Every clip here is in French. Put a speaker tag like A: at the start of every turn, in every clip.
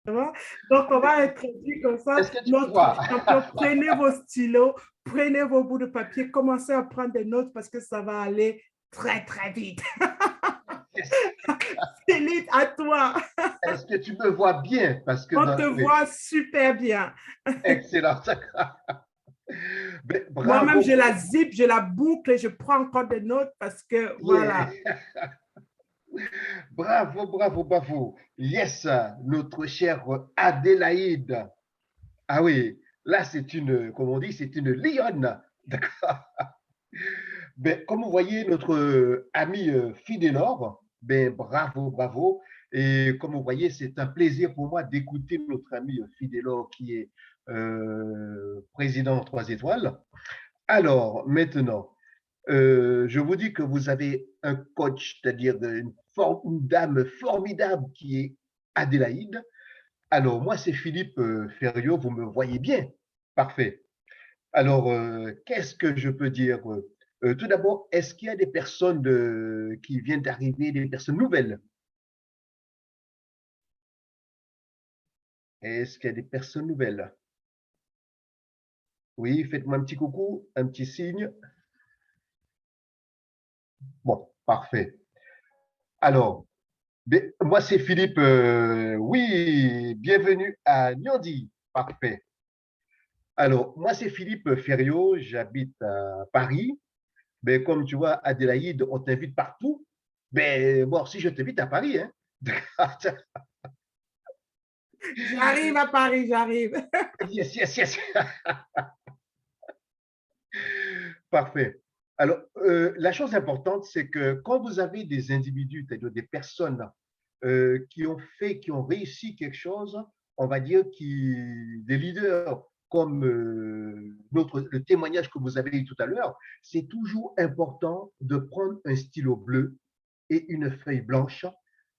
A: Tu vois? Donc, on va introduire comme ça
B: Est-ce que tu me
A: notre
B: vois?
A: champion. Prenez vos stylos, prenez vos bouts de papier, commencez à prendre des notes parce que ça va aller très, très vite.
B: Yes.
A: Philippe, à toi.
B: Est-ce que tu me vois bien? Parce que
A: On te
B: oui,
A: voit super bien.
B: excellent.
A: Moi-même,
B: Bravo,
A: je la
B: bravo.
A: zip, je la boucle et je prends encore des notes parce que,
B: Yeah.
A: voilà.
B: Bravo, bravo, bravo. Yes, notre chère Adélaïde. Ah oui, là, c'est une, comme on dit, c'est une lionne. D'accord. Ben, comme vous voyez, notre ami Fidélor, ben, bravo, bravo. Et comme vous voyez, c'est un plaisir pour moi d'écouter notre ami Fidélor qui est président 3 étoiles. Alors, maintenant, je vous dis que vous avez un coach, c'est-à-dire une dame formidable qui est Adélaïde. Alors, moi, c'est Philippe Ferriot, vous me voyez bien. Parfait. Alors, qu'est-ce que je peux dire? Tout d'abord, est-ce qu'il y a des personnes qui viennent d'arriver, des personnes nouvelles? Est-ce qu'il y a des personnes nouvelles? Oui, faites-moi un petit coucou, un petit signe. Bon, parfait. Alors, moi, c'est Philippe. Oui, bienvenue à Niandi. Parfait. Alors, moi, c'est Philippe Ferriot. J'habite à Paris. Mais comme tu vois, Adélaïde, on t'invite partout. Mais bon, si je t'invite à Paris, hein.
A: J'arrive à Paris, j'arrive.
B: Yes, yes, yes. Parfait. Alors, la chose importante, c'est que quand vous avez des individus, c'est-à-dire des personnes qui ont fait, qui ont réussi quelque chose, on va dire des leaders, comme le témoignage que vous avez eu tout à l'heure, c'est toujours important de prendre un stylo bleu et une feuille blanche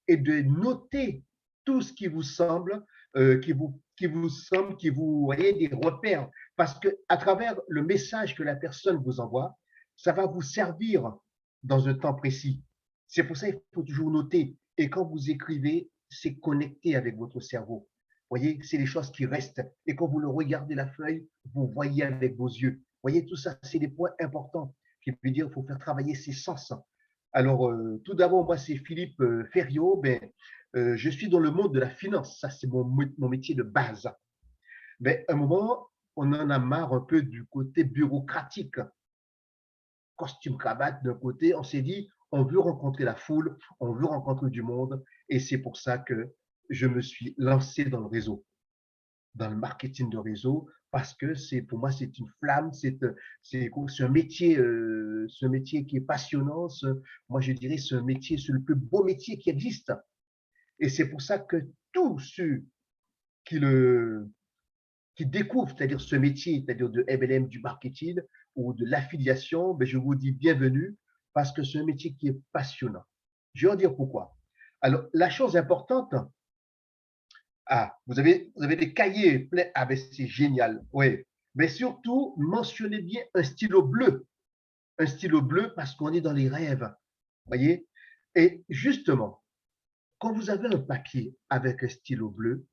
B: et de noter tout ce qui vous semble, qui vous voyez des repères, parce que à travers le message que la personne vous envoie, ça va vous servir dans un temps précis. C'est pour ça qu'il faut toujours noter. Et quand vous écrivez, c'est connecté avec votre cerveau. Vous voyez, c'est les choses qui restent. Et quand vous le regardez la feuille, vous voyez avec vos yeux. Vous voyez, tout ça, c'est des points importants qui veut dire qu'il faut faire travailler ses sens. Alors, tout d'abord, moi, c'est Philippe Ferriot. Ben, je suis dans le monde de la finance. Ça, c'est mon métier de base. Mais à un moment, on en a marre un peu du côté bureaucratique. Costume, cravate d'un côté, on s'est dit, on veut rencontrer la foule, on veut rencontrer du monde. Et c'est pour ça que je me suis lancé dans le réseau, dans le marketing de réseau, parce que pour moi, c'est une flamme, c'est un métier qui est passionnant. Moi, je dirais, c'est le plus beau métier qui existe. Et c'est pour ça que tous ceux qui découvrent, c'est-à-dire ce métier, c'est-à-dire de MLM, du marketing ou de l'affiliation, ben, je vous dis bienvenue parce que c'est un métier qui est passionnant. Je vais en dire pourquoi. Alors, la chose importante, vous avez des cahiers pleins, ah ben c'est génial, oui. Mais surtout, mentionnez bien un stylo bleu parce qu'on est dans les rêves, voyez. Et justement, quand vous avez un papier avec un stylo bleu,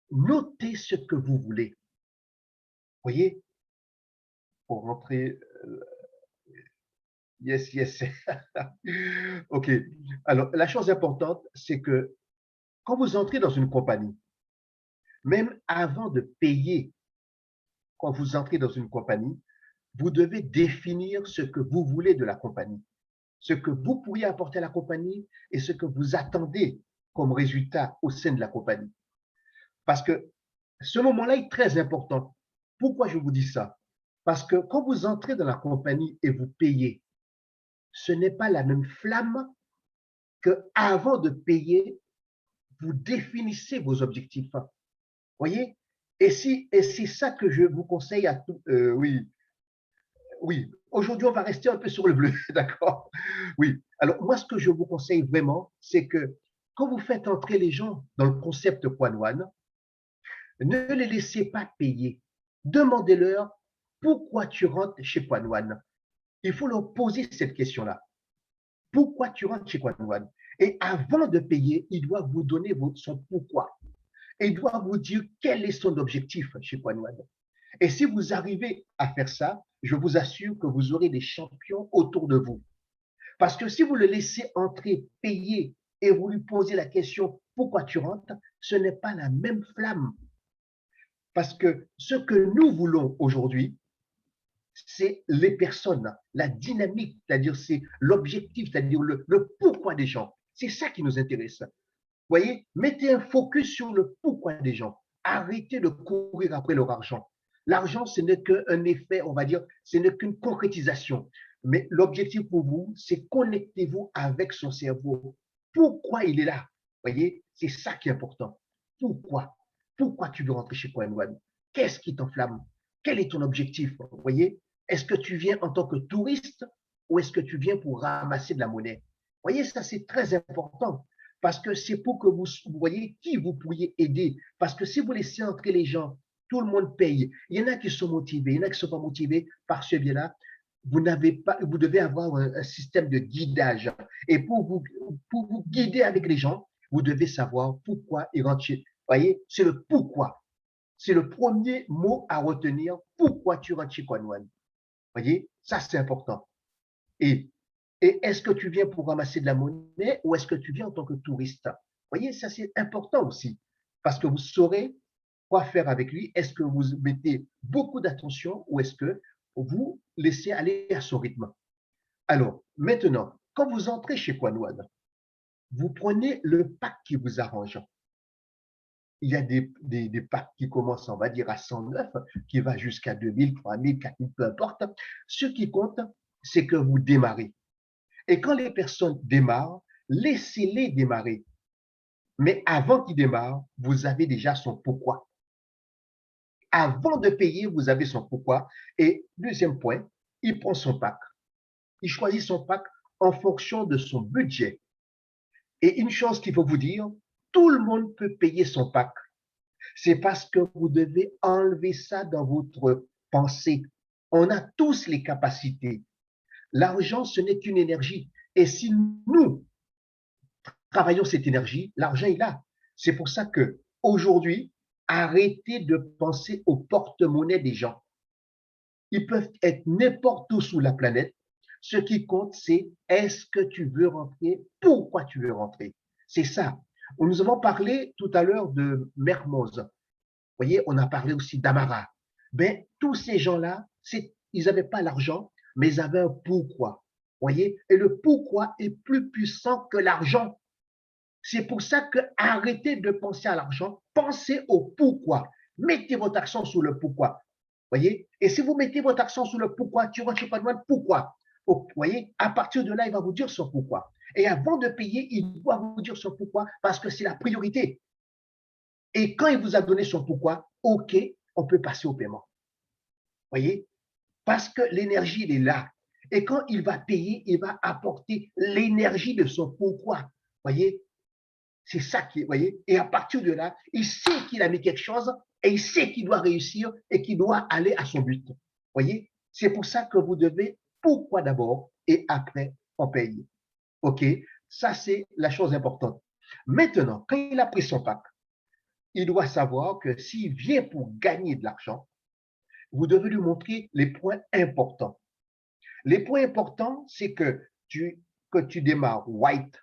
B: notez ce que vous voulez, voyez, pour rentrer. Yes, yes. OK. Alors, la chose importante, c'est que quand vous entrez dans une compagnie, même avant de payer, quand vous entrez dans une compagnie, vous devez définir ce que vous voulez de la compagnie, ce que vous pourriez apporter à la compagnie et ce que vous attendez comme résultat au sein de la compagnie. Parce que ce moment-là est très important. Pourquoi je vous dis ça? Parce que quand vous entrez dans la compagnie et vous payez, ce n'est pas la même flamme qu'avant de payer, vous définissez vos objectifs. Vous voyez? Et c'est ça que je vous conseille à tous. Oui, oui. Aujourd'hui, on va rester un peu sur le bleu, d'accord? Oui. Alors, moi, ce que je vous conseille vraiment, c'est que quand vous faites entrer les gens dans le concept One One, ne les laissez pas payer. Demandez-leur pourquoi tu rentres chez One One. Il faut leur poser cette question-là. Pourquoi tu rentres chez One One? Et avant de payer, il doit vous donner son pourquoi. et doit vous dire quel est son objectif chez Quanwan. Et si vous arrivez à faire ça, je vous assure que vous aurez des champions autour de vous. Parce que si vous le laissez entrer, payer, et vous lui posez la question pourquoi tu rentres, ce n'est pas la même flamme. Parce que ce que nous voulons aujourd'hui, c'est les personnes, la dynamique, c'est-à-dire c'est l'objectif, c'est-à-dire le pourquoi des gens. C'est ça qui nous intéresse. Vous voyez, mettez un focus sur le pourquoi des gens. Arrêtez de courir après leur argent. L'argent, ce n'est qu'un effet, on va dire, ce n'est qu'une concrétisation. Mais l'objectif pour vous, c'est connectez-vous avec son cerveau. Pourquoi il est là? Vous voyez, c'est ça qui est important. Pourquoi? Pourquoi tu veux rentrer chez Cohen One? Qu'est-ce qui t'enflamme? Quel est ton objectif? Vous voyez, est-ce que tu viens en tant que touriste ou est-ce que tu viens pour ramasser de la monnaie? Vous voyez, ça c'est très important parce que c'est pour que vous voyez qui vous pourriez aider. Parce que si vous laissez entrer les gens, tout le monde paye. Il y en a qui sont motivés, il y en a qui ne sont pas motivés par ce biais-là. Vous n'avez pas, vous devez avoir un système de guidage. Et pour vous guider avec les gens, vous devez savoir pourquoi ils rentrent chez. Vous voyez, c'est le pourquoi. C'est le premier mot à retenir. Pourquoi tu rentres chez Kwanwan? Vous voyez, ça c'est important. Et est-ce que tu viens pour ramasser de la monnaie ou est-ce que tu viens en tant que touriste? Vous voyez, ça c'est important aussi, parce que vous saurez quoi faire avec lui. Est-ce que vous mettez beaucoup d'attention ou est-ce que vous laissez aller à son rythme? Alors, maintenant, quand vous entrez chez Kwanwan, vous prenez le pack qui vous arrange. Il y a des packs qui commencent, on va dire, à 109, qui va jusqu'à 2000, 3000, 4000, peu importe. Ce qui compte, c'est que vous démarrez. Et quand les personnes démarrent, laissez-les démarrer. Mais avant qu'ils démarrent, vous avez déjà son pourquoi. Avant de payer, vous avez son pourquoi. Et deuxième point, il prend son pack. Il choisit son pack en fonction de son budget. Et une chose qu'il faut vous dire, tout le monde peut payer son pack. C'est parce que vous devez enlever ça dans votre pensée. On a tous les capacités. L'argent, ce n'est qu'une énergie. Et si nous travaillons cette énergie, l'argent est là. C'est pour ça que aujourd'hui, arrêtez de penser au porte-monnaie des gens. Ils peuvent être n'importe où sous la planète. Ce qui compte, c'est est-ce que tu veux rentrer? Pourquoi tu veux rentrer? C'est ça. Nous avons parlé tout à l'heure de Mermoz. Vous voyez, on a parlé aussi d'Amara. Ben, tous ces gens-là, ils n'avaient pas l'argent, mais ils avaient un pourquoi. Vous voyez, et le pourquoi est plus puissant que l'argent. C'est pour ça que arrêtez de penser à l'argent, pensez au pourquoi. Mettez votre accent sur le pourquoi. Voyez? Et si vous mettez votre accent sur le pourquoi, tu rentres chez Patrimoine, pourquoi? Vous voyez? À partir de là, il va vous dire son pourquoi. Et avant de payer, il doit vous dire son pourquoi parce que c'est la priorité. Et quand il vous a donné son pourquoi, OK, on peut passer au paiement. Voyez? Parce que l'énergie, elle est là. Et quand il va payer, il va apporter l'énergie de son pourquoi. Voyez? C'est ça qui est, voyez? Et à partir de là, il sait qu'il a mis quelque chose et il sait qu'il doit réussir et qu'il doit aller à son but. Voyez? C'est pour ça que vous devez pourquoi d'abord et après on paye. OK? Ça, c'est la chose importante. Maintenant, quand il a pris son pack, il doit savoir que s'il vient pour gagner de l'argent, vous devez lui montrer les points importants. Les points importants, c'est que tu démarres white,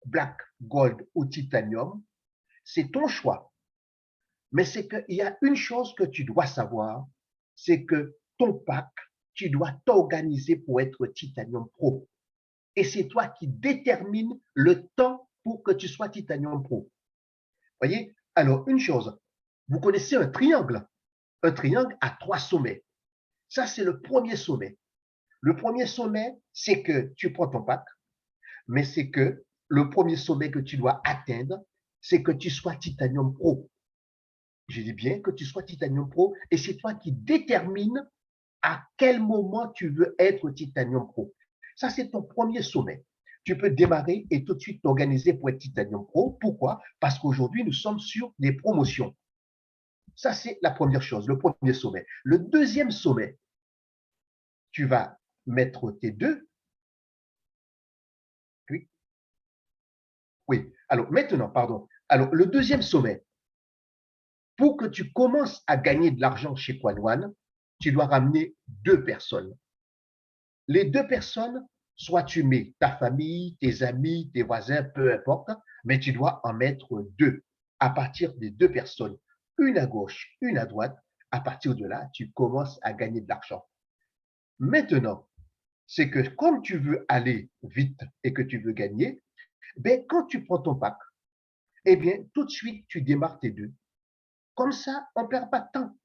B: black, gold ou titanium, c'est ton choix. Mais c'est qu'il y a une chose que tu dois savoir, c'est que ton pack, tu dois t'organiser pour être Titanium Pro. Et c'est toi qui détermine le temps pour que tu sois Titanium Pro. Voyez? Alors, une chose, vous connaissez un triangle. Un triangle a 3 sommets. Ça, c'est le premier sommet. Le premier sommet, c'est que tu prends ton pack, mais c'est que le premier sommet que tu dois atteindre, c'est que tu sois Titanium Pro. Je dis bien que tu sois Titanium Pro et c'est toi qui détermine à quel moment tu veux être Titanium Pro. Ça, c'est ton premier sommet. Tu peux démarrer et tout de suite t'organiser pour être Titanium Pro. Pourquoi? Parce qu'aujourd'hui, nous sommes sur des promotions. Ça, c'est la première chose, le premier sommet. Le deuxième sommet, tu vas mettre tes deux. Oui. Oui. Alors, maintenant, pardon. Alors, le deuxième sommet, Pour que tu commences à gagner de l'argent chez Quanwan, tu dois ramener 2 personnes. Les 2 personnes, soit tu mets ta famille, tes amis, tes voisins, peu importe, mais tu dois en mettre 2 à partir des 2 personnes, une à gauche, une à droite. À partir de là, tu commences à gagner de l'argent. Maintenant, c'est que comme tu veux aller vite et que tu veux gagner, ben, quand tu prends ton pack, eh bien, tout de suite, tu démarres tes 2. Comme ça, on ne perd pas de temps.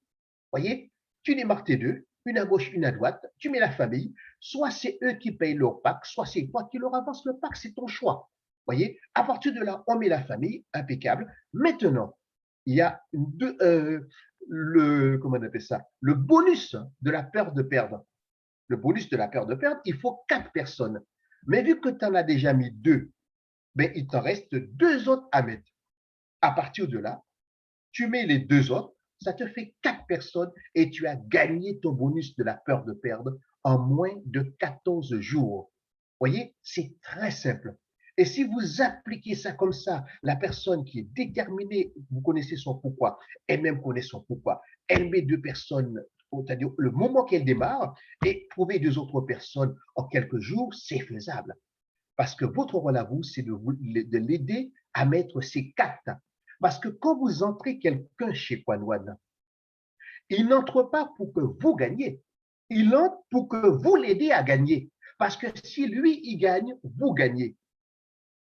B: Voyez, tu démarres tes 2, une à gauche, une à droite, tu mets la famille, soit c'est eux qui payent leur pack, soit c'est toi qui leur avance le pack, c'est ton choix. Voyez, à partir de là, on met la famille, impeccable. Maintenant, il y a comment on appelle ça, le bonus de la peur de perdre. Le bonus de la peur de perdre, il faut 4 personnes. Mais vu que tu en as déjà mis 2, ben, il t'en reste 2 autres à mettre. À partir de là, tu mets les 2 autres, ça te fait 4 personnes et tu as gagné ton bonus de la peur de perdre en moins de 14 jours. Voyez, c'est très simple. Et si vous appliquez ça comme ça, la personne qui est déterminée, vous connaissez son pourquoi, elle-même connaît son pourquoi, elle met 2 personnes, c'est-à-dire le moment qu'elle démarre, et trouver 2 autres personnes en quelques jours, c'est faisable. Parce que votre rôle à vous, c'est de l'aider à mettre ces 4. Parce que quand vous entrez quelqu'un chez Quanwan, il n'entre pas pour que vous gagnez. Il entre pour que vous l'aidez à gagner. Parce que si lui, il gagne, vous gagnez.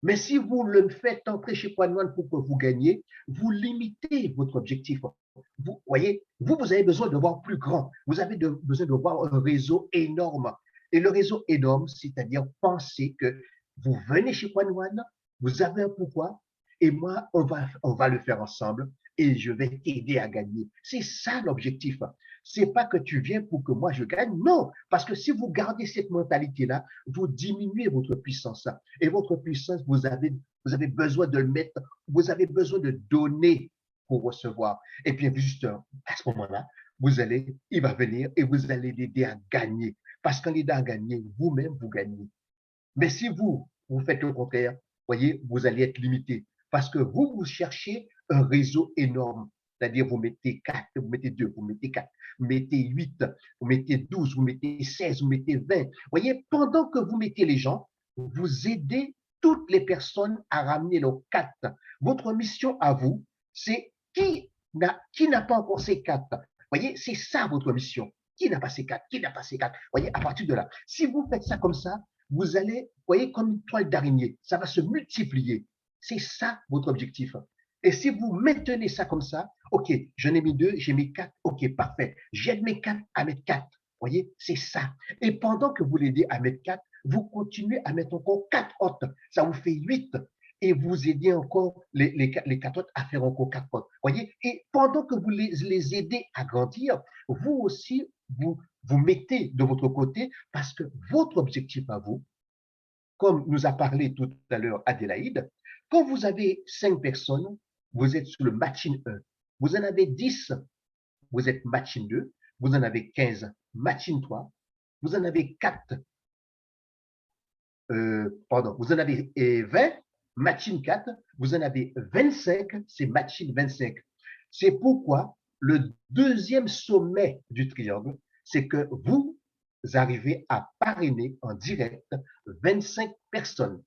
B: Mais si vous le faites entrer chez Quanwan pour que vous gagnez, vous limitez votre objectif. Vous voyez, vous avez besoin de voir plus grand. Vous avez besoin de voir un réseau énorme. Et le réseau énorme, c'est-à-dire penser que vous venez chez Quanwan, vous avez un pourquoi, et moi, on va le faire ensemble et je vais t'aider à gagner. C'est ça l'objectif. C'est pas que tu viens pour que moi je gagne, non, parce que si vous gardez cette mentalité-là, vous diminuez votre puissance. Et votre puissance, vous avez besoin de le mettre, vous avez besoin de donner pour recevoir. Et bien, juste à ce moment-là, il va venir et vous allez l'aider à gagner. Parce qu'en l'aidant à gagner, vous-même, vous gagnez. Mais si vous faites le contraire, voyez, vous allez être limité. Parce que vous cherchez un réseau énorme. C'est-à-dire, vous mettez 4, vous mettez 2, vous mettez 4, vous mettez 8, vous mettez 12, vous mettez 16, vous mettez 20. Voyez, pendant que vous mettez les gens, vous aidez toutes les personnes à ramener leurs 4. Votre mission à vous, c'est qui n'a pas encore ces 4. Voyez, c'est ça votre mission. Qui n'a pas ces 4? Qui n'a pas ces 4? Voyez, à partir de là, si vous faites ça comme ça, vous allez, voyez, comme une toile d'araignée, ça va se multiplier. C'est ça votre objectif. Et si vous maintenez ça comme ça, OK, j'en ai mis 2, j'ai mis 4, OK, parfait. J'aide mes 4 à mettre 4. Voyez, c'est ça. Et pendant que vous l'aidez à mettre 4, vous continuez à mettre encore 4 autres. Ça vous fait 8. Et vous aidez encore les 4 autres à faire encore 4 autres. Voyez, et pendant que vous les aidez à grandir, vous aussi, vous mettez de votre côté parce que votre objectif à vous, comme nous a parlé tout à l'heure Adélaïde, quand vous avez 5 personnes, vous êtes sur le matching 1. Vous en avez 10, vous êtes matching 2. Vous en avez 15, matching 3. Vous en avez 4, vous en avez 20, matching 4. Vous en avez 25, c'est matching 25. C'est pourquoi le deuxième sommet du triangle, c'est que vous arrivez à parrainer en direct 25 personnes.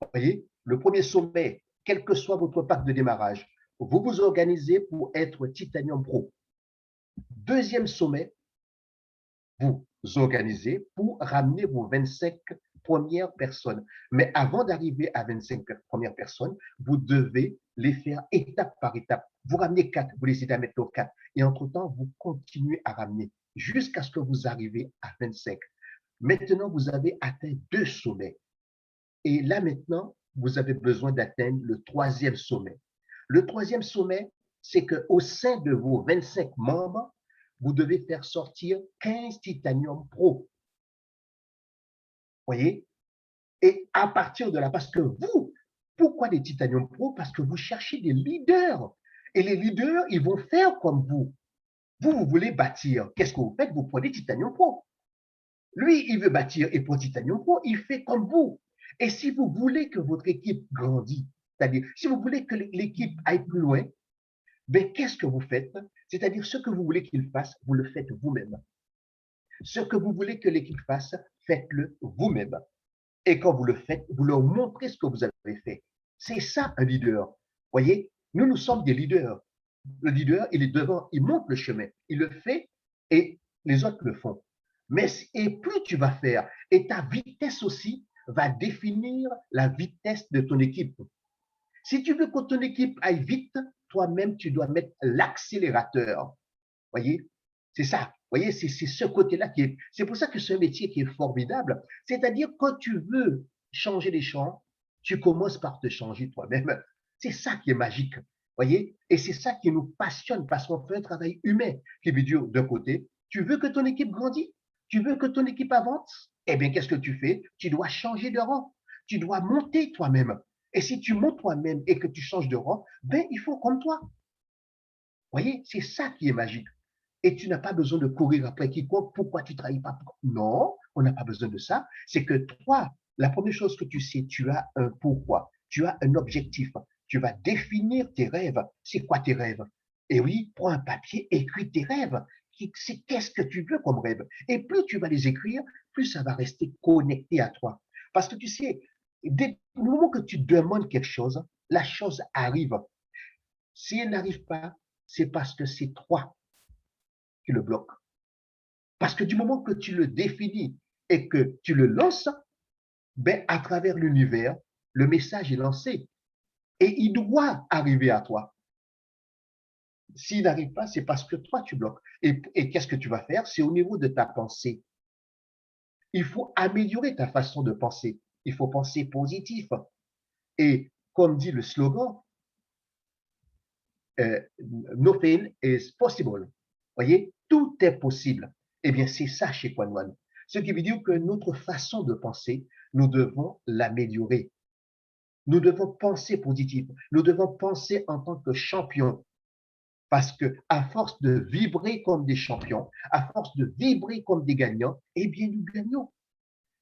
B: Vous voyez, le premier sommet, quel que soit votre pack de démarrage, vous vous organisez pour être Titanium Pro. Deuxième sommet, vous organisez pour ramener vos 25 premières personnes. Mais avant d'arriver à 25 premières personnes, vous devez les faire étape par étape. Vous ramenez 4, vous les aidez à mettre aux 4. Et entre-temps, vous continuez à ramener jusqu'à ce que vous arrivez à 25. Maintenant, vous avez atteint 2 sommets. Et là, maintenant, vous avez besoin d'atteindre le 3e sommet. Le 3e sommet, c'est qu'au sein de vos 25 membres, vous devez faire sortir 15 Titanium Pro. Voyez? Et à partir de là, parce que vous, pourquoi des Titanium Pro? Parce que vous cherchez des leaders. Et les leaders, ils vont faire comme vous. Vous voulez bâtir. Qu'est-ce que vous faites? Vous prenez Titanium Pro. Lui, il veut bâtir et pour Titanium Pro, il fait comme vous. Et si vous voulez que votre équipe grandisse, c'est-à-dire si vous voulez que l'équipe aille plus loin, ben, qu'est-ce que vous faites? C'est-à-dire ce que vous voulez qu'ils fassent, vous le faites vous-même. Ce que vous voulez que l'équipe fasse, faites-le vous-même. Et quand vous le faites, vous leur montrez ce que vous avez fait. C'est ça un leader. Voyez, nous sommes des leaders. Le leader, il est devant, il montre le chemin, il le fait et les autres le font. Mais et plus tu vas faire, et ta vitesse aussi va définir la vitesse de ton équipe. Si tu veux que ton équipe aille vite, toi-même, tu dois mettre l'accélérateur. Voyez, c'est ça. Voyez, c'est ce côté-là qui est. C'est pour ça que c'est un métier qui est formidable. C'est-à-dire, quand tu veux changer les gens, tu commences par te changer toi-même. C'est ça qui est magique. Voyez, et c'est ça qui nous passionne parce qu'on fait un travail humain qui veut dire d'un côté, tu veux que ton équipe grandisse, tu veux que ton équipe avance, eh bien, qu'est-ce que tu fais? Tu dois changer de rang, tu dois monter toi-même. Et si tu montes toi-même et que tu changes de rang, ben, il faut comme toi. Voyez, c'est ça qui est magique. Et tu n'as pas besoin de courir après quiconque. Pourquoi tu ne trahis pas? Non, on n'a pas besoin de ça. C'est que toi, la première chose que tu sais, tu as un pourquoi. Tu as un objectif. Tu vas définir tes rêves. C'est quoi tes rêves? Et oui, prends un papier, écris tes rêves. C'est qu'est-ce que tu veux comme rêve? Et plus tu vas les écrire, plus ça va rester connecté à toi. Parce que tu sais, dès le moment que tu demandes quelque chose, la chose arrive. Si elle n'arrive pas, c'est parce que c'est toi qui le bloque. Parce que du moment que tu le définis et que tu le lances, ben, à travers l'univers, le message est lancé et il doit arriver à toi. S'il n'arrive pas, c'est parce que toi, tu bloques. Et qu'est-ce que tu vas faire? C'est au niveau de ta pensée. Il faut améliorer ta façon de penser. Il faut penser positif. Et comme dit le slogan, nothing is possible. Voyez, tout est possible. Eh bien, c'est ça chez Quan One. Ce qui veut dire que notre façon de penser, nous devons l'améliorer. Nous devons penser positif. Nous devons penser en tant que champion. Parce que, à force de vibrer comme des champions, à force de vibrer comme des gagnants, eh bien, nous gagnons.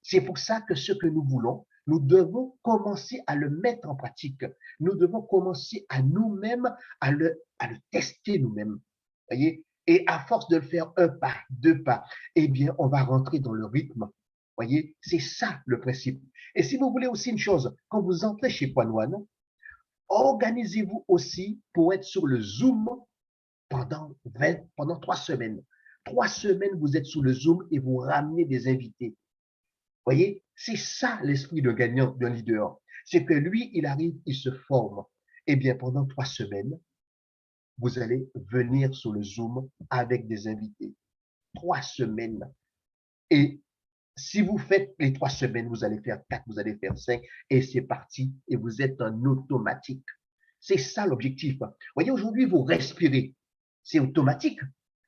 B: C'est pour ça que ce que nous voulons, nous devons commencer à le mettre en pratique. Nous devons commencer à nous-mêmes, à le tester nous-mêmes. Voyez? Et à force de le faire un pas, deux pas, eh bien, on va rentrer dans le rythme. Voyez? C'est ça le principe. Et si vous voulez aussi une chose, quand vous entrez chez Point One, organisez-vous aussi pour être sur le Zoom pendant 3 semaines. 3 semaines, vous êtes sous le Zoom et vous ramenez des invités. Voyez, c'est ça l'esprit de gagnant d'un leader. C'est que lui, il arrive, il se forme. Eh bien, pendant 3 semaines, vous allez venir sur le Zoom avec des invités. 3 semaines. Et si vous faites les 3 semaines, vous allez faire 4, vous allez faire 5, et c'est parti. Et vous êtes en automatique. C'est ça l'objectif. Voyez, aujourd'hui, vous respirez. C'est automatique.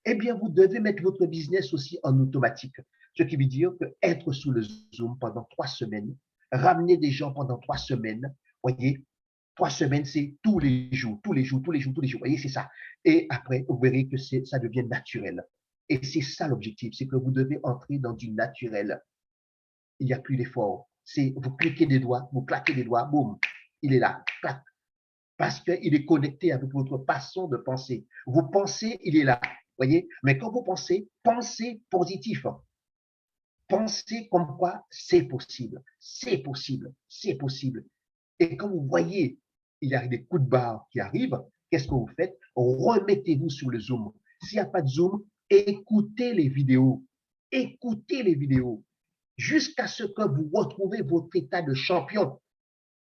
B: Eh bien, vous devez mettre votre business aussi en automatique. Ce qui veut dire que être sous le Zoom pendant 3 semaines, ramener des gens pendant 3 semaines, voyez, 3 semaines, c'est tous les jours, tous les jours, tous les jours, tous les jours. Voyez, c'est ça. Et après, vous verrez que ça devient naturel. Et c'est ça l'objectif, c'est que vous devez entrer dans du naturel. Il n'y a plus d'effort. C'est vous cliquez des doigts, vous claquez des doigts, boum, il est là, clac, parce qu'il est connecté avec votre façon de penser. Vous pensez, il est là, voyez. Mais quand vous pensez, pensez positif. Pensez comme quoi c'est possible, c'est possible, c'est possible. Et quand vous voyez, il y a des coups de barre qui arrivent, qu'est-ce que vous faites? Remettez-vous sur le Zoom. S'il n'y a pas de Zoom, écoutez les vidéos. Écoutez les vidéos jusqu'à ce que vous retrouvez votre état de champion.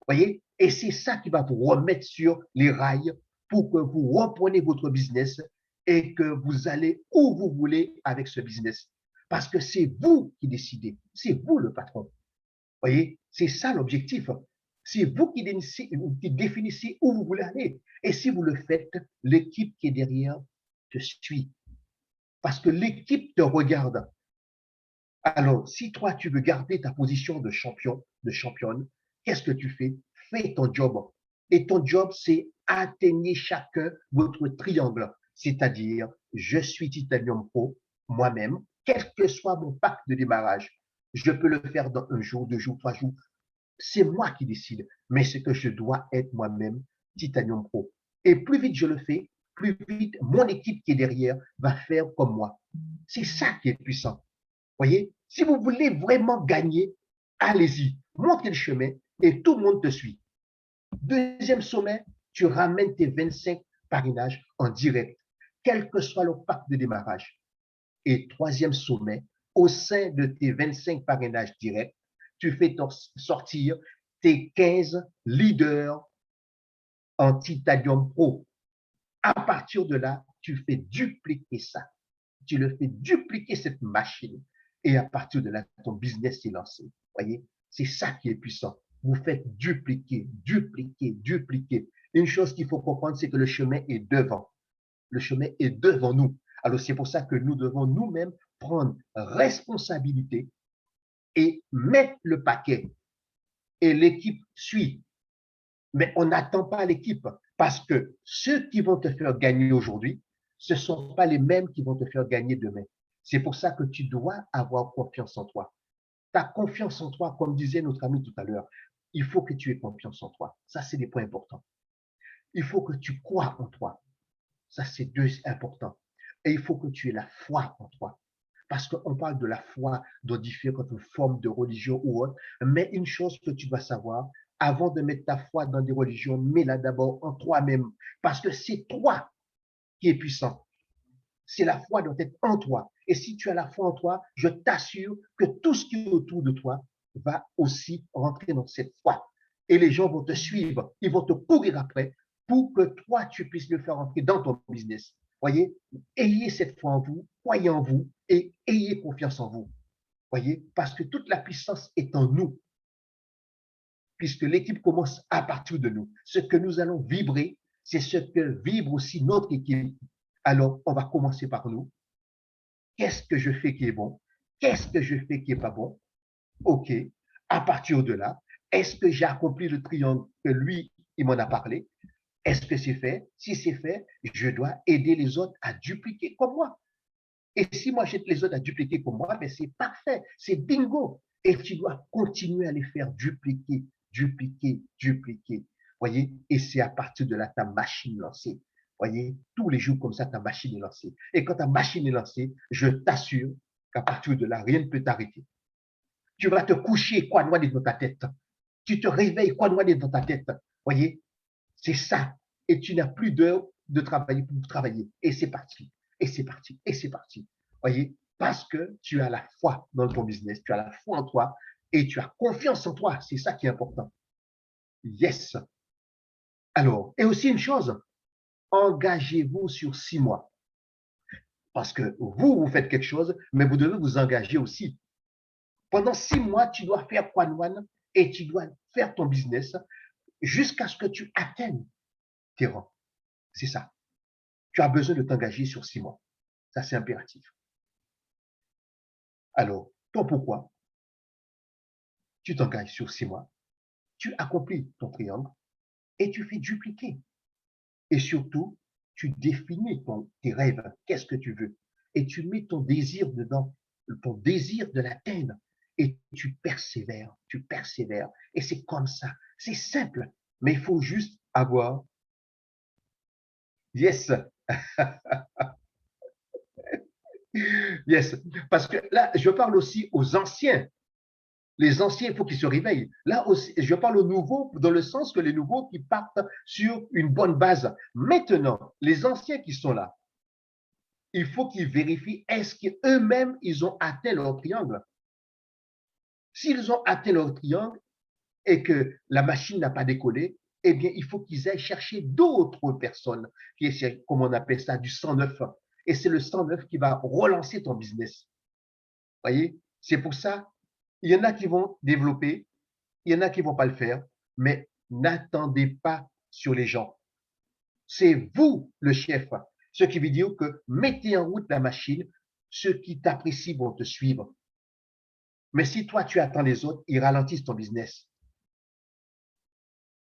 B: Voyez? Et c'est ça qui va vous remettre sur les rails pour que vous repreniez votre business et que vous allez où vous voulez avec ce business. Parce que c'est vous qui décidez. C'est vous le patron. Voyez? C'est ça l'objectif. C'est vous qui définissez où vous voulez aller. Et si vous le faites, l'équipe qui est derrière te suit. Parce que l'équipe te regarde. Alors, si toi, tu veux garder ta position de champion, de championne, qu'est-ce que tu fais? Fais ton job. Et ton job, c'est atteignez chacun votre triangle. C'est-à-dire, je suis Titanium Pro, moi-même, quel que soit mon pack de démarrage. Je peux le faire dans 1 jour, 2 jours, 3 jours. C'est moi qui décide. Mais c'est que je dois être moi-même Titanium Pro. Et plus vite je le fais, plus vite mon équipe qui est derrière va faire comme moi. C'est ça qui est puissant. Voyez, si vous voulez vraiment gagner, allez-y, montrez le chemin et tout le monde te suit. Deuxième sommet, tu ramènes tes 25 parrainages en direct, quel que soit le pack de démarrage. Et troisième sommet, au sein de tes 25 parrainages directs, tu fais sortir tes 15 leaders en Titanium Pro. À partir de là, tu fais dupliquer ça. Tu le fais dupliquer cette machine. Et à partir de là, ton business est lancé. Voyez, c'est ça qui est puissant. Vous faites dupliquer, dupliquer, dupliquer. Une chose qu'il faut comprendre, c'est que le chemin est devant. Le chemin est devant nous. Alors, c'est pour ça que nous devons nous-mêmes prendre responsabilité et mettre le paquet. Et l'équipe suit. Mais on n'attend pas l'équipe parce que ceux qui vont te faire gagner aujourd'hui, ce ne sont pas les mêmes qui vont te faire gagner demain. C'est pour ça que tu dois avoir confiance en toi. Ta confiance en toi, comme disait notre ami tout à l'heure, il faut que tu aies confiance en toi. Ça, c'est des points importants. Il faut que tu crois en toi. Ça, c'est deux importants. Et il faut que tu aies la foi en toi. Parce qu'on parle de la foi dans différentes formes de religion ou autre. Mais une chose que tu dois savoir, avant de mettre ta foi dans des religions, mets-la d'abord en toi-même. Parce que c'est toi qui es puissant. C'est la foi doit être en toi. Et si tu as la foi en toi, je t'assure que tout ce qui est autour de toi va aussi rentrer dans cette foi. Et les gens vont te suivre, ils vont te courir après pour que toi, tu puisses le faire entrer dans ton business. Voyez, ayez cette foi en vous, croyez en vous et ayez confiance en vous. Voyez, parce que toute la puissance est en nous, puisque l'équipe commence à partir de nous. Ce que nous allons vibrer, c'est ce que vibre aussi notre équipe. Alors, on va commencer par nous. Qu'est-ce que je fais qui est bon? Qu'est-ce que je fais qui n'est pas bon? OK. À partir de là, est-ce que j'ai accompli le triangle que lui, il m'en a parlé? Est-ce que c'est fait? Si c'est fait, je dois aider les autres à dupliquer comme moi. Et si moi j'aide les autres à dupliquer comme moi, ben c'est parfait, c'est bingo. Et tu dois continuer à les faire dupliquer, dupliquer, dupliquer. Voyez? Et c'est à partir de là ta machine lancée. Voyez? Tous les jours comme ça, ta machine est lancée. Et quand ta machine est lancée, je t'assure qu'à partir de là, rien ne peut t'arrêter. Tu vas te coucher, quoi noir dans ta tête. Tu te réveilles, quoi noir dans ta tête. Voyez? C'est ça. Et tu n'as plus d'heure de travailler pour travailler. Et c'est parti. Et c'est parti. Et c'est parti. Voyez? Parce que tu as la foi dans ton business. Tu as la foi en toi et tu as confiance en toi. C'est ça qui est important. Yes. Alors, et aussi une chose, engagez-vous sur 6 mois. Parce que vous faites quelque chose, mais vous devez vous engager aussi. Pendant 6 mois, tu dois faire One et tu dois faire ton business jusqu'à ce que tu atteignes tes rangs. C'est ça. Tu as besoin de t'engager sur 6 mois. Ça, c'est impératif. Alors, ton pourquoi, tu t'engages sur 6 mois, tu accomplis ton triangle et tu fais dupliquer. Et surtout, tu définis tes rêves, qu'est-ce que tu veux. Et tu mets ton désir dedans, ton désir de l'atteindre. Et tu persévères, tu persévères. Et c'est comme ça. C'est simple, mais il faut juste avoir. Yes, yes. Parce que là, je parle aussi aux anciens. Les anciens, il faut qu'ils se réveillent. Là aussi, je parle aux nouveaux dans le sens que les nouveaux qui partent sur une bonne base. Maintenant, les anciens qui sont là, il faut qu'ils vérifient est-ce qu'eux-mêmes, ils ont atteint leur triangle. S'ils ont atteint leur triangle et que la machine n'a pas décollé, eh bien, il faut qu'ils aillent chercher d'autres personnes, qui est, comme on appelle ça, du 109. Et c'est le 109 qui va relancer ton business. Vous voyez? C'est pour ça, il y en a qui vont développer, il y en a qui ne vont pas le faire, mais n'attendez pas sur les gens. C'est vous le chef. Ce qui veut dire que mettez en route la machine, ceux qui t'apprécient vont te suivre. Mais si toi, tu attends les autres, ils ralentissent ton business.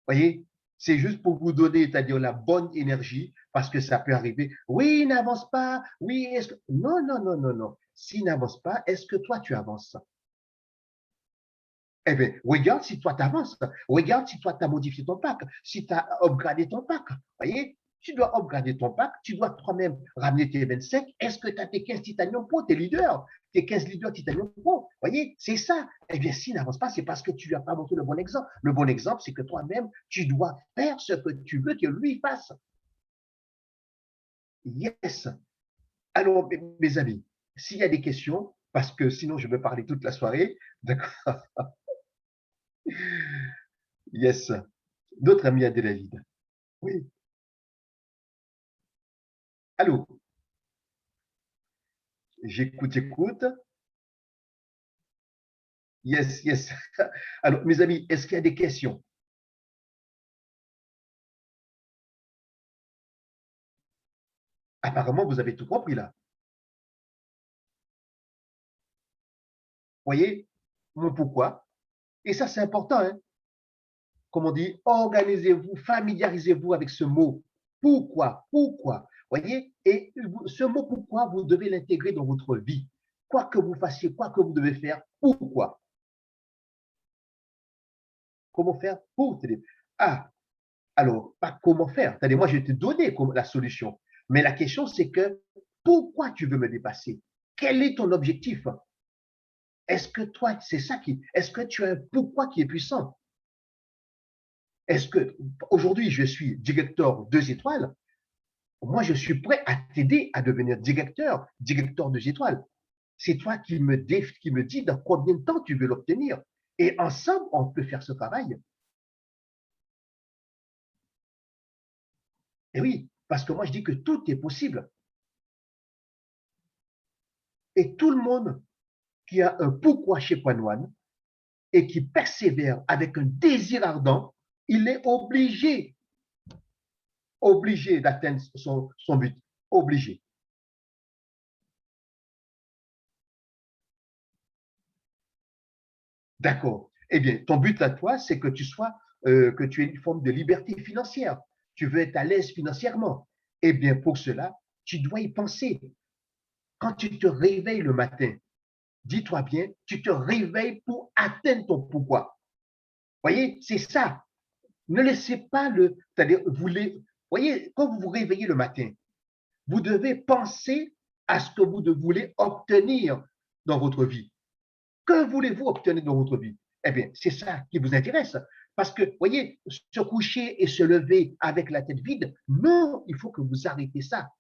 B: Vous voyez, c'est juste pour vous donner, c'est-à-dire la bonne énergie, parce que ça peut arriver. Oui, n'avance pas. Oui, est-ce que... Non, non, non, non, non. S'il n'avance pas, est-ce que toi, tu avances? Eh bien, regarde si toi, tu avances. Regarde si toi, tu as modifié ton pack, si tu as upgradé ton pack. Vous voyez? tu dois upgrader ton pack, tu dois toi-même ramener tes 25. Est-ce que tu as tes 15 Titanium Pro, tes leaders, tes 15 leaders Titanium Pro? Vous voyez, c'est ça. Eh bien, s'il n'avance pas, c'est parce que tu ne lui as pas montré le bon exemple. Le bon exemple, c'est que toi-même, tu dois faire ce que tu veux que lui fasse. Yes. Alors, mes amis, s'il y a des questions, parce que sinon je vais parler toute la soirée, d'accord? Yes. Notre ami Adélaïde. Oui. Allô? J'écoute, j'écoute. Yes, yes. Alors, mes amis, est-ce qu'il y a des questions? Apparemment, vous avez tout compris là. Voyez, mon pourquoi. Et ça, c'est important, hein? Comme on dit, organisez-vous, familiarisez-vous avec ce mot. Pourquoi? Pourquoi? Voyez, et ce mot pourquoi, vous devez l'intégrer dans votre vie. Quoi que vous fassiez, quoi que vous devez faire, pourquoi? Comment faire pour te dire? Ah, alors, pas comment faire. C'est-à-dire, moi, je vais te donner la solution. Mais la question, c'est que pourquoi tu veux me dépasser? Quel est ton objectif? Est-ce que toi, c'est ça qui. Est-ce que tu as un pourquoi qui est puissant? Est-ce que aujourd'hui, je suis directeur 2 étoiles? Moi, je suis prêt à t'aider à devenir directeur 2 étoiles. C'est toi qui me dis dans combien de temps tu veux l'obtenir. Et ensemble, on peut faire ce travail. Et oui, parce que moi, je dis que tout est possible. Et tout le monde qui a un pourquoi chez One et qui persévère avec un désir ardent, il est obligé d'atteindre son but. Obligé. D'accord. Eh bien, ton but à toi, c'est que que tu aies une forme de liberté financière. Tu veux être à l'aise financièrement. Eh bien, pour cela, tu dois y penser. Quand tu te réveilles le matin, dis-toi bien, tu te réveilles pour atteindre ton pourquoi. Voyez, c'est ça. Ne laissez pas c'est-à-dire, voyez, quand vous vous réveillez le matin, vous devez penser à ce que vous voulez obtenir dans votre vie. Que voulez-vous obtenir dans votre vie? Eh bien, c'est ça qui vous intéresse. Parce que, voyez, se coucher et se lever avec la tête vide, non, il faut que vous arrêtez ça.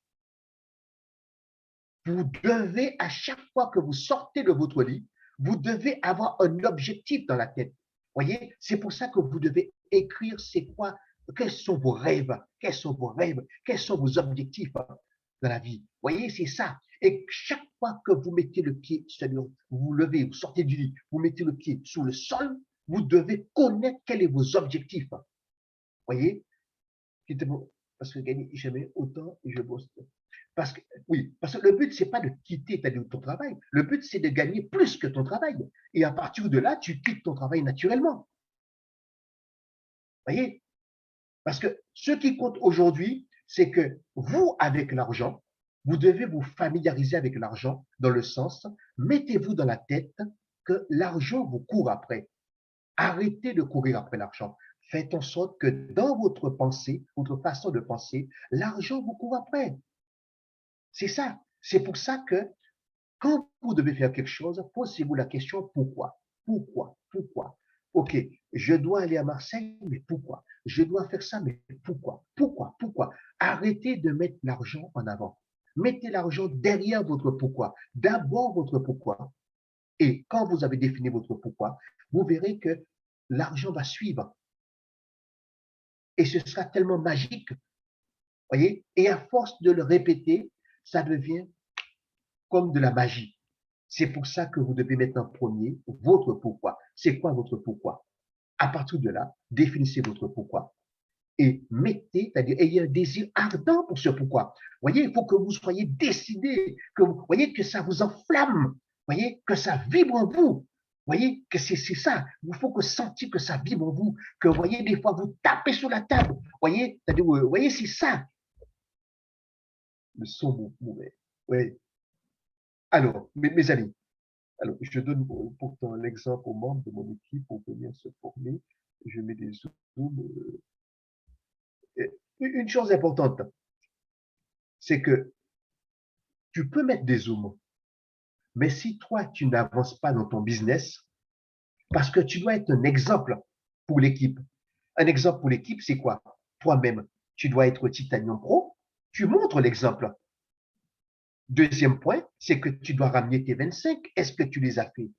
B: Vous devez, à chaque fois que vous sortez de votre lit, vous devez avoir un objectif dans la tête. Voyez, c'est pour ça que vous devez écrire c'est quoi, quels sont vos rêves, quels sont vos rêves, quels sont vos objectifs dans la vie. Voyez, c'est ça. Et chaque fois que vous mettez le pied, c'est-à-dire vous vous levez, vous sortez du lit, vous mettez le pied sur le sol, vous devez connaître quels sont vos objectifs. Voyez, parce que gagner jamais autant et je bosse. Parce que, oui, parce que le but, c'est pas de quitter ton travail. Le but, c'est de gagner plus que ton travail. Et à partir de là, tu quittes ton travail naturellement. Voyez? Parce que ce qui compte aujourd'hui, c'est que vous, avec l'argent, vous devez vous familiariser avec l'argent dans le sens, mettez-vous dans la tête que l'argent vous court après. Arrêtez de courir après l'argent. Faites en sorte que dans votre pensée, votre façon de penser, l'argent vous court après. C'est ça. C'est pour ça que quand vous devez faire quelque chose, posez-vous la question pourquoi? Pourquoi? Pourquoi? OK, je dois aller à Marseille, mais pourquoi? Je dois faire ça, mais pourquoi? Pourquoi? Pourquoi? Arrêtez de mettre l'argent en avant. Mettez l'argent derrière votre pourquoi. D'abord votre pourquoi. Et quand vous avez défini votre pourquoi, vous verrez que l'argent va suivre. Et ce sera tellement magique, voyez? Et à force de le répéter, ça devient comme de la magie. C'est pour ça que vous devez mettre en premier votre pourquoi. C'est quoi votre pourquoi? À partir de là, définissez votre pourquoi. Et mettez, c'est-à-dire ayez un désir ardent pour ce pourquoi. Voyez, il faut que vous soyez décidé, que vous voyez que ça vous enflamme, voyez, que ça vibre en vous. Voyez que c'est ça. Il faut que sentiez que ça vibre en vous, que voyez des fois vous tapez sur la table. Voyez, c'est-à-dire, voyez, c'est ça. Le son mauvais. Oui. Alors, mes amis, alors, je donne pourtant l'exemple aux membres de mon équipe pour venir se former. Je mets des zooms. une chose importante, c'est que tu peux mettre des zooms, mais si toi, tu n'avances pas dans ton business, parce que tu dois être un exemple pour l'équipe. Un exemple pour l'équipe, c'est quoi? Toi-même, tu dois être Titanium Pro, tu montres l'exemple. Deuxième point, c'est que tu dois ramener tes 25. Est-ce que tu les as fait?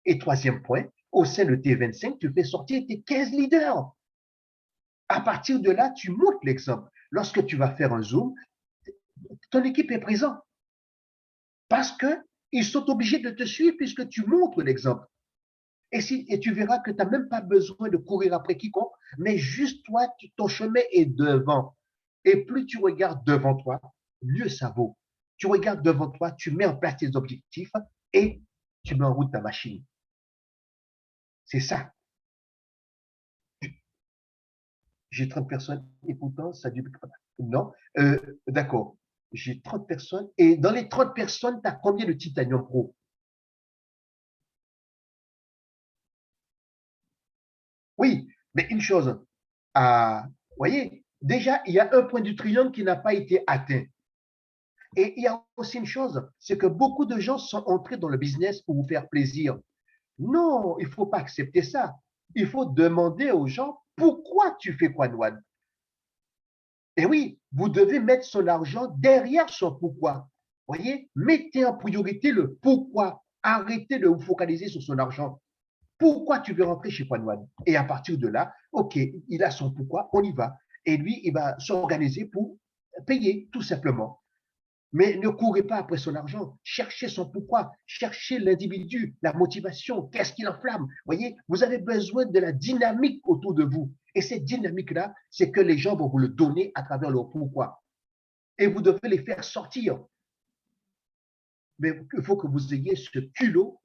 B: Et troisième point, au sein de tes 25, tu fais sortir tes 15 leaders. À partir de là, tu montres l'exemple. Lorsque tu vas faire un Zoom, ton équipe est présente parce qu'ils sont obligés de te suivre puisque tu montres l'exemple. Et tu verras que tu n'as même pas besoin de courir après quiconque, mais juste toi, ton chemin est devant. Et plus tu regardes devant toi, mieux ça vaut. Tu regardes devant toi, tu mets en place tes objectifs et tu mets en route ta machine. C'est ça. J'ai 30 personnes et pourtant, ça dure. Non, d'accord. J'ai 30 personnes et dans les 30 personnes, tu as combien de Titanium Pro? Oui, mais une chose, vous voyez, déjà, il y a un point du triangle qui n'a pas été atteint. Et il y a aussi une chose, c'est que beaucoup de gens sont entrés dans le business pour vous faire plaisir. Non, il ne faut pas accepter ça. Il faut demander aux gens pourquoi tu fais Quanwan. Et oui, vous devez mettre son argent derrière son pourquoi. Voyez, mettez en priorité le pourquoi. Arrêtez de vous focaliser sur son argent. Pourquoi tu veux rentrer chez Quanwan? Et à partir de là, OK, il a son pourquoi, on y va. Et lui, il va s'organiser pour payer, tout simplement. Mais ne courez pas après son argent. Cherchez son pourquoi. Cherchez l'individu, la motivation. Qu'est-ce qui l'enflamme? Voyez, vous avez besoin de la dynamique autour de vous. Et cette dynamique-là, c'est que les gens vont vous le donner à travers leur pourquoi. Et vous devez les faire sortir. Mais il faut que vous ayez ce culot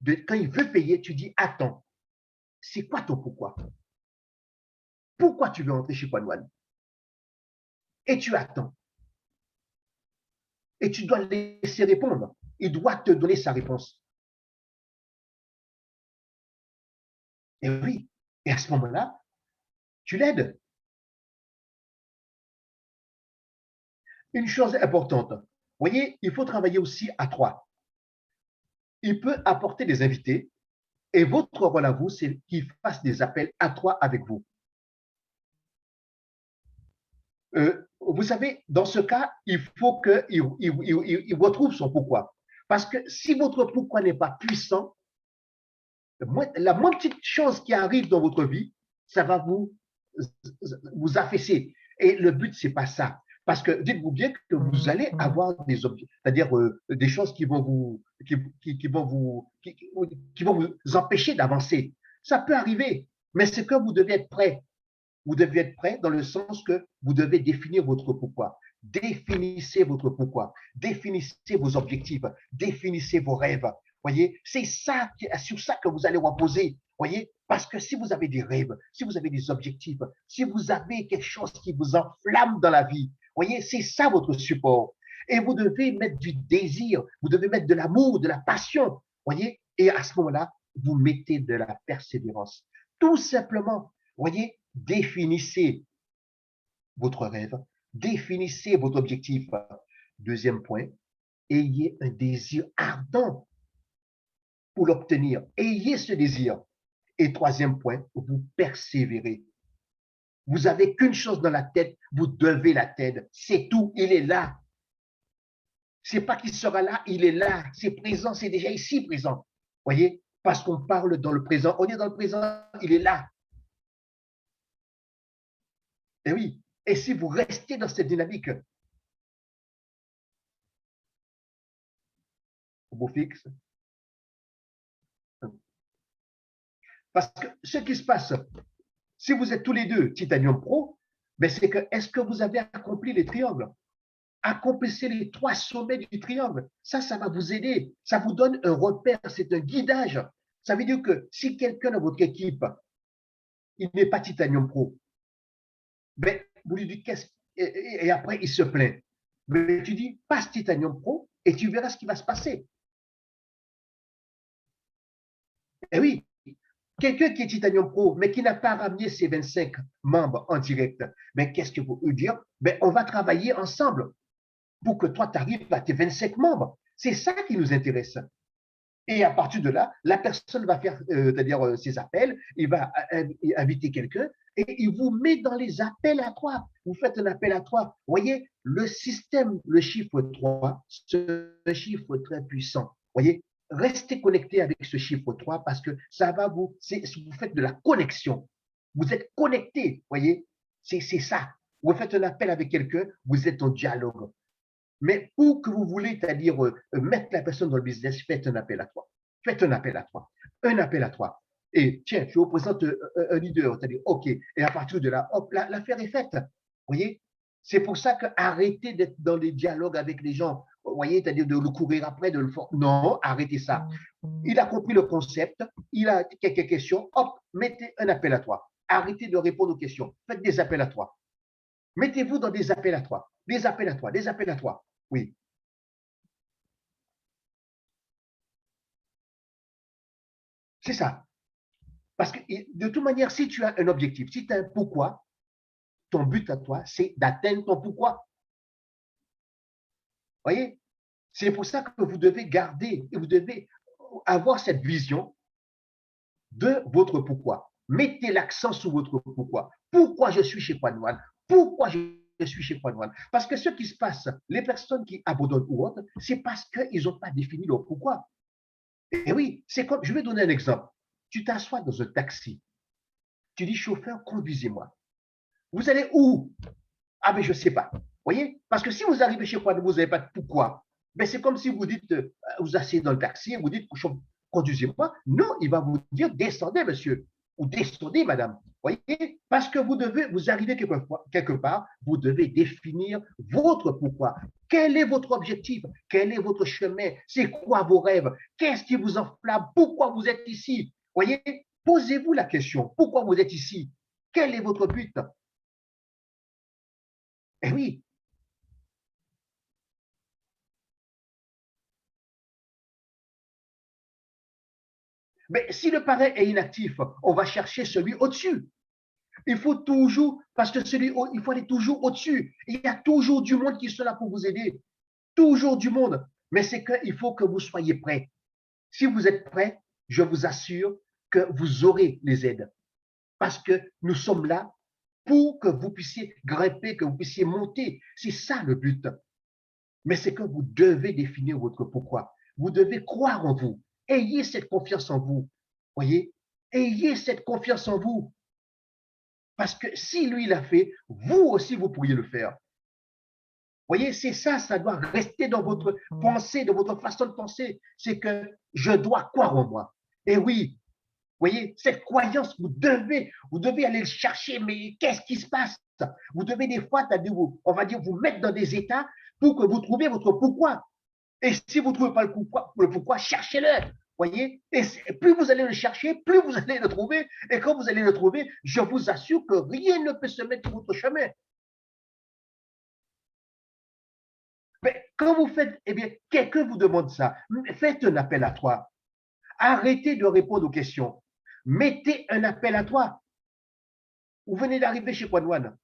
B: de quand il veut payer, tu dis attends, c'est quoi ton pourquoi? Pourquoi tu veux entrer chez Panwan? Et tu attends. Et tu dois laisser répondre. Il doit te donner sa réponse. Et oui. Et à ce moment-là, tu l'aides. Une chose importante, vous voyez, il faut travailler aussi à trois. Il peut apporter des invités et votre rôle à vous, c'est qu'il fasse des appels à trois avec vous. Vous savez, dans ce cas, il faut qu'il retrouve son pourquoi. Parce que si votre pourquoi n'est pas puissant, la moindre petite chose qui arrive dans votre vie, ça va vous affaisser. Et le but, c'est pas ça. Parce que dites-vous bien que vous allez avoir des objets, c'est-à-dire des choses qui vont qui vont vous empêcher d'avancer. Ça peut arriver, mais c'est que vous devez être prêt. Vous devez être prêt dans le sens que vous devez définir votre pourquoi. Définissez votre pourquoi. Définissez vos objectifs. Définissez vos rêves. Voyez, c'est ça, sur ça que vous allez reposer. Voyez, parce que si vous avez des rêves, si vous avez des objectifs, si vous avez quelque chose qui vous enflamme dans la vie, voyez, c'est ça votre support. Et vous devez mettre du désir, vous devez mettre de l'amour, de la passion. Voyez, et à ce moment-là, vous mettez de la persévérance. Tout simplement, voyez, définissez votre rêve, définissez votre objectif. Deuxième point, ayez un désir ardent pour l'obtenir. Ayez ce désir. Et troisième point, vous persévérez. Vous n'avez qu'une chose dans la tête, vous devez l'atteindre. C'est tout, il est là. C'est pas qu'il sera là, il est là. C'est présent, c'est déjà ici présent. Voyez, parce qu'on parle dans le présent, on est dans le présent, il est là. Et oui, et si vous restez dans cette dynamique, vous fixe. Parce que ce qui se passe, si vous êtes tous les deux Titanium Pro, ben c'est que est-ce que vous avez accompli les triangles? Accomplissez les trois sommets du triangle. Ça va vous aider. Ça vous donne un repère, c'est un guidage. Ça veut dire que si quelqu'un dans votre équipe, il n'est pas Titanium Pro, ben, vous lui dites qu'est-ce et après il se plaint. Mais tu dis passe Titanium Pro et tu verras ce qui va se passer. Et oui, quelqu'un qui est Titanium Pro, mais qui n'a pas ramené ses 25 membres en direct, mais qu'est-ce que vous voulez dire? Ben, on va travailler ensemble pour que toi, tu arrives à tes 25 membres. C'est ça qui nous intéresse. Et à partir de là, la personne va faire, c'est-à-dire ses appels, il va inviter quelqu'un et il vous met dans les appels à trois. Vous faites un appel à trois. Vous voyez, le système, le chiffre 3, c'est un chiffre très puissant. Vous voyez, restez connecté avec ce chiffre 3 parce que ça va vous faites de la connexion. Vous êtes connecté, vous voyez, c'est ça. Vous faites un appel avec quelqu'un, vous êtes en dialogue. Mais pour que vous voulez, c'est-à-dire mettre la personne dans le business, faites un appel à trois. Faites un appel à trois. Un appel à trois. Et tiens, je vous présente un leader, c'est-à-dire, OK, et à partir de là, hop, l'affaire est faite. Vous voyez? C'est pour ça que arrêtez d'être dans les dialogues avec les gens. Vous voyez, c'est-à-dire de le courir après, de le faire. Non, arrêtez ça. Il a compris le concept, il a quelques questions, hop, mettez un appel à trois. Arrêtez de répondre aux questions. Faites des appels à trois. Mettez-vous dans des appels à trois. Des appels à trois, des appels à trois. Oui. C'est ça. Parce que de toute manière, si tu as un objectif, si tu as un pourquoi, ton but à toi, c'est d'atteindre ton pourquoi. Vous voyez? C'est pour ça que vous devez garder et vous devez avoir cette vision de votre pourquoi. Mettez l'accent sur votre pourquoi. Pourquoi je suis chez Point One? Pourquoi je suis chez Point One? Parce que ce qui se passe, les personnes qui abandonnent ou autres, c'est parce qu'ils n'ont pas défini leur pourquoi. Et oui, c'est comme, je vais donner un exemple. Tu t'assois dans un taxi. Tu dis, chauffeur, conduisez-moi. Vous allez où? Ah, mais je ne sais pas. Vous voyez? Parce que si vous arrivez chez Point One, vous n'avez pas de pourquoi. Mais c'est comme si vous dites, vous asseyez dans le taxi et vous dites, conduisez-moi. Non, il va vous dire, descendez, monsieur, ou descendez, madame. Vous voyez? Parce que vous arrivez quelque part, vous devez définir votre pourquoi. Quel est votre objectif? Quel est votre chemin? C'est quoi vos rêves? Qu'est-ce qui vous enflamme? Pourquoi vous êtes ici? Vous voyez? Posez-vous la question. Pourquoi vous êtes ici? Quel est votre but? Eh oui, mais si le parrain est inactif, on va chercher celui au-dessus. Il faut toujours, parce que il faut aller toujours au-dessus. Il y a toujours du monde qui sera là pour vous aider. Toujours du monde. Mais c'est qu'il faut que vous soyez prêts. Si vous êtes prêts, je vous assure que vous aurez les aides. Parce que nous sommes là pour que vous puissiez grimper, que vous puissiez monter. C'est ça le but. Mais c'est que vous devez définir votre pourquoi. Vous devez croire en vous. Ayez cette confiance en vous. Voyez? Ayez cette confiance en vous. Parce que si lui l'a fait, vous aussi, vous pourriez le faire. Vous voyez, c'est ça, ça doit rester dans votre pensée, dans votre façon de penser. C'est que je dois croire en moi. Et oui, vous voyez, cette croyance, vous devez aller le chercher. Mais qu'est-ce qui se passe? Vous devez des fois, on va dire, vous mettre dans des états pour que vous trouviez votre pourquoi. Et si vous ne trouvez pas le pourquoi, cherchez-le. Voyez? Et plus vous allez le chercher, plus vous allez le trouver. Et quand vous allez le trouver, je vous assure que rien ne peut se mettre sur votre chemin. Mais quand vous faites, eh bien, quelqu'un vous demande ça, faites un appel à toi. Arrêtez de répondre aux questions. Mettez un appel à toi. Vous venez d'arriver chez Point One.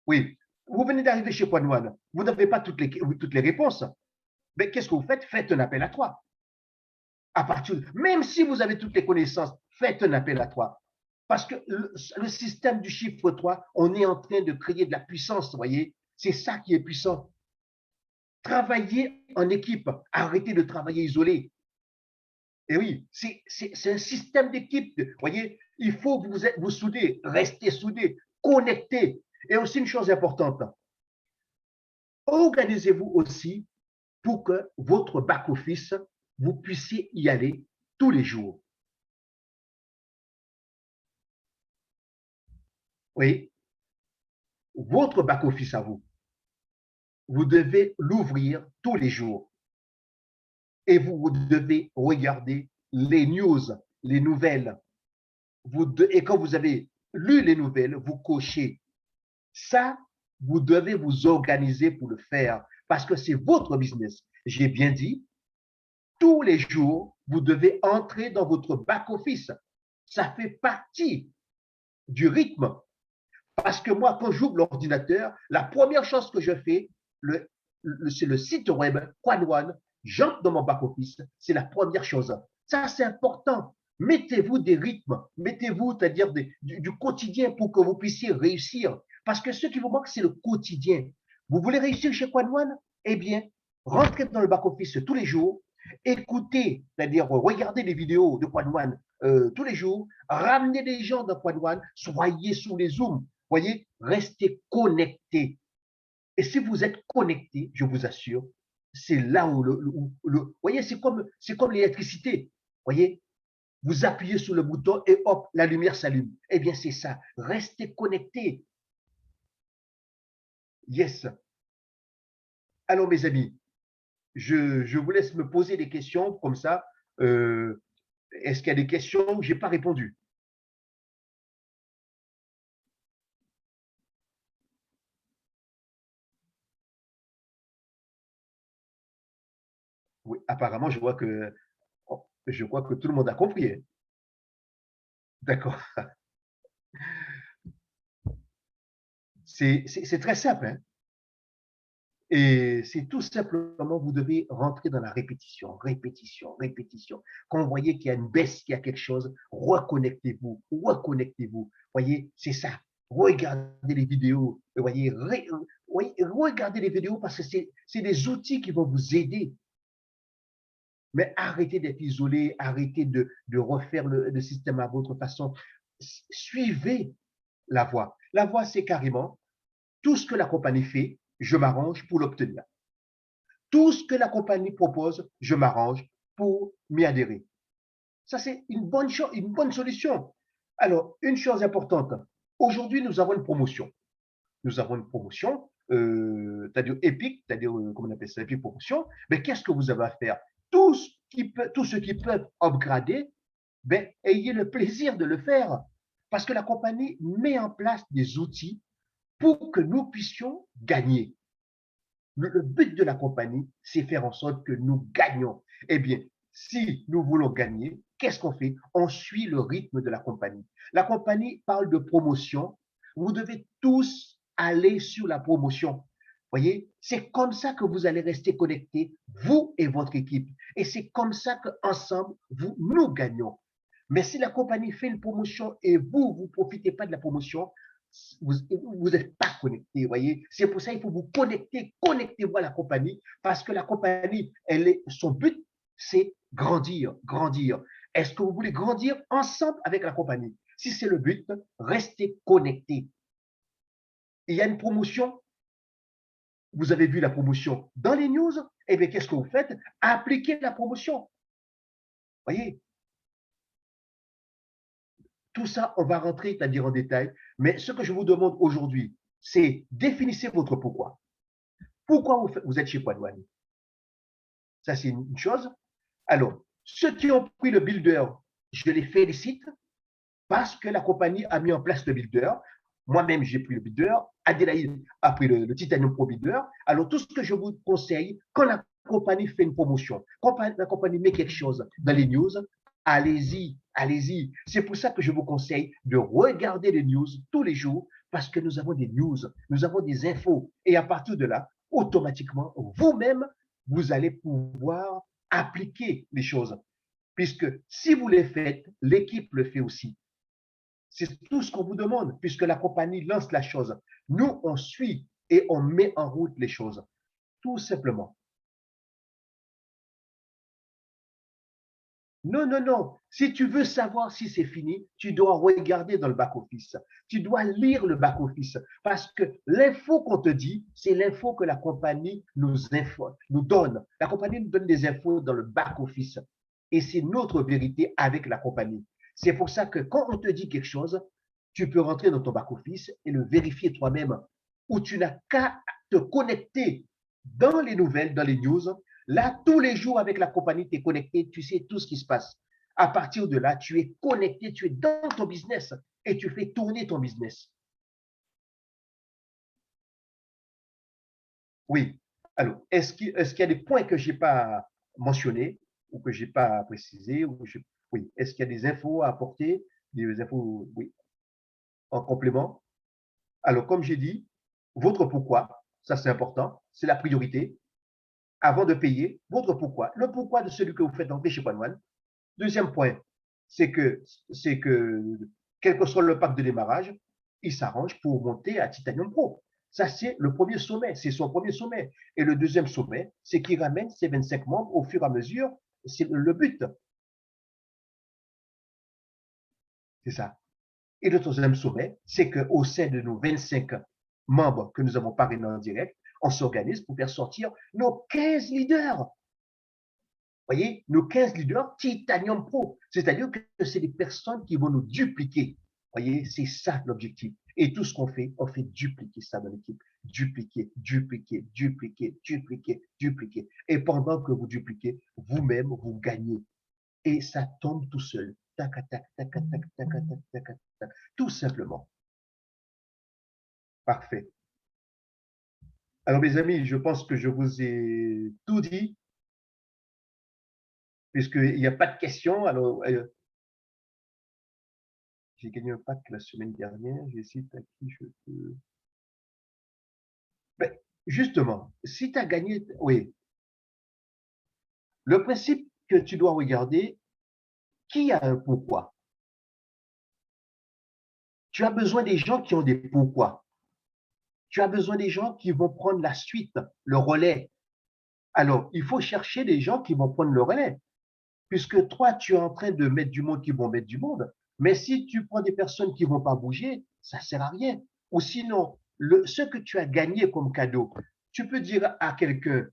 B: Oui, vous venez d'arriver chez Point One. Vous n'avez pas toutes les réponses. Mais qu'est-ce que vous faites? Faites un appel à toi. À partir, même si vous avez toutes les connaissances, faites un appel à toi. Parce que le système du chiffre 3, on est en train de créer de la puissance, vous voyez? C'est ça qui est puissant. Travaillez en équipe, arrêtez de travailler isolé. Et oui, c'est un système d'équipe, vous voyez? Il faut que vous soudez, restez soudés, connectés. Et aussi une chose importante, organisez-vous aussi pour que votre back-office, vous puissiez y aller tous les jours. Oui, votre back-office à vous, vous devez l'ouvrir tous les jours et vous devez regarder les news, les nouvelles. Et quand vous avez lu les nouvelles, vous cochez. Ça, vous devez vous organiser pour le faire parce que c'est votre business. J'ai bien dit, tous les jours, vous devez entrer dans votre back-office. ça fait partie du rythme. Parce que moi, quand j'ouvre l'ordinateur, la première chose que je fais, c'est le site web Quad One. J'entre dans mon back-office, c'est la première chose. Ça, c'est important. Mettez-vous des rythmes, mettez-vous, c'est-à-dire du quotidien pour que vous puissiez réussir. Parce que ce qui vous manque, c'est le quotidien. Vous voulez réussir chez Quad One? Eh bien, rentrez dans le back-office tous les jours, écoutez, c'est-à-dire regardez les vidéos de Quad One tous les jours, ramenez les gens dans Quad One, soyez sous les Zooms, voyez, restez connectés. Et si vous êtes connecté, je vous assure, c'est là où voyez, c'est comme l'électricité. Voyez, vous appuyez sur le bouton et hop, la lumière s'allume. Eh bien, c'est ça. Restez connectés. Yes. Alors, mes amis, je vous laisse me poser des questions comme ça. Est-ce qu'il y a des questions que je n'ai pas répondu? Oui, apparemment, je crois que tout le monde a compris. Hein. D'accord. C'est très simple. Hein. Et c'est tout simplement, vous devez rentrer dans la répétition, répétition, répétition. Quand vous voyez qu'il y a une baisse, qu'il y a quelque chose, reconnectez-vous, reconnectez-vous. Voyez, c'est ça. Regardez les vidéos, voyez, regardez les vidéos parce que c'est des outils qui vont vous aider. Mais arrêtez d'être isolé, arrêtez de refaire le système à votre façon. Suivez la voie. La voie, c'est carrément tout ce que la compagnie fait, je m'arrange pour l'obtenir. Tout ce que la compagnie propose, je m'arrange pour m'y adhérer. Ça, c'est une bonne chose, une bonne solution. Alors, une chose importante, aujourd'hui, nous avons une promotion. Nous avons une promotion, c'est-à-dire Epic, c'est-à-dire, comment on appelle ça, Epic Promotion. Mais qu'est-ce que vous avez à faire? Tous ceux qui peuvent upgrader, ben, ayez le plaisir de le faire. Parce que la compagnie met en place des outils pour que nous puissions gagner. Le but de la compagnie, c'est faire en sorte que nous gagnions. Eh bien, si nous voulons gagner, qu'est-ce qu'on fait? On suit le rythme de la compagnie. La compagnie parle de promotion. Vous devez tous aller sur la promotion. Voyez, c'est comme ça que vous allez rester connectés, vous et votre équipe. Et c'est comme ça qu'ensemble, nous gagnons. Mais si la compagnie fait une promotion et vous ne profitez pas de la promotion, vous n'êtes pas connecté, voyez. C'est pour ça qu'il faut vous connecter, connectez-vous à la compagnie, parce que la compagnie, son but, c'est grandir, grandir. Est-ce que vous voulez grandir ensemble avec la compagnie? Si c'est le but, restez connectés. Il y a une promotion, vous avez vu la promotion dans les news, eh bien, qu'est-ce que vous faites? Appliquez la promotion. Voyez, tout ça, on va rentrer, c'est-à-dire en détail. Mais ce que je vous demande aujourd'hui, c'est définissez votre pourquoi. Pourquoi vous êtes chez Quad One? Ça, c'est une chose. Alors, ceux qui ont pris le builder, je les félicite parce que la compagnie a mis en place le builder. Moi-même, j'ai pris le builder. Adélaïde a pris le Titanium Pro Builder. Alors, tout ce que je vous conseille, quand la compagnie fait une promotion, quand la compagnie met quelque chose dans les news, allez-y, allez-y. C'est pour ça que je vous conseille de regarder les news tous les jours parce que nous avons des news, nous avons des infos. Et à partir de là, automatiquement, vous-même, vous allez pouvoir appliquer les choses. Puisque si vous les faites, l'équipe le fait aussi. C'est tout ce qu'on vous demande, puisque la compagnie lance la chose. Nous, on suit et on met en route les choses. Tout simplement. Non, non, non. Si tu veux savoir si c'est fini, tu dois regarder dans le back-office. Tu dois lire le back-office. Parce que l'info qu'on te dit, c'est l'info que la compagnie nous donne. La compagnie nous donne des infos dans le back-office. Et c'est notre vérité avec la compagnie. C'est pour ça que quand on te dit quelque chose, tu peux rentrer dans ton back-office et le vérifier toi-même. Ou tu n'as qu'à te connecter dans les nouvelles, dans les news. Là, tous les jours avec la compagnie, tu es connecté, tu sais tout ce qui se passe. À partir de là, tu es connecté, tu es dans ton business et tu fais tourner ton business. Oui. Alors, est-ce qu'il y a des points que je n'ai pas mentionnés ou que je n'ai pas précisés? Oui. Est-ce qu'il y a des infos à apporter? des infos, oui, en complément. Alors, comme j'ai dit, votre pourquoi, ça c'est important, c'est la priorité. Avant de payer, votre pourquoi. Le pourquoi de celui que vous faites entrer chez Panoine. Deuxième point, c'est que, quel que soit le pack de démarrage, il s'arrange pour monter à Titanium Pro. Ça, c'est le premier sommet, c'est son premier sommet. Et le deuxième sommet, c'est qu'il ramène ses 25 membres au fur et à mesure. C'est le but. C'est ça. Et le troisième sommet, c'est qu'au sein de nos 25 membres que nous avons parrainés en direct, on s'organise pour faire sortir nos 15 leaders. Voyez, nos 15 leaders Titanium Pro, c'est-à-dire que c'est des personnes qui vont nous dupliquer. Voyez, c'est ça l'objectif. Et tout ce qu'on fait, on fait dupliquer ça dans l'équipe. Dupliquer, dupliquer, dupliquer, dupliquer, dupliquer. Et pendant que vous dupliquez, vous-même, vous gagnez. Et ça tombe tout seul. Tac, tac, tac, tac, tac, tac, tac, tac, tac, tout simplement. Parfait. Alors, mes amis, je pense que je vous ai tout dit, puisqu'il n'y a pas de questions. Alors, j'ai gagné un pack la semaine dernière. J'hésite à qui je peux. Ben, justement, si tu as gagné, oui, le principe que tu dois regarder, qui a un pourquoi? Tu as besoin des gens qui ont des pourquoi. Tu as besoin des gens qui vont prendre la suite, le relais. Alors, il faut chercher des gens qui vont prendre le relais. Puisque toi, tu es en train de mettre du monde qui vont mettre du monde. Mais si tu prends des personnes qui ne vont pas bouger, ça ne sert à rien. Ou sinon, ce que tu as gagné comme cadeau, tu peux dire à quelqu'un,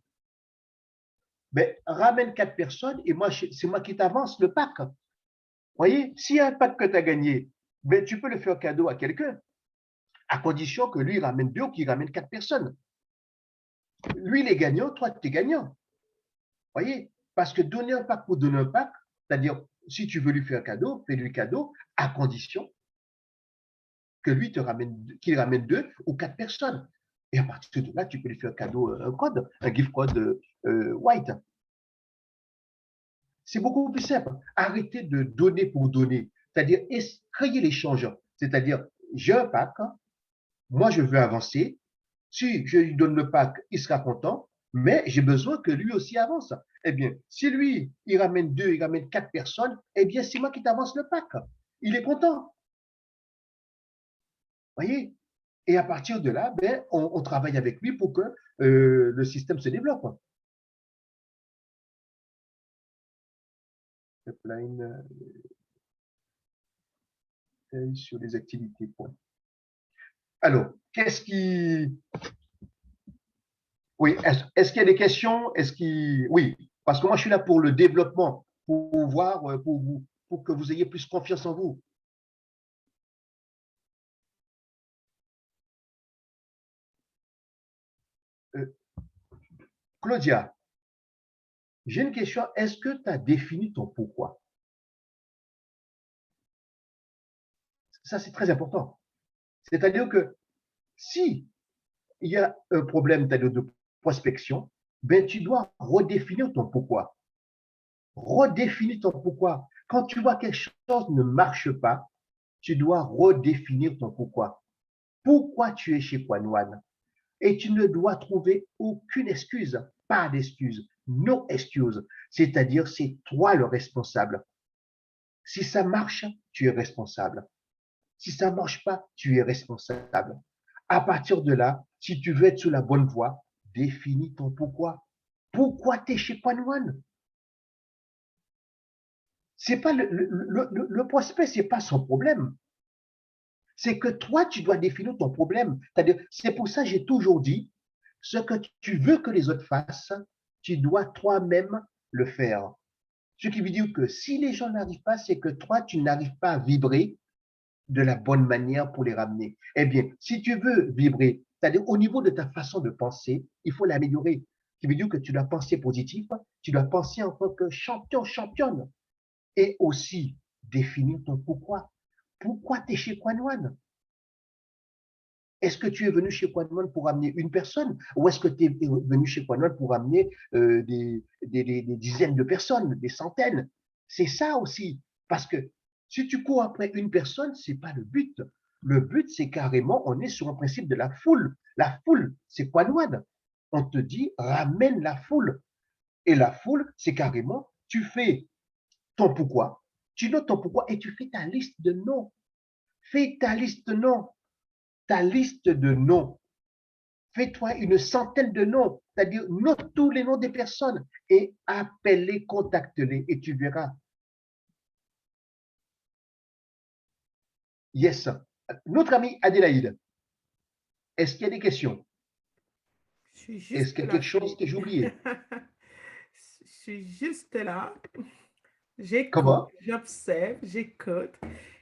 B: ben, ramène 4 personnes et moi, c'est moi qui t'avance le pack. Vous voyez, s'il y a un pack que tu as gagné, ben, tu peux le faire cadeau à quelqu'un, à condition que lui ramène 2 ou qu'il ramène 4 personnes. Lui, il est gagnant, toi, tu es gagnant. Vous voyez, parce que donner un pack pour donner un pack, c'est-à-dire, si tu veux lui faire un cadeau, fais-lui cadeau, à condition que lui qu'il ramène 2 ou 4 personnes. Et à partir de là, tu peux lui faire un cadeau, un code, un gift code white. C'est beaucoup plus simple. Arrêtez de donner pour donner. C'est-à-dire, créer l'échange. C'est-à-dire, j'ai un pack, moi je veux avancer. Si je lui donne le pack, il sera content, mais j'ai besoin que lui aussi avance. Eh bien, si lui, il ramène 2, il ramène 4 personnes, eh bien, c'est moi qui t'avance le pack. Il est content. Voyez? Et à partir de là, ben, on travaille avec lui pour que le système se développe. Pipeline sur les activités. Alors, qu'est-ce qui... Oui, est-ce qu'il y a des questions? Oui, parce que moi, je suis là pour le développement, pour voir, pour que vous ayez plus confiance en vous. Claudia, j'ai une question. Est-ce que tu as défini ton pourquoi? Ça, c'est très important. C'est-à-dire que si il y a un problème de prospection, ben, tu dois redéfinir ton pourquoi. Redéfinis ton pourquoi. Quand tu vois quelque chose ne marche pas, tu dois redéfinir ton pourquoi. Pourquoi tu es chez Quanoane? Et tu ne dois trouver aucune excuse, pas d'excuse, no excuse. C'est-à-dire, c'est toi le responsable. Si ça marche, tu es responsable. Si ça ne marche pas, tu es responsable. À partir de là, si tu veux être sur la bonne voie, définis ton pourquoi. Pourquoi tu es chez Quanoane? C'est pas le prospect, c'est pas son problème. C'est que toi, tu dois définir ton problème. C'est pour ça que j'ai toujours dit, ce que tu veux que les autres fassent, tu dois toi-même le faire. Ce qui veut dire que si les gens n'arrivent pas, c'est que toi, tu n'arrives pas à vibrer de la bonne manière pour les ramener. Eh bien, si tu veux vibrer, c'est-à-dire au niveau de ta façon de penser, il faut l'améliorer. Ce qui veut dire que tu dois penser positif, tu dois penser en tant que champion, championne. Et aussi définir ton pourquoi. Pourquoi tu es chez Quanoane? Est-ce que tu es venu chez Quanoane pour amener une personne ou est-ce que tu es venu chez Quanoane pour amener des dizaines de personnes, des centaines? C'est ça aussi. Parce que Si tu cours après une personne, ce n'est pas le but. Le but, c'est carrément, on est sur un principe de la foule. La foule, c'est quoi, Noad? On te dit, ramène la foule. Et la foule, c'est carrément, tu fais ton pourquoi, tu notes ton pourquoi et tu fais ta liste de noms. Fais ta liste de noms. Ta liste de noms. Fais-toi une centaine de noms. C'est-à-dire, note tous les noms des personnes et appelle-les, contacte-les et tu verras. Yes. Notre amie Adélaïde, est-ce qu'il y a des questions?
A: Je suis
B: Est-ce
A: juste
B: qu'il y a
A: là,
B: quelque chose que
A: Philippe.
B: j'ai oublié?
A: Je suis juste là. J'écoute,
B: Comment?
A: j'observe, j'écoute.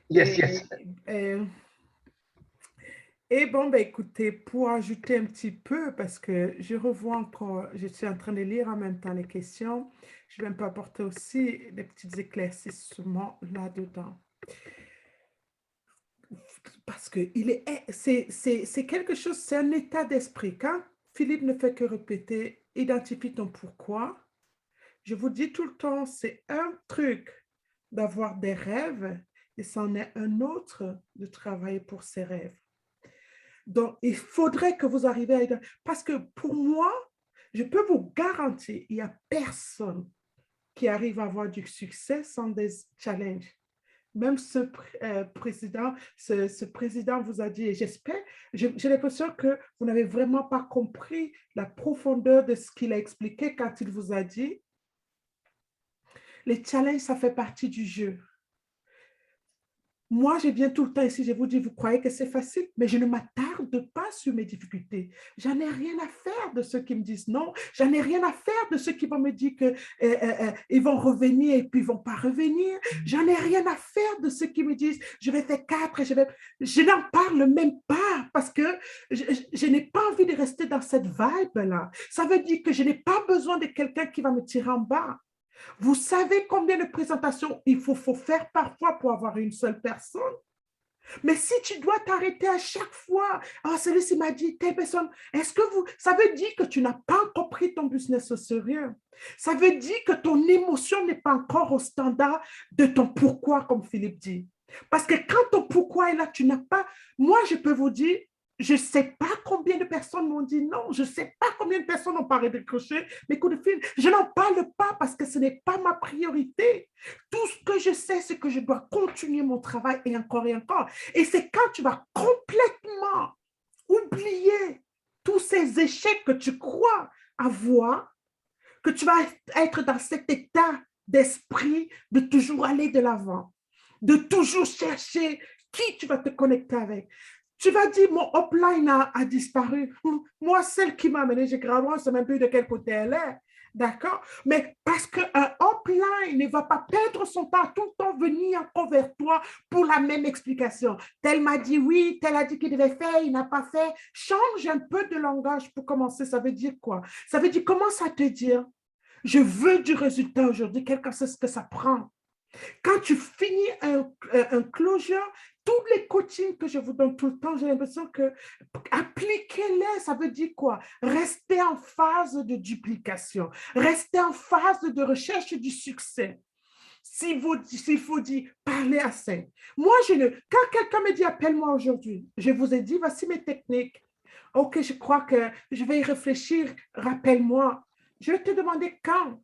B: Yes,
A: Et,
B: yes.
A: et, et bon, ben, écoutez, pour ajouter un petit peu, parce que je revois encore, je suis en train de lire en même temps les questions, je vais un peu apporter aussi des petits éclaircissements là-dedans. Parce que c'est quelque chose, c'est un état d'esprit. Quand Philippe ne fait que répéter, identifie ton pourquoi, je vous dis tout le temps, c'est un truc d'avoir des rêves et c'en est un autre de travailler pour ses rêves. Donc, il faudrait que vous arriviez à... Parce que pour moi, je peux vous garantir, il n'y a personne qui arrive à avoir du succès sans des challenges. Même ce président vous a dit, et j'espère, j'ai l'impression que vous n'avez vraiment pas compris la profondeur de ce qu'il a expliqué quand il vous a dit, les challenges, ça fait partie du jeu. Moi, je viens tout le temps ici, je vous dis, vous croyez que c'est facile, mais je ne m'attarde pas sur mes difficultés. J'en ai rien à faire de ceux qui me disent non. J'en ai rien à faire de ceux qui vont me dire qu'ils vont revenir et puis ils ne vont pas revenir. J'en ai rien à faire de ceux qui me disent, je vais faire 4 et je vais... Je n'en parle même pas parce que je n'ai pas envie de rester dans cette vibe-là. Ça veut dire que je n'ai pas besoin de quelqu'un qui va me tirer en bas. Vous savez combien de présentations il faut faire parfois pour avoir une seule personne? Mais si tu dois t'arrêter à chaque fois, ah, celui-ci m'a dit, telle personne, est-ce que vous, ça veut dire que tu n'as pas encore pris ton business au sérieux. Ça veut dire que ton émotion n'est pas encore au standard de ton pourquoi, comme Philippe dit. Parce que quand ton pourquoi est là, tu n'as pas, moi je peux vous dire, je ne sais pas combien de personnes m'ont dit non, je ne sais pas combien de personnes ont parlé de décrocher mes coups de fil. Je n'en parle pas parce que ce n'est pas ma priorité. Tout ce que je sais, c'est que je dois continuer mon travail et encore et encore. Et c'est quand tu vas complètement oublier tous ces échecs que tu crois avoir, que tu vas être dans cet état d'esprit de toujours aller de l'avant, de toujours chercher qui tu vas te connecter avec. Tu vas dire, mon upline a disparu. Moi, celle qui m'a amené, j'ai gradué, je ne sais même plus de quel côté elle est. D'accord? Mais parce qu'un upline ne va pas perdre son temps tout le temps venir encore vers toi pour la même explication. Tel m'a dit oui, tel a dit qu'il devait faire, il n'a pas fait. Change un peu de langage pour commencer. Ça veut dire quoi? Ça veut dire, commence à te dire, je veux du résultat aujourd'hui. Quelqu'un sait ce que ça prend. Quand tu finis un closure, tous les coachings que je vous donne tout le temps, j'ai l'impression que appliquez-les, ça veut dire quoi? Restez en phase de duplication, restez en phase de recherche du succès. S'il faut dire, parlez à 5. Moi, quand quelqu'un me dit, appelle-moi aujourd'hui, je vous ai dit, voici mes techniques. OK, je crois que je vais y réfléchir, rappelle-moi. Je vais te demander quand.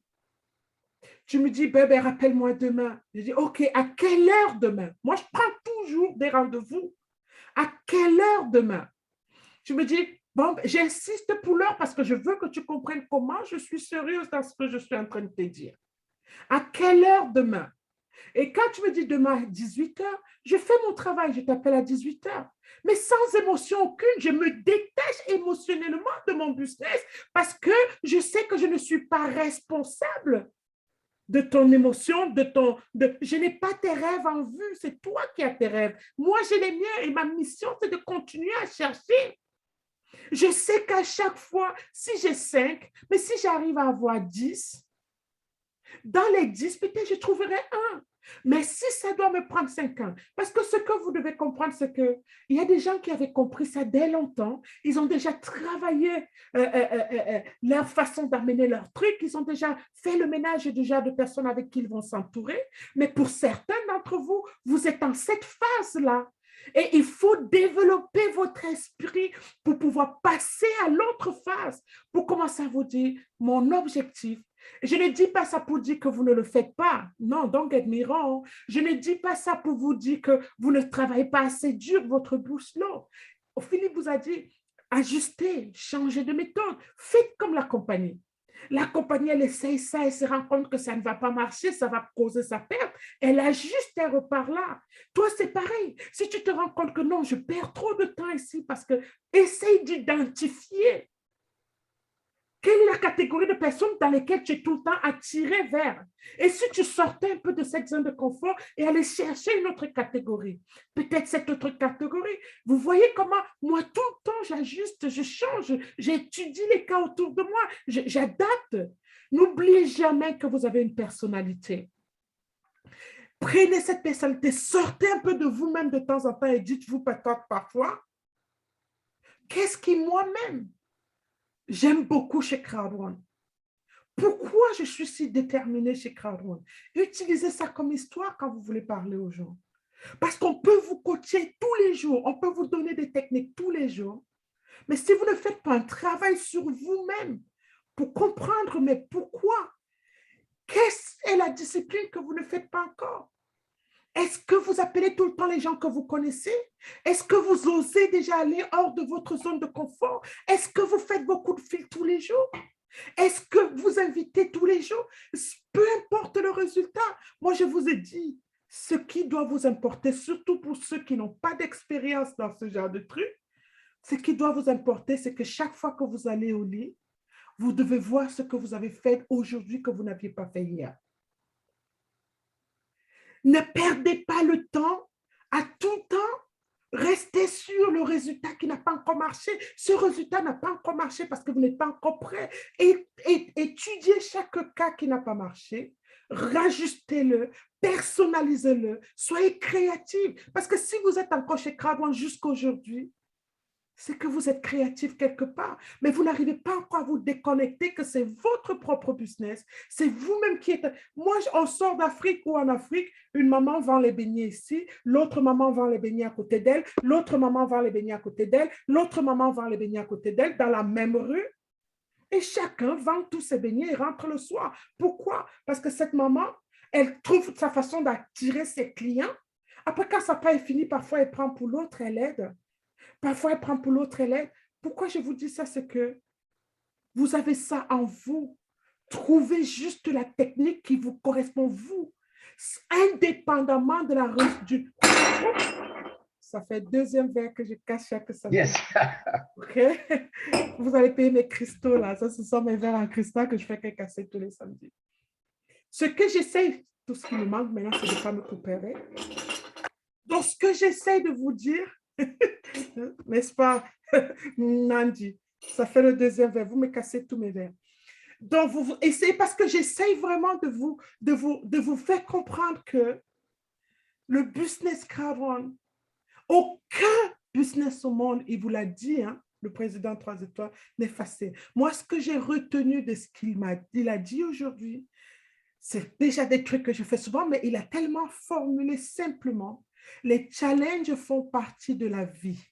A: Tu me dis, bébé, rappelle-moi demain. Je dis, OK, à quelle heure demain? Moi, je prends toujours des rendez-vous. À quelle heure demain? Tu me dis, bon, j'insiste pour l'heure parce que je veux que tu comprennes comment je suis sérieuse dans ce que je suis en train de te dire. À quelle heure demain? Et quand tu me dis demain à 18 heures, je fais mon travail, je t'appelle à 18 heures. Mais sans émotion aucune, je me détache émotionnellement de mon business parce que je sais que je ne suis pas responsable de ton émotion, je n'ai pas tes rêves en vue, c'est toi qui as tes rêves. Moi, j'ai les miens et ma mission, c'est de continuer à chercher. Je sais qu'à chaque fois, si j'ai 5, mais si j'arrive à avoir 10, dans les 10, peut-être je trouverai un. Mais si ça doit me prendre 5 ans, parce que ce que vous devez comprendre, c'est qu'il y a des gens qui avaient compris ça dès longtemps, ils ont déjà travaillé leur la façon d'amener leurs trucs. Ils ont déjà fait le ménage déjà de personnes avec qui ils vont s'entourer. Mais pour certains d'entre vous, vous êtes en cette phase-là. Et il faut développer votre esprit pour pouvoir passer à l'autre phase, pour commencer à vous dire, mon objectif. Je ne dis pas ça pour dire que vous ne le faites pas. Non, don't get me wrong. Je ne dis pas ça pour vous dire que vous ne travaillez pas assez dur votre bouche. Non. Philippe vous a dit, ajustez, changez de méthode. Faites comme la compagnie. La compagnie, elle essaye ça, elle se rend compte que ça ne va pas marcher, ça va causer sa perte. Elle ajuste, elle repart là. Toi, c'est pareil. Si tu te rends compte que non, je perds trop de temps ici parce que essaye d'identifier quelle est la catégorie de personnes dans lesquelles tu es tout le temps attiré vers. Et si tu sortais un peu de cette zone de confort et allais chercher une autre catégorie, peut-être cette autre catégorie. Vous voyez comment moi, tout le temps, j'ajuste, je change, j'étudie les cas autour de moi, j'adapte. N'oubliez jamais que vous avez une personnalité. Prenez cette personnalité, sortez un peu de vous-même de temps en temps et dites-vous peut-être parfois, qu'est-ce qui moi-même j'aime beaucoup chez Crowd1? Pourquoi je suis si déterminée chez Crowd1? Utilisez ça comme histoire quand vous voulez parler aux gens. Parce qu'on peut vous coacher tous les jours, on peut vous donner des techniques tous les jours. Mais si vous ne faites pas un travail sur vous-même pour comprendre, mais pourquoi? Quelle est la discipline que vous ne faites pas encore? Est-ce que vous appelez tout le temps les gens que vous connaissez? Est-ce que vous osez déjà aller hors de votre zone de confort? Est-ce que vous faites vos coups de fil tous les jours? Est-ce que vous invitez tous les jours? Peu importe le résultat. Moi, je vous ai dit, ce qui doit vous importer, surtout pour ceux qui n'ont pas d'expérience dans ce genre de truc, ce qui doit vous importer, c'est que chaque fois que vous allez au lit, vous devez voir ce que vous avez fait aujourd'hui que vous n'aviez pas fait hier. Ne perdez pas le temps à tout temps. Restez sur le résultat qui n'a pas encore marché. Ce résultat n'a pas encore marché parce que vous n'êtes pas encore prêt. Et étudiez chaque cas qui n'a pas marché. Rajustez-le, personnalisez-le, soyez créatif. Parce que si vous êtes encore chez Crowd1 jusqu'à aujourd'hui, c'est que vous êtes créatif quelque part, mais vous n'arrivez pas encore à vous déconnecter que c'est votre propre business, c'est vous-même qui êtes... Moi, on sort d'Afrique ou en Afrique, une maman vend les beignets ici, l'autre maman vend les beignets à côté d'elle, l'autre maman vend les beignets à côté d'elle, l'autre maman vend les beignets à côté d'elle, dans la même rue, et chacun vend tous ses beignets et rentre le soir. Pourquoi? Parce que cette maman, elle trouve sa façon d'attirer ses clients. Après, quand sa part est fini, parfois elle prend pour l'autre, elle aide. Parfois, elle prend pour l'autre élève. Pourquoi je vous dis ça? C'est que vous avez ça en vous. Trouvez juste la technique qui vous correspond, vous, indépendamment de la du... Ça fait deuxième verre que je cache chaque samedi.
B: Yes.
A: Okay? Vous allez payer mes cristaux, là. Ça, ce sont mes verres en cristal que je fais que casser tous les samedis. Ce que j'essaie, tout ce qui me manque maintenant, c'est de ne pas me couper. Donc, ce que j'essaie de vous dire, n'est-ce pas, Nandi? Ça fait le deuxième verre. Vous me cassez tous mes verres. Donc, vous essayez parce que j'essaye vraiment de vous faire comprendre que le business Crowd1, aucun business au monde, il vous l'a dit, hein, le président 3 étoiles, n'est facile. Moi, ce que j'ai retenu de ce qu'il a dit aujourd'hui, c'est déjà des trucs que je fais souvent, mais il a tellement formulé simplement. Les challenges font partie de la vie.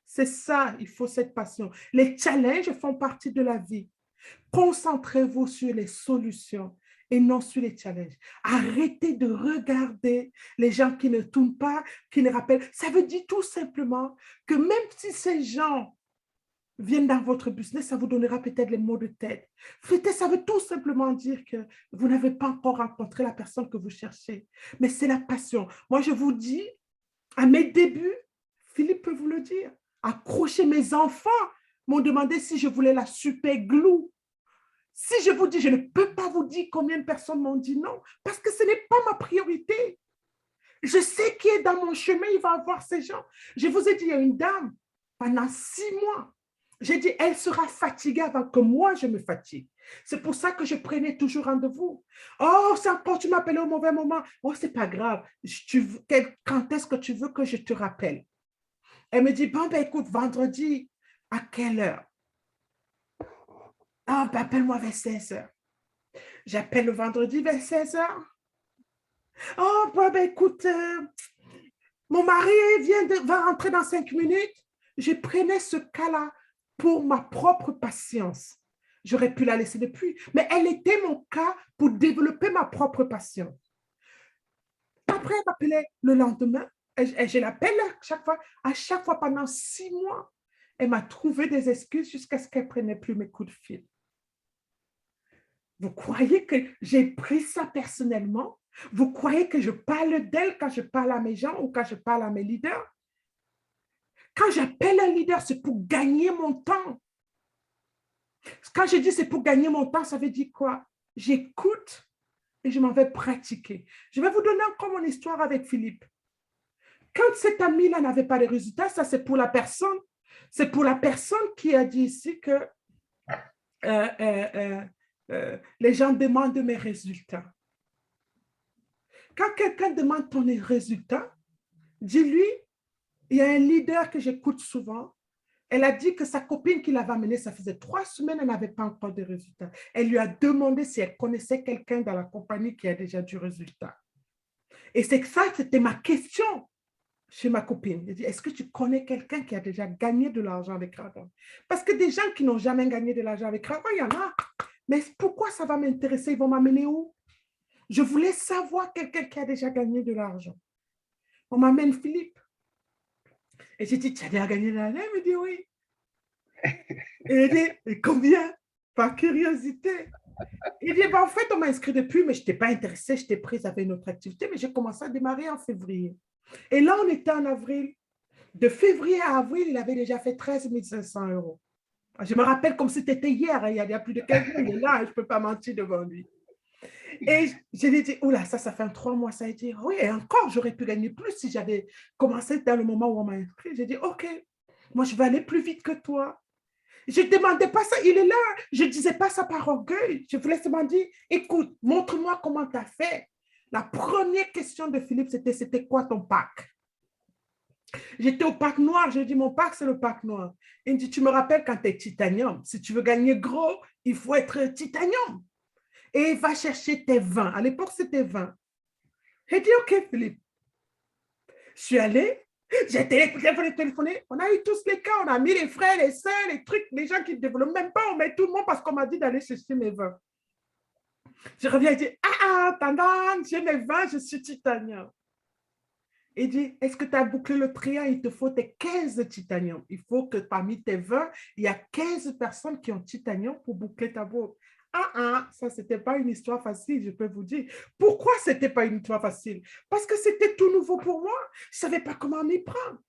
A: C'est ça, il faut cette passion. Les challenges font partie de la vie. Concentrez-vous sur les solutions et non sur les challenges. Arrêtez de regarder les gens qui ne tournent pas, qui ne rappellent. Ça veut dire tout simplement que même si ces gens viennent dans votre business, ça vous donnera peut-être les maux de tête. Ça veut tout simplement dire que vous n'avez pas encore rencontré la personne que vous cherchez. Mais c'est la passion. Moi, je vous dis, à mes débuts, Philippe peut vous le dire, accrocher mes enfants m'ont demandé si je voulais la super glue. Si je vous dis, je ne peux pas vous dire combien de personnes m'ont dit non, parce que ce n'est pas ma priorité. Je sais qui est dans mon chemin, il va avoir ces gens. Je vous ai dit, il y a une dame, pendant 6 mois, j'ai dit, elle sera fatiguée avant que moi, je me fatigue. C'est pour ça que je prenais toujours rendez-vous. Oh, c'est encore, tu m'appelles au mauvais moment. Oh, c'est pas grave. Quand est-ce que tu veux que je te rappelle? Elle me dit, bon, ben écoute, vendredi, à quelle heure? Ah, ben, appelle-moi vers 16 heures. J'appelle le vendredi vers 16 heures. Oh, ben, écoute, mon mari va rentrer dans 5 minutes. Je prenais ce cas-là pour ma propre patience. J'aurais pu la laisser depuis, mais elle était mon cas pour développer ma propre patience. Après, elle m'appelait le lendemain. Et je l'appelle à chaque fois pendant 6 mois. Elle m'a trouvé des excuses jusqu'à ce qu'elle ne prenne plus mes coups de fil. Vous croyez que j'ai pris ça personnellement? Vous croyez que je parle d'elle quand je parle à mes gens ou quand je parle à mes leaders? Quand j'appelle un leader, c'est pour gagner mon temps. Quand je dis c'est pour gagner mon temps, ça veut dire quoi? J'écoute et je m'en vais pratiquer. Je vais vous donner encore mon histoire avec Philippe. Quand cet ami-là n'avait pas de résultats, ça c'est pour la personne. C'est pour la personne qui a dit ici que les gens demandent mes résultats. Quand quelqu'un demande ton résultat, dis-lui, il y a un leader que j'écoute souvent. Elle a dit que sa copine qui l'avait amenée, ça faisait 3 semaines, elle n'avait pas encore de résultats. Elle lui a demandé si elle connaissait quelqu'un dans la compagnie qui a déjà du résultat. Et c'est que ça, c'était ma question chez ma copine. Elle dit, est-ce que tu connais quelqu'un qui a déjà gagné de l'argent avec Ragon? Parce que des gens qui n'ont jamais gagné de l'argent avec Ragon, il y en a. Mais pourquoi ça va m'intéresser? Ils vont m'amener où? Je voulais savoir quelqu'un qui a déjà gagné de l'argent. On m'amène Philippe. Et j'ai dit, tu as déjà gagné de l'argent? Il me dit oui. Et il dit, et combien? Par curiosité. Il dit, en fait, on m'a inscrit depuis, mais je n'étais pas intéressée, j'étais prise avec une autre activité, mais j'ai commencé à démarrer en février. Et là, on était en avril. De février à avril, il avait déjà fait 13 500 euros. Je me rappelle comme si c'était hier, hein, il y a plus de 15 jours, il est là, je ne peux pas mentir devant lui. Et je lui ai dit, oula, ça fait 3 mois, ça a été, oui, et encore, j'aurais pu gagner plus si j'avais commencé dans le moment où on m'a inscrit. J'ai dit, OK, moi, je vais aller plus vite que toi. Je ne demandais pas ça, il est là. Je ne disais pas ça par orgueil. Je voulais seulement dire, écoute, montre-moi comment tu as fait. La première question de Philippe, c'était quoi ton pack? J'étais au pack noir. Je lui ai dit, mon pack, c'est le pack noir. Il me dit, tu me rappelles quand tu es titanium. Si tu veux gagner gros, il faut être titanium. Et va chercher tes 20. À l'époque, c'était 20. J'ai dit, OK, Philippe. Je suis allée. J'ai téléphoné. On a eu tous les cas. On a mis les frères, les sœurs, les trucs, les gens qui ne développent même pas. On met tout le monde parce qu'on m'a dit d'aller chercher mes 20. Je reviens et dis, tendance, j'ai mes 20, je suis titanium. Il dit, est-ce que tu as bouclé le triangle? Il te faut tes 15 titanium. Il faut que parmi tes 20, il y a 15 personnes qui ont titanium pour boucler ta boucle. Ça, ce n'était pas une histoire facile, je peux vous dire. Pourquoi ce n'était pas une histoire facile? Parce que c'était tout nouveau pour moi. Je ne savais pas comment m'y prendre.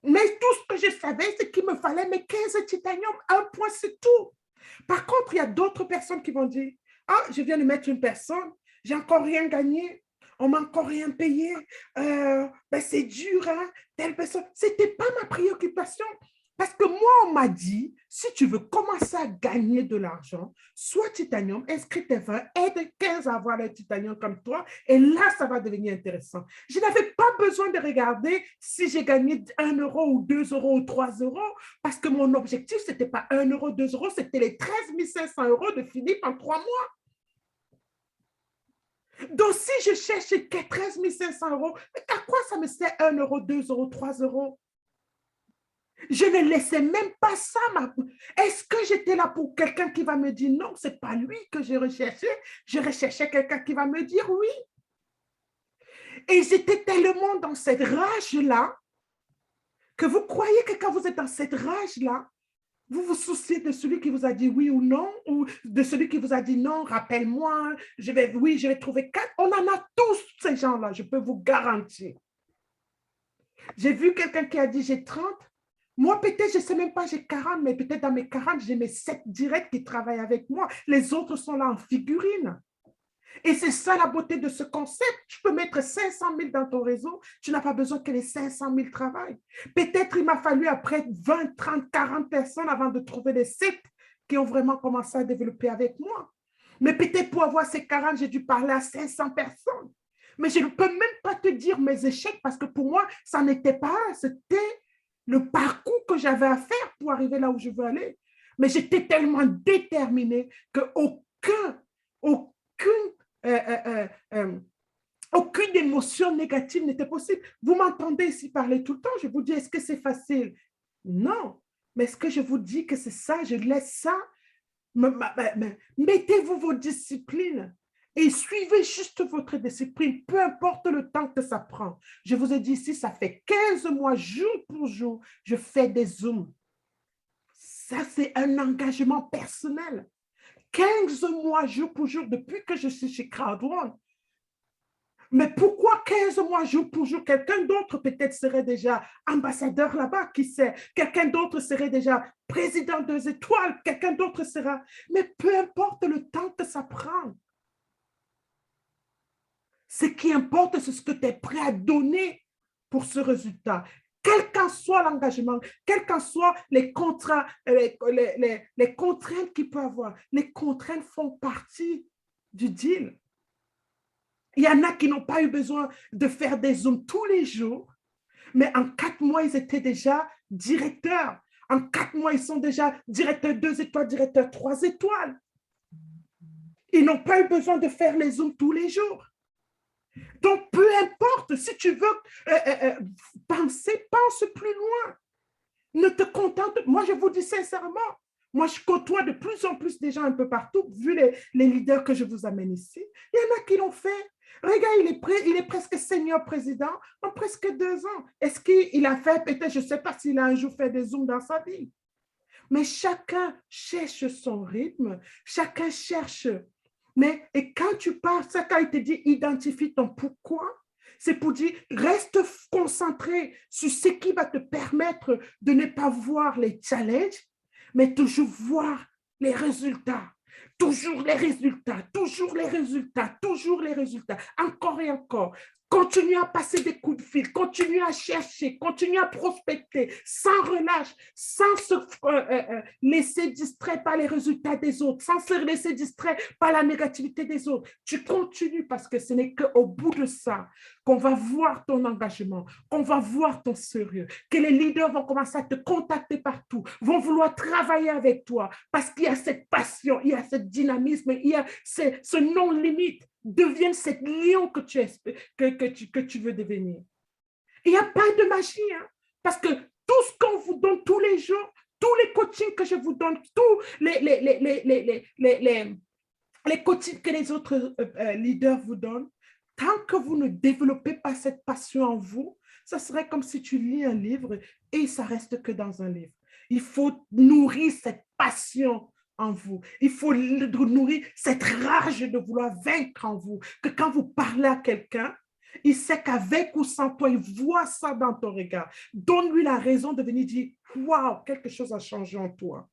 A: Mais tout ce que je savais, c'est qu'il me fallait mes 15 titanium. Un point, c'est tout. Par contre, il y a d'autres personnes qui vont dire, je viens de mettre une personne, j'ai encore rien gagné, on m'a encore rien payé, c'est dur, hein, telle personne. Ce n'était pas ma préoccupation. Parce que moi, on m'a dit, si tu veux commencer à gagner de l'argent, sois titanium, inscris tes 20, aide 15 à avoir le titanium comme toi, et là, ça va devenir intéressant. Je n'avais pas besoin de regarder si j'ai gagné 1 euro ou 2 euros ou 3 euros, parce que mon objectif, ce n'était pas 1 euro, 2 euros, c'était les 13 500 euros de Philippe en 3 mois. Donc, si je cherche 13 500 euros, à quoi ça me sert 1 euro, 2 euros, 3 euros? Je ne laissais même pas ça. Est-ce que j'étais là pour quelqu'un qui va me dire non, ce n'est pas lui que je recherchais. Je recherchais quelqu'un qui va me dire oui. Et j'étais tellement dans cette rage-là que vous croyez que quand vous êtes dans cette rage-là, vous vous souciez de celui qui vous a dit oui ou non, ou de celui qui vous a dit non, rappelle-moi, je vais trouver 4. On en a tous ces gens-là, je peux vous garantir. J'ai vu quelqu'un qui a dit j'ai 30. Moi, peut-être, je ne sais même pas, j'ai 40, mais peut-être dans mes 40, j'ai mes 7 directs qui travaillent avec moi. Les autres sont là en figurine. Et c'est ça la beauté de ce concept. Tu peux mettre 500 000 dans ton réseau, tu n'as pas besoin que les 500 000 travaillent. Peut-être il m'a fallu après 20, 30, 40 personnes avant de trouver des sites qui ont vraiment commencé à développer avec moi. Mais peut-être pour avoir ces 40, j'ai dû parler à 500 personnes. Mais je ne peux même pas te dire mes échecs parce que pour moi, ça n'était pas, c'était le parcours que j'avais à faire pour arriver là où je veux aller. Mais j'étais tellement déterminée aucune, aucune émotion négative n'était possible. Vous m'entendez ici parler tout le temps. Je vous dis, est-ce que c'est facile? Non. Mais est-ce que je vous dis que c'est ça? Je laisse ça? Mettez-vous vos disciplines et suivez juste votre discipline, peu importe le temps que ça prend. Je vous ai dit ici, ça fait 15 mois, jour pour jour, je fais des Zooms. Ça, c'est un engagement personnel. 15 mois, jour pour jour, depuis que je suis chez Crowd1. Mais pourquoi 15 mois, jour pour jour? Quelqu'un d'autre peut-être serait déjà ambassadeur là-bas, qui sait? Quelqu'un d'autre serait déjà président 2 étoiles, quelqu'un d'autre sera... Mais peu importe le temps que ça prend. Ce qui importe, c'est ce que tu es prêt à donner pour ce résultat. Quel qu'en soit l'engagement, quels qu'en soient les contrats, les contraintes qu'il peut avoir, les contraintes font partie du deal. Il y en a qui n'ont pas eu besoin de faire des Zooms tous les jours, mais en 4 mois, ils étaient déjà directeurs. En 4 mois, ils sont déjà directeurs 2 étoiles, directeurs 3 étoiles. Ils n'ont pas eu besoin de faire les Zooms tous les jours. Donc, peu importe, si tu veux penser, pense plus loin. Ne te contente. Moi, je vous dis sincèrement, moi, je côtoie de plus en plus des gens un peu partout, vu les leaders que je vous amène ici. Il y en a qui l'ont fait. Regarde, il est presque senior président en presque 2 ans. Est-ce qu'il a fait, peut-être, je ne sais pas s'il a un jour fait des Zooms dans sa vie. Mais chacun cherche son rythme, chacun cherche. Mais et quand tu parles, ça, quand il te dit identifie ton pourquoi, c'est pour dire reste concentré sur ce qui va te permettre de ne pas voir les challenges, mais toujours voir les résultats. Toujours les résultats, toujours les résultats, toujours les résultats, encore et encore. Continue à passer des coups de fil, continue à chercher, continue à prospecter, sans relâche, sans se laisser distraire par les résultats des autres, sans se laisser distraire par la négativité des autres. Tu continues parce que ce n'est qu'au bout de ça qu'on va voir ton engagement, qu'on va voir ton sérieux, que les leaders vont commencer à te contacter partout, vont vouloir travailler avec toi parce qu'il y a cette passion, il y a ce dynamisme, il y a ce non-limite. Devienne cette lion que tu veux devenir. Il n'y a pas de magie, hein, parce que tout ce qu'on vous donne tous les jours, tous les coachings que je vous donne, tous les coachings que les autres leaders vous donnent, tant que vous ne développez pas cette passion en vous, ça serait comme si tu lis un livre et ça reste que dans un livre. Il faut nourrir cette passion en vous. Il faut nourrir cette rage de vouloir vaincre en vous, que quand vous parlez à quelqu'un, il sait qu'avec ou sans toi, il voit ça dans ton regard. Donne-lui la raison de venir dire, waouh, quelque chose a changé en toi.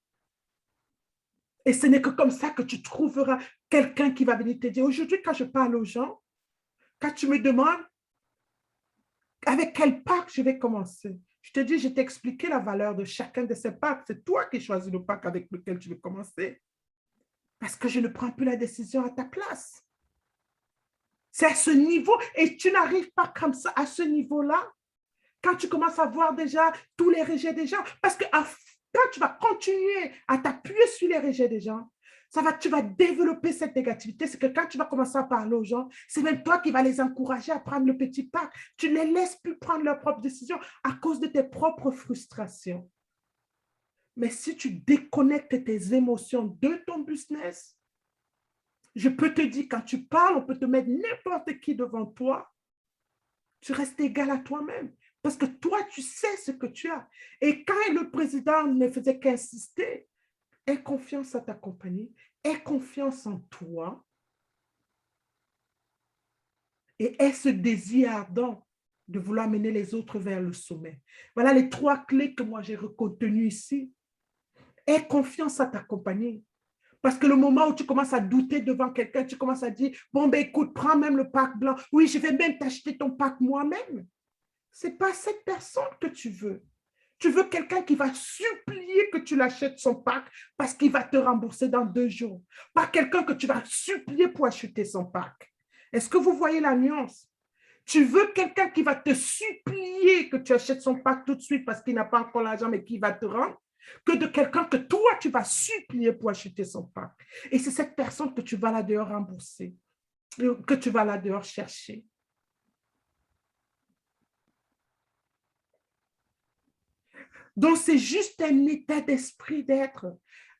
A: Et ce n'est que comme ça que tu trouveras quelqu'un qui va venir te dire, aujourd'hui, quand je parle aux gens, quand tu me demandes avec quel pack je vais commencer, je te dis, je t'ai expliqué la valeur de chacun de ces packs. C'est toi qui choisis le pack avec lequel tu veux commencer. Parce que je ne prends plus la décision à ta place. C'est à ce niveau, et tu n'arrives pas comme ça à ce niveau-là, quand tu commences à voir déjà tous les rejets des gens. Parce que quand tu vas continuer à t'appuyer sur les rejets des gens, tu vas développer cette négativité. C'est que quand tu vas commencer à parler aux gens, c'est même toi qui vas les encourager à prendre le petit pas. Tu ne les laisses plus prendre leurs propres décisions à cause de tes propres frustrations. Mais si tu déconnectes tes émotions de ton business, je peux te dire, quand tu parles, on peut te mettre n'importe qui devant toi, tu restes égal à toi-même. Parce que toi, tu sais ce que tu as. Et quand le président ne faisait qu'insister, aie confiance à ta compagnie, aie confiance en toi et aie ce désir ardent de vouloir mener les autres vers le sommet. Voilà les 3 clés que moi j'ai retenues ici. Aie confiance à ta compagnie. Parce que le moment où tu commences à douter devant quelqu'un, tu commences à dire, bon, ben écoute, prends même le pack blanc. Oui, je vais même t'acheter ton pack moi-même. Ce n'est pas cette personne que tu veux. Tu veux quelqu'un qui va supplier que tu l'achètes son pack parce qu'il va te rembourser dans 2 jours. Pas quelqu'un que tu vas supplier pour acheter son pack. Est-ce que vous voyez la nuance? Tu veux quelqu'un qui va te supplier que tu achètes son pack tout de suite parce qu'il n'a pas encore l'argent mais qui va te rendre. que de quelqu'un que toi, tu vas supplier pour acheter son pain. Et c'est cette personne que tu vas là dehors rembourser, que tu vas là dehors chercher. Donc, c'est juste un état d'esprit d'être.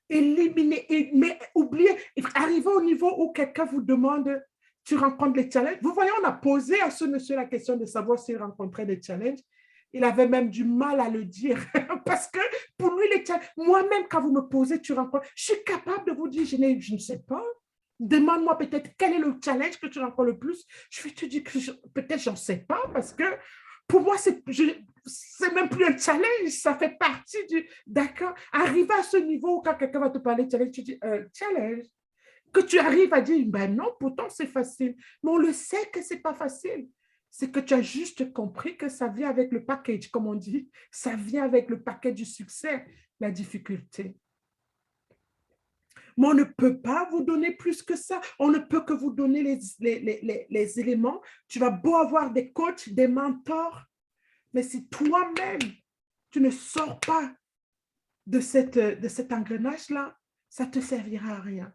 A: Éliminer, mais oubliez, arriver au niveau où quelqu'un vous demande, tu rencontres les challenges. Vous voyez, on a posé à ce monsieur la question de savoir s'il rencontrait des challenges. Il avait même du mal à le dire parce que pour lui, les challenges, moi-même, quand vous me posez, tu rencontres, je suis capable de vous dire, je ne sais pas. Demande-moi peut-être quel est le challenge que tu rencontres le plus. Je vais te dire que peut-être j'en sais pas parce que pour moi, c'est même plus un challenge, ça fait partie du. D'accord? Arriver à ce niveau où quand quelqu'un va te parler de challenge, tu dis challenge. Que tu arrives à dire, ben non, pourtant c'est facile. Mais on le sait que c'est pas facile. C'est que tu as juste compris que ça vient avec le package, comme on dit. Ça vient avec le paquet du succès, la difficulté. Mais on ne peut pas vous donner plus que ça. On ne peut que vous donner les éléments. Tu vas beau avoir des coachs, des mentors, mais si toi-même, tu ne sors pas de cet engrenage-là, ça ne te servira à rien.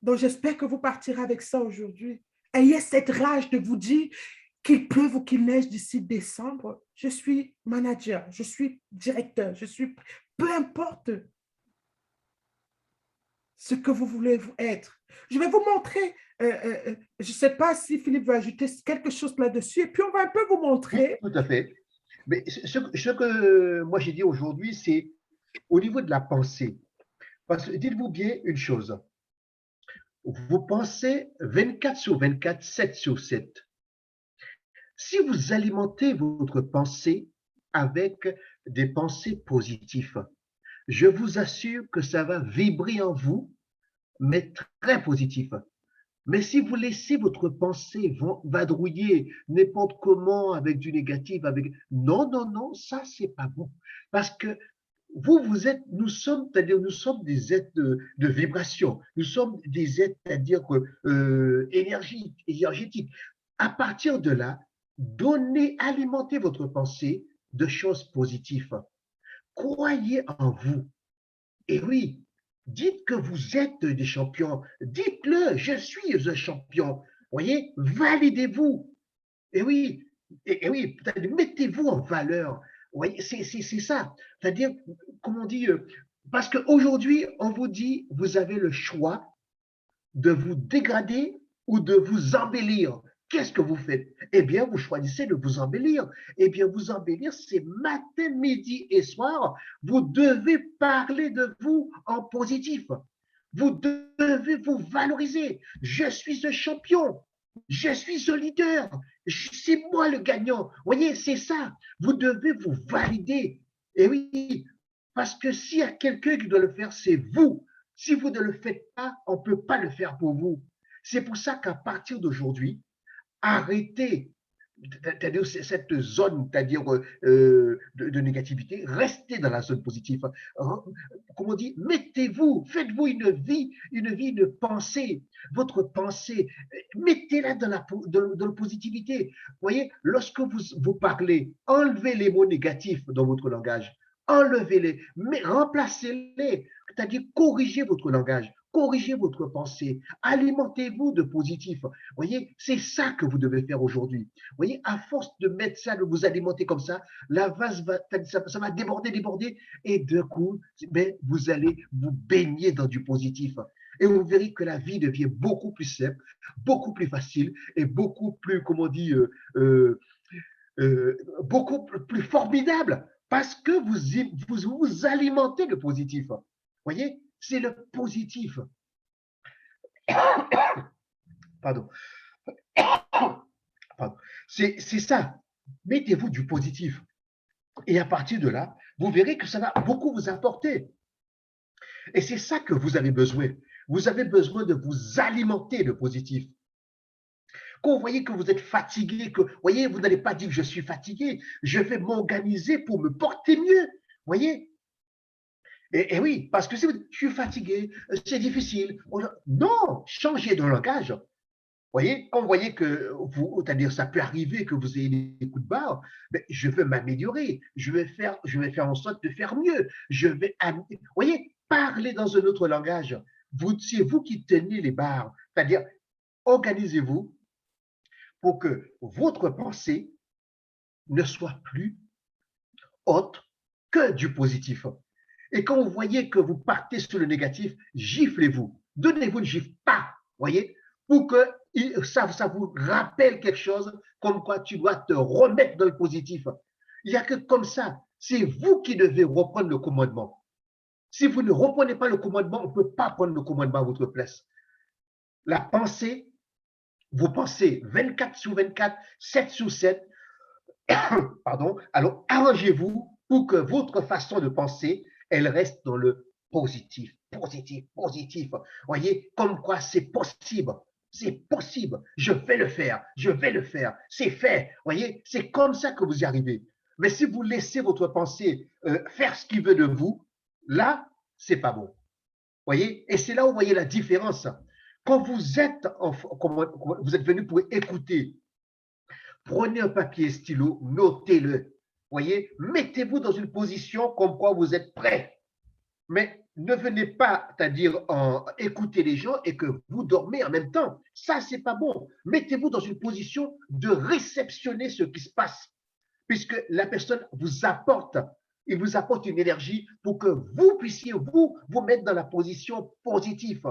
A: Donc, j'espère que vous partirez avec ça aujourd'hui. Ayez cette rage de vous dire qu'il pleuve ou qu'il neige d'ici décembre. Je suis manager, je suis directeur, je suis... Peu importe ce que vous voulez être. Je vais vous montrer, je ne sais pas si Philippe va ajouter quelque chose là-dessus, et puis on va un peu vous
B: Oui,
A: montrer.
B: tout à fait. Mais ce que moi j'ai dit aujourd'hui, c'est au niveau de la pensée. Parce que dites-vous bien une chose, vous pensez 24 sur 24, 7 sur 7. Si vous alimentez votre pensée avec des pensées positives, je vous assure que ça va vibrer en vous, mais très positif. Mais si vous laissez votre pensée vadrouiller n'importe comment avec du négatif, avec non, non, non, ça c'est pas bon. Parce que vous êtes, nous sommes, c'est-à-dire nous sommes des êtres de vibration, nous sommes des êtres, c'est-à-dire énergétiques. À partir de là, donnez, alimentez votre pensée de choses positives. Croyez en vous. Et oui, dites que vous êtes des champions. Dites-le, je suis un champion. Voyez, validez-vous. Et oui, et oui, mettez-vous en valeur. Vous voyez, c'est ça. C'est-à-dire, comme on dit, parce qu'aujourd'hui, on vous dit, vous avez le choix de vous dégrader ou de vous embellir. Qu'est-ce que vous faites? Eh bien, vous choisissez de vous embellir. Eh bien, vous embellir, c'est matin, midi et soir. Vous devez parler de vous en positif. Vous devez vous valoriser. Je suis un champion. Je suis un leader. C'est moi le gagnant. Vous voyez, c'est ça. Vous devez vous valider. Et oui, parce que s'il y a quelqu'un qui doit le faire, c'est vous. Si vous ne le faites pas, on ne peut pas le faire pour vous. C'est pour ça qu'à partir d'aujourd'hui, arrêtez c'est-à-dire cette zone, c'est-à-dire de négativité, restez dans la zone positive. Comme on dit, mettez-vous, faites-vous une pensée, votre pensée, mettez-la dans la positivité. Vous voyez, lorsque vous parlez, enlevez les mots négatifs dans votre langage, enlevez-les, mais remplacez-les, c'est-à-dire corrigez votre langage. Corrigez votre pensée, alimentez-vous de positif. Vous voyez, c'est ça que vous devez faire aujourd'hui. Vous voyez, à force de mettre ça, de vous alimenter comme ça, la vase va, ça va déborder, déborder, et d'un coup, ben, vous allez vous baigner dans du positif. Et vous verrez que la vie devient beaucoup plus simple, beaucoup plus facile, et beaucoup plus, comment on dit, beaucoup plus formidable, parce que vous alimentez le positif. Vous voyez, c'est le positif. Pardon. Pardon. C'est ça. Mettez-vous du positif. Et à partir de là, vous verrez que ça va beaucoup vous apporter. Et c'est ça que vous avez besoin. Vous avez besoin de vous alimenter de positif. Quand vous voyez que vous êtes fatigué, que voyez, vous n'allez pas dire que je suis fatigué, je vais m'organiser pour me porter mieux. Voyez? Et oui, parce que si vous dites, je suis fatigué, c'est difficile. Non, changez de langage. Voyez, quand vous voyez que vous, c'est-à-dire ça peut arriver que vous ayez des coups de barre, ben, je veux m'améliorer, je vais faire en sorte de faire mieux. Vous voyez, parler dans un autre langage. C'est vous qui tenez les barres. C'est-à-dire, organisez-vous pour que votre pensée ne soit plus autre que du positif. Et quand vous voyez que vous partez sur le négatif, giflez-vous. Donnez-vous une gifle, pas, voyez, pour que ça vous rappelle quelque chose, comme quoi tu dois te remettre dans le positif. Il n'y a que comme ça. C'est vous qui devez reprendre le commandement. Si vous ne reprenez pas le commandement, on ne peut pas prendre le commandement à votre place. La pensée, vous pensez 24 sur 24, 7 sur 7, pardon, alors arrangez-vous pour que votre façon de penser, elle reste dans le positif, positif, positif. Voyez, comme quoi c'est possible. C'est possible. Je vais le faire. Je vais le faire. C'est fait. Voyez, c'est comme ça que vous y arrivez. Mais si vous laissez votre pensée faire ce qu'il veut de vous, là, c'est pas bon. Voyez, et c'est là où vous voyez la différence. Quand vous êtes, vous êtes venu pour écouter, prenez un papier et stylo, notez-le. Voyez, mettez-vous dans une position comme quoi vous êtes prêt. Mais ne venez pas, c'est-à-dire écouter les gens et que vous dormez en même temps. Ça, c'est pas bon. Mettez-vous dans une position de réceptionner ce qui se passe, puisque la personne vous apporte, il vous apporte une énergie pour que vous puissiez vous mettre dans la position positive.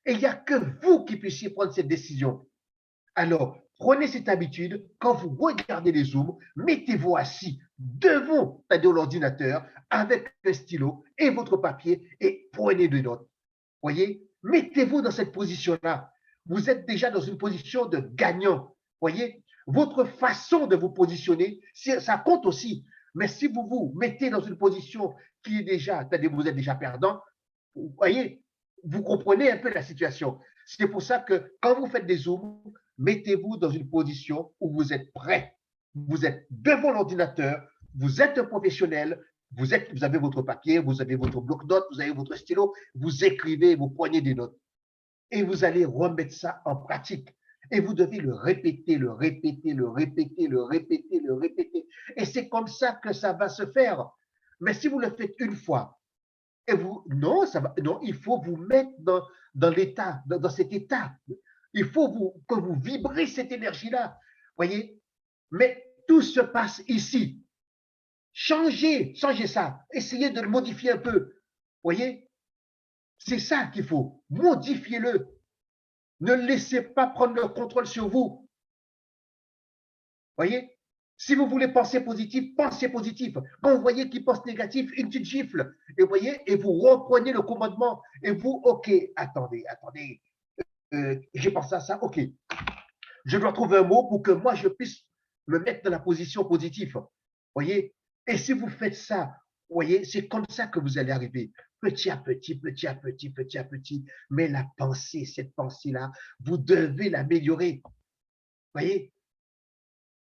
B: Et il n'y a que vous qui puissiez prendre cette décision. Alors, prenez cette habitude, quand vous regardez les Zooms, mettez-vous assis devant l'ordinateur avec un stylo et votre papier et prenez des notes. Voyez, mettez-vous dans cette position-là. Vous êtes déjà dans une position de gagnant. Voyez, votre façon de vous positionner, ça compte aussi. Mais si vous vous mettez dans une position qui est déjà, c'est-à-dire vous êtes déjà perdant, vous voyez, vous comprenez un peu la situation. C'est pour ça que quand vous faites des zooms, mettez-vous dans une position où vous êtes prêt. Vous êtes devant l'ordinateur, vous êtes un professionnel, vous avez votre papier, vous avez votre bloc-notes, vous avez votre stylo, vous écrivez, vous prenez des notes. Et vous allez remettre ça en pratique. Et vous devez le répéter, le répéter, le répéter, le répéter, le répéter. Et c'est comme ça que ça va se faire. Mais si vous le faites une fois, et vous, non, non, il faut vous mettre dans l'état, dans cet état. Il faut que vous vibrez cette énergie-là. Voyez? Mais tout se passe ici. Changez ça. Essayez de le modifier un peu. Voyez? C'est ça qu'il faut. Modifiez-le. Ne laissez pas prendre le contrôle sur vous. Voyez? Si vous voulez penser positif, pensez positif. Quand vous voyez qu'il pense négatif, une petite gifle. Et voyez, et vous reprenez le commandement. Et vous, OK, attendez, j'ai pensé à ça, OK. Je dois trouver un mot pour que moi, je puisse me mettre dans la position positive. Voyez? Et si vous faites ça, voyez, c'est comme ça que vous allez arriver. Petit à petit, petit à petit, petit à petit. Mais la pensée, cette pensée-là, vous devez l'améliorer. Voyez?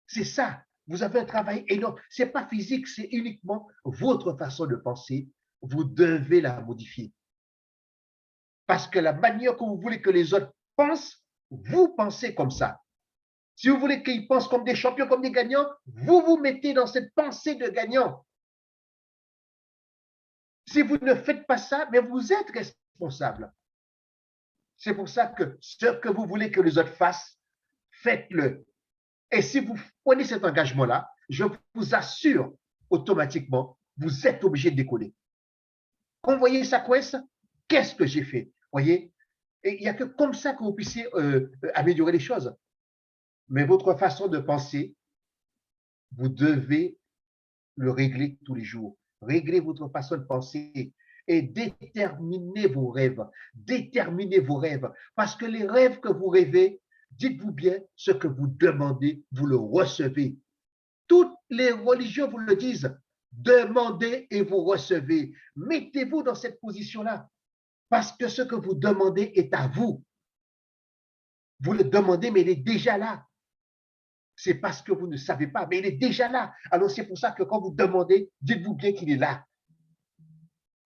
B: C'est ça. Vous avez un travail énorme. Ce n'est pas physique, c'est uniquement votre façon de penser. Vous devez la modifier. Parce que la manière que vous voulez que les autres pensent, vous pensez comme ça. Si vous voulez qu'ils pensent comme des champions, comme des gagnants, vous vous mettez dans cette pensée de gagnant. Si vous ne faites pas ça, mais vous êtes responsable. C'est pour ça que ce que vous voulez que les autres fassent, faites-le. Et si vous prenez cet engagement-là, je vous assure, automatiquement, vous êtes obligé de décoller. Quand vous voyez ça coince, qu'est-ce que j'ai fait? Voyez? Et il n'y a que comme ça que vous puissiez améliorer les choses. Mais votre façon de penser, vous devez le régler tous les jours. Réglez votre façon de penser et déterminez vos rêves. Déterminez vos rêves. Parce que les rêves que vous rêvez, dites-vous bien, ce que vous demandez, vous le recevez. Toutes les religions vous le disent. Demandez et vous recevez. Mettez-vous dans cette position-là. Parce que ce que vous demandez est à vous. Vous le demandez, mais il est déjà là. C'est parce que vous ne savez pas, mais il est déjà là. Alors c'est pour ça que quand vous demandez, dites-vous bien qu'il est là.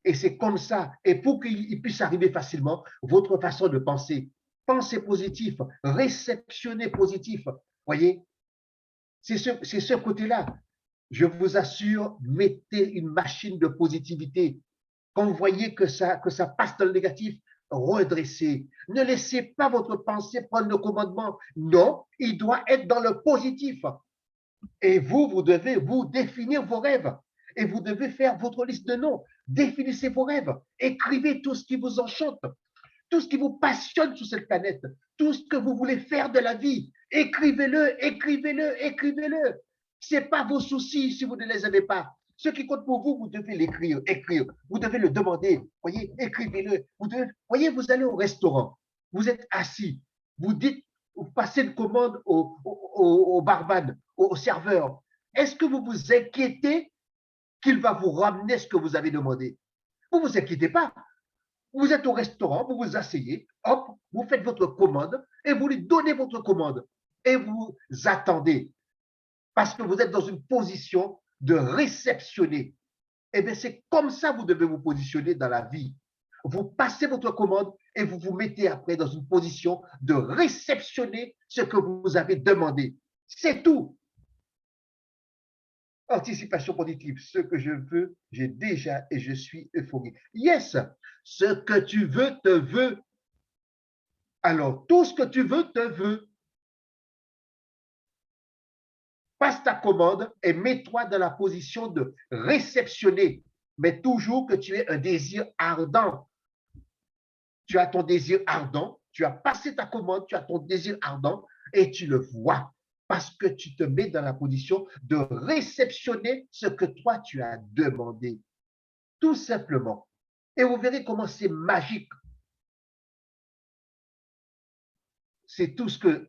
B: Et c'est comme ça. Et pour qu'il puisse arriver facilement, votre façon de penser, pensez positif, réceptionnez positif. Voyez, c'est ce côté-là. Je vous assure, mettez une machine de positivité. Quand vous voyez que ça passe dans le négatif, redressez. Ne laissez pas votre pensée prendre le commandement. Non, il doit être dans le positif. Et vous devez vous définir vos rêves. Et vous devez faire votre liste de noms. Définissez vos rêves. Écrivez tout ce qui vous enchante, tout ce qui vous passionne sur cette planète, tout ce que vous voulez faire de la vie. Écrivez-le, écrivez-le, écrivez-le. Ce n'est pas vos soucis si vous ne les avez pas. Ce qui compte pour vous, vous devez l'écrire, écrire. Vous devez le demander. Voyez, écrivez-le. Voyez, vous allez au restaurant. Vous êtes assis. Vous dites, vous passez une commande au barman, au serveur. Est-ce que vous vous inquiétez qu'il va vous ramener ce que vous avez demandé? Vous ne vous inquiétez pas. Vous êtes au restaurant, vous vous asseyez, hop, vous faites votre commande et vous lui donnez votre commande. Et vous attendez parce que vous êtes dans une position de réceptionner. Eh bien, c'est comme ça que vous devez vous positionner dans la vie. Vous passez votre commande et vous vous mettez après dans une position de réceptionner ce que vous avez demandé. C'est tout. Anticipation positive. Ce que je veux, j'ai déjà et je suis euphorique. Yes, ce que tu veux te veut. Alors, tout ce que tu veux te veut. Passe ta commande et mets-toi dans la position de réceptionner, mais toujours que tu aies un désir ardent. Tu as ton désir ardent, tu as passé ta commande, tu as ton désir ardent et tu le vois parce que tu te mets dans la position de réceptionner ce que toi tu as demandé, tout simplement. Et vous verrez comment c'est magique. C'est tout ce que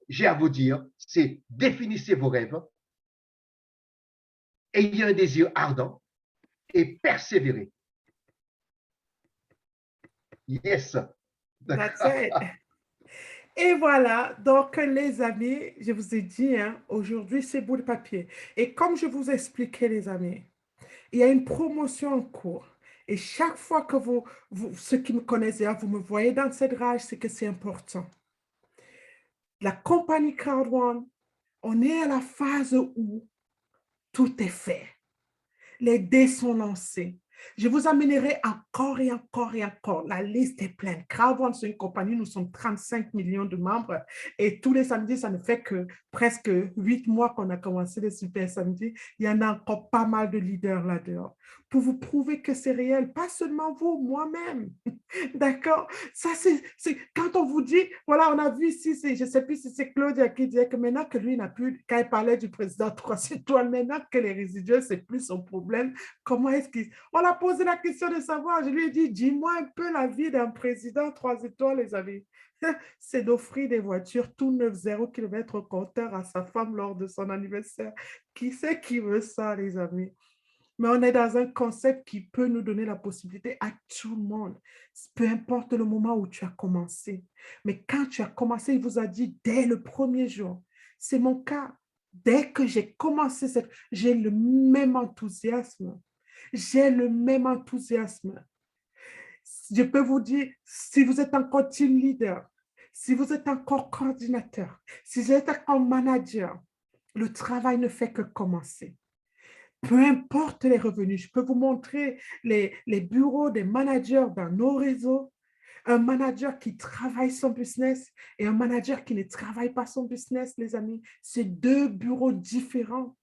B: j'ai à vous dire, c'est définissez vos rêves, ayez un désir ardent et persévérez. Yes.
A: That's it. Et voilà, donc les amis, je vous ai dit, hein, aujourd'hui c'est bout de papier. Et comme je vous expliquais, les amis, il y a une promotion en cours. Et chaque fois que ceux qui me connaissent, vous me voyez dans cette rage, c'est que c'est important. La compagnie Crowd One, on est à la phase où tout est fait. Les dés sont lancés. Je vous amènerai encore et encore et encore. La liste est pleine. Crowd One, c'est une compagnie, nous sommes 35 millions de membres et tous les samedis, ça ne fait que presque 8 mois qu'on a commencé les super samedis. Il y en a encore pas mal de leaders là-dedans pour vous prouver que c'est réel. Pas seulement vous, moi-même. D'accord? Ça, c'est quand on vous dit, voilà, on a vu ici, je ne sais plus si c'est Claudia qui disait que maintenant que lui n'a plus, quand il parlait du président 3 étoiles, maintenant que les résiduels, c'est plus son problème, comment est-ce qu'il. On a posé la question de savoir, je lui ai dit, dis-moi un peu la vie d'un président 3 étoiles, les amis. C'est d'offrir des voitures tout 9 0 km au compteur à sa femme lors de son anniversaire. Qui c'est qui veut ça, les amis? Mais on est dans un concept qui peut nous donner la possibilité à tout le monde, peu importe le moment où tu as commencé. Mais quand tu as commencé, il vous a dit dès le premier jour. C'est mon cas. Dès que j'ai commencé, j'ai le même enthousiasme. J'ai le même enthousiasme. Je peux vous dire, si vous êtes encore team leader, si vous êtes encore coordinateur, si vous êtes encore manager, le travail ne fait que commencer. Peu importe les revenus, je peux vous montrer les bureaux des managers dans nos réseaux. Un manager qui travaille son business et un manager qui ne travaille pas son business, les amis. C'est deux bureaux différents.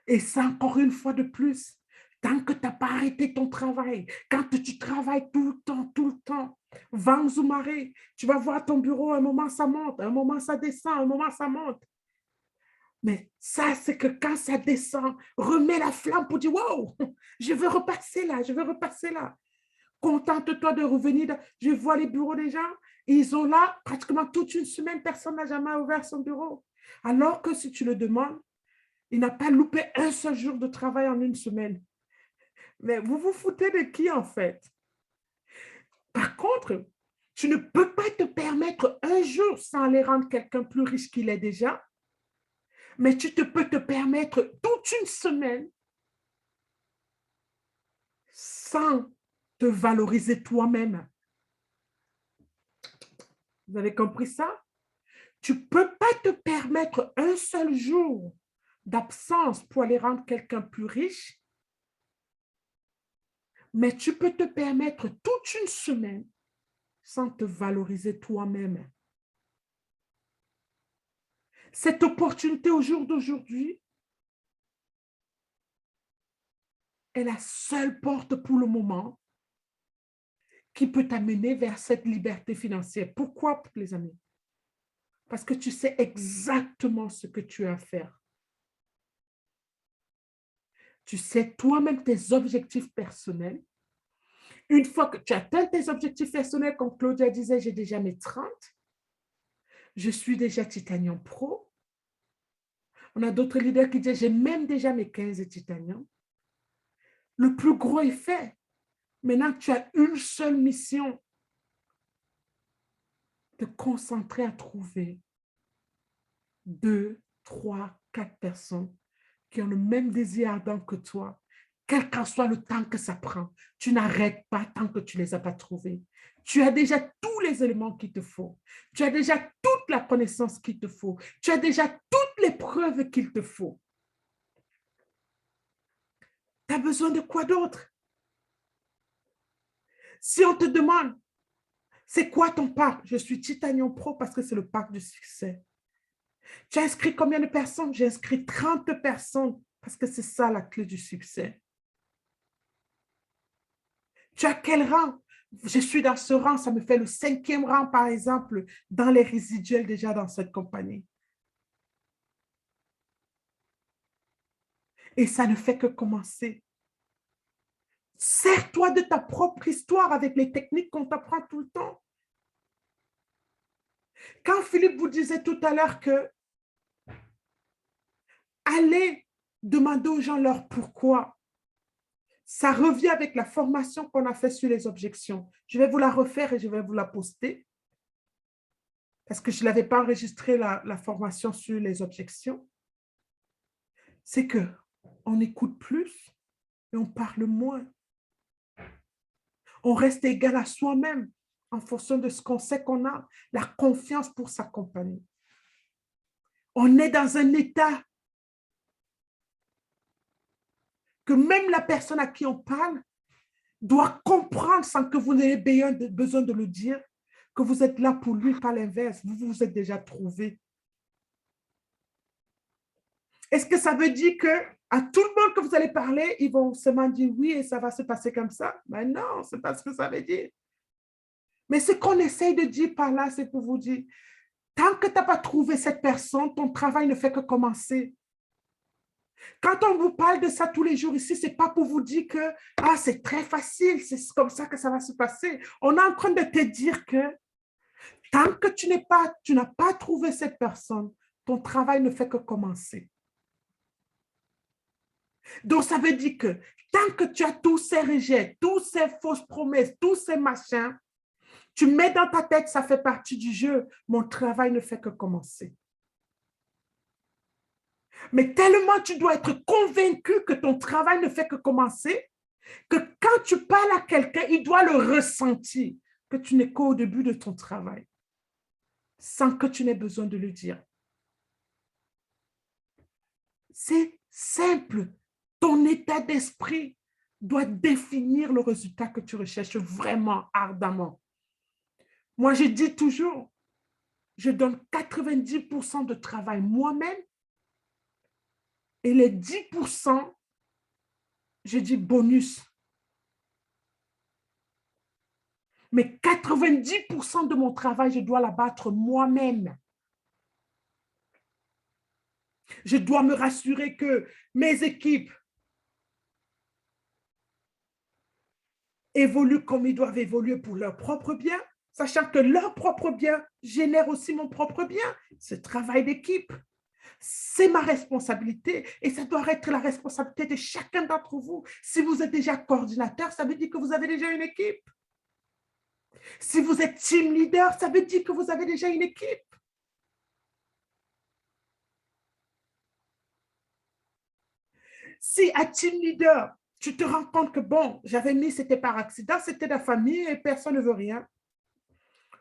A: Et ça, encore une fois de plus, tant que tu n'as pas arrêté ton travail, quand tu travailles tout le temps, va en zoomaré, tu vas voir ton bureau, un moment ça monte, un moment ça descend, un moment ça monte. Mais ça, c'est que quand ça descend, remets la flamme pour dire, wow, je veux repasser là, je veux repasser là. Contente-toi de revenir. Je vois les bureaux des gens, ils ont là pratiquement toute une semaine, personne n'a jamais ouvert son bureau. Alors que si tu le demandes, il n'a pas loupé un seul jour de travail en une semaine. Mais vous vous foutez de qui en fait? Par contre, tu ne peux pas te permettre un jour sans aller rendre quelqu'un plus riche qu'il est déjà, mais tu peux te permettre toute une semaine sans te valoriser toi-même. Vous avez compris ça? Tu ne peux pas te permettre un seul jour d'absence pour aller rendre quelqu'un plus riche, mais tu peux te permettre toute une semaine sans te valoriser toi-même. Cette opportunité au jour d'aujourd'hui est la seule porte pour le moment qui peut t'amener vers cette liberté financière. Pourquoi, les amis? Parce que tu sais exactement ce que tu as à faire. Tu sais toi-même tes objectifs personnels. Une fois que tu atteins tes objectifs personnels, comme Claudia disait, j'ai déjà mes 30, je suis déjà Titanium Pro. On a d'autres leaders qui disent, j'ai même déjà mes 15 Titanium. Le plus gros est fait. Maintenant, tu as une seule mission, te concentrer à trouver 2, 3, 4 personnes qui ont le même désir ardent que toi, quel qu'en soit le temps que ça prend. Tu n'arrêtes pas tant que tu ne les as pas trouvés. Tu as déjà tous les éléments qu'il te faut. Tu as déjà toute la connaissance qu'il te faut. Tu as déjà toutes les preuves qu'il te faut. Tu as besoin de quoi d'autre? Si on te demande, c'est quoi ton parc? Je suis Titanium Pro parce que c'est le parc du succès. Tu as inscrit combien de personnes? J'ai inscrit 30 personnes parce que c'est ça la clé du succès. Tu as quel rang? Je suis dans ce rang, ça me fait le 5e rang, par exemple, dans les résiduels déjà dans cette compagnie. Et ça ne fait que commencer. Sers-toi de ta propre histoire avec les techniques qu'on t'apprend tout le temps. Quand Philippe vous disait tout à l'heure que allez demander aux gens leur pourquoi, ça revient avec la formation qu'on a fait sur les objections. Je vais vous la refaire et je vais vous la poster parce que je ne l'avais pas enregistré la formation sur les objections. C'est qu'on écoute plus et on parle moins. On reste égal à soi-même en fonction de ce qu'on sait qu'on a, la confiance pour s'accompagner. On est dans un état que même la personne à qui on parle doit comprendre sans que vous n'ayez besoin de le dire, que vous êtes là pour lui, pas l'inverse. Vous vous êtes déjà trouvé. Est-ce que ça veut dire que à tout le monde que vous allez parler, ils vont seulement dire oui et ça va se passer comme ça? Mais non, ce n'est pas ce que ça veut dire. Mais ce qu'on essaye de dire par là, c'est pour vous dire, tant que tu n'as pas trouvé cette personne, ton travail ne fait que commencer. Quand on vous parle de ça tous les jours ici, ce n'est pas pour vous dire que ah, c'est très facile, c'est comme ça que ça va se passer. On est en train de te dire que tant que tu n'as pas trouvé cette personne, ton travail ne fait que commencer. Donc, ça veut dire que tant que tu as tous ces rejets, tous ces fausses promesses, tous ces machins, tu mets dans ta tête, ça fait partie du jeu, mon travail ne fait que commencer. Mais tellement tu dois être convaincu que ton travail ne fait que commencer, que quand tu parles à quelqu'un, il doit le ressentir, que tu n'es qu'au début de ton travail, sans que tu n'aies besoin de le dire. C'est simple. Ton état d'esprit doit définir le résultat que tu recherches vraiment ardemment. Moi, je dis toujours, je donne 90% de travail moi-même et les 10%, je dis bonus. Mais 90% de mon travail, je dois l'abattre moi-même. Je dois me rassurer que mes équipes évoluent comme ils doivent évoluer pour leur propre bien, sachant que leur propre bien génère aussi mon propre bien. Ce travail d'équipe, c'est ma responsabilité et ça doit être la responsabilité de chacun d'entre vous. Si vous êtes déjà coordinateur, ça veut dire que vous avez déjà une équipe. Si vous êtes team leader, ça veut dire que vous avez déjà une équipe. Si à team leader, tu te rends compte que bon, j'avais mis, c'était par accident, c'était la famille et personne ne veut rien.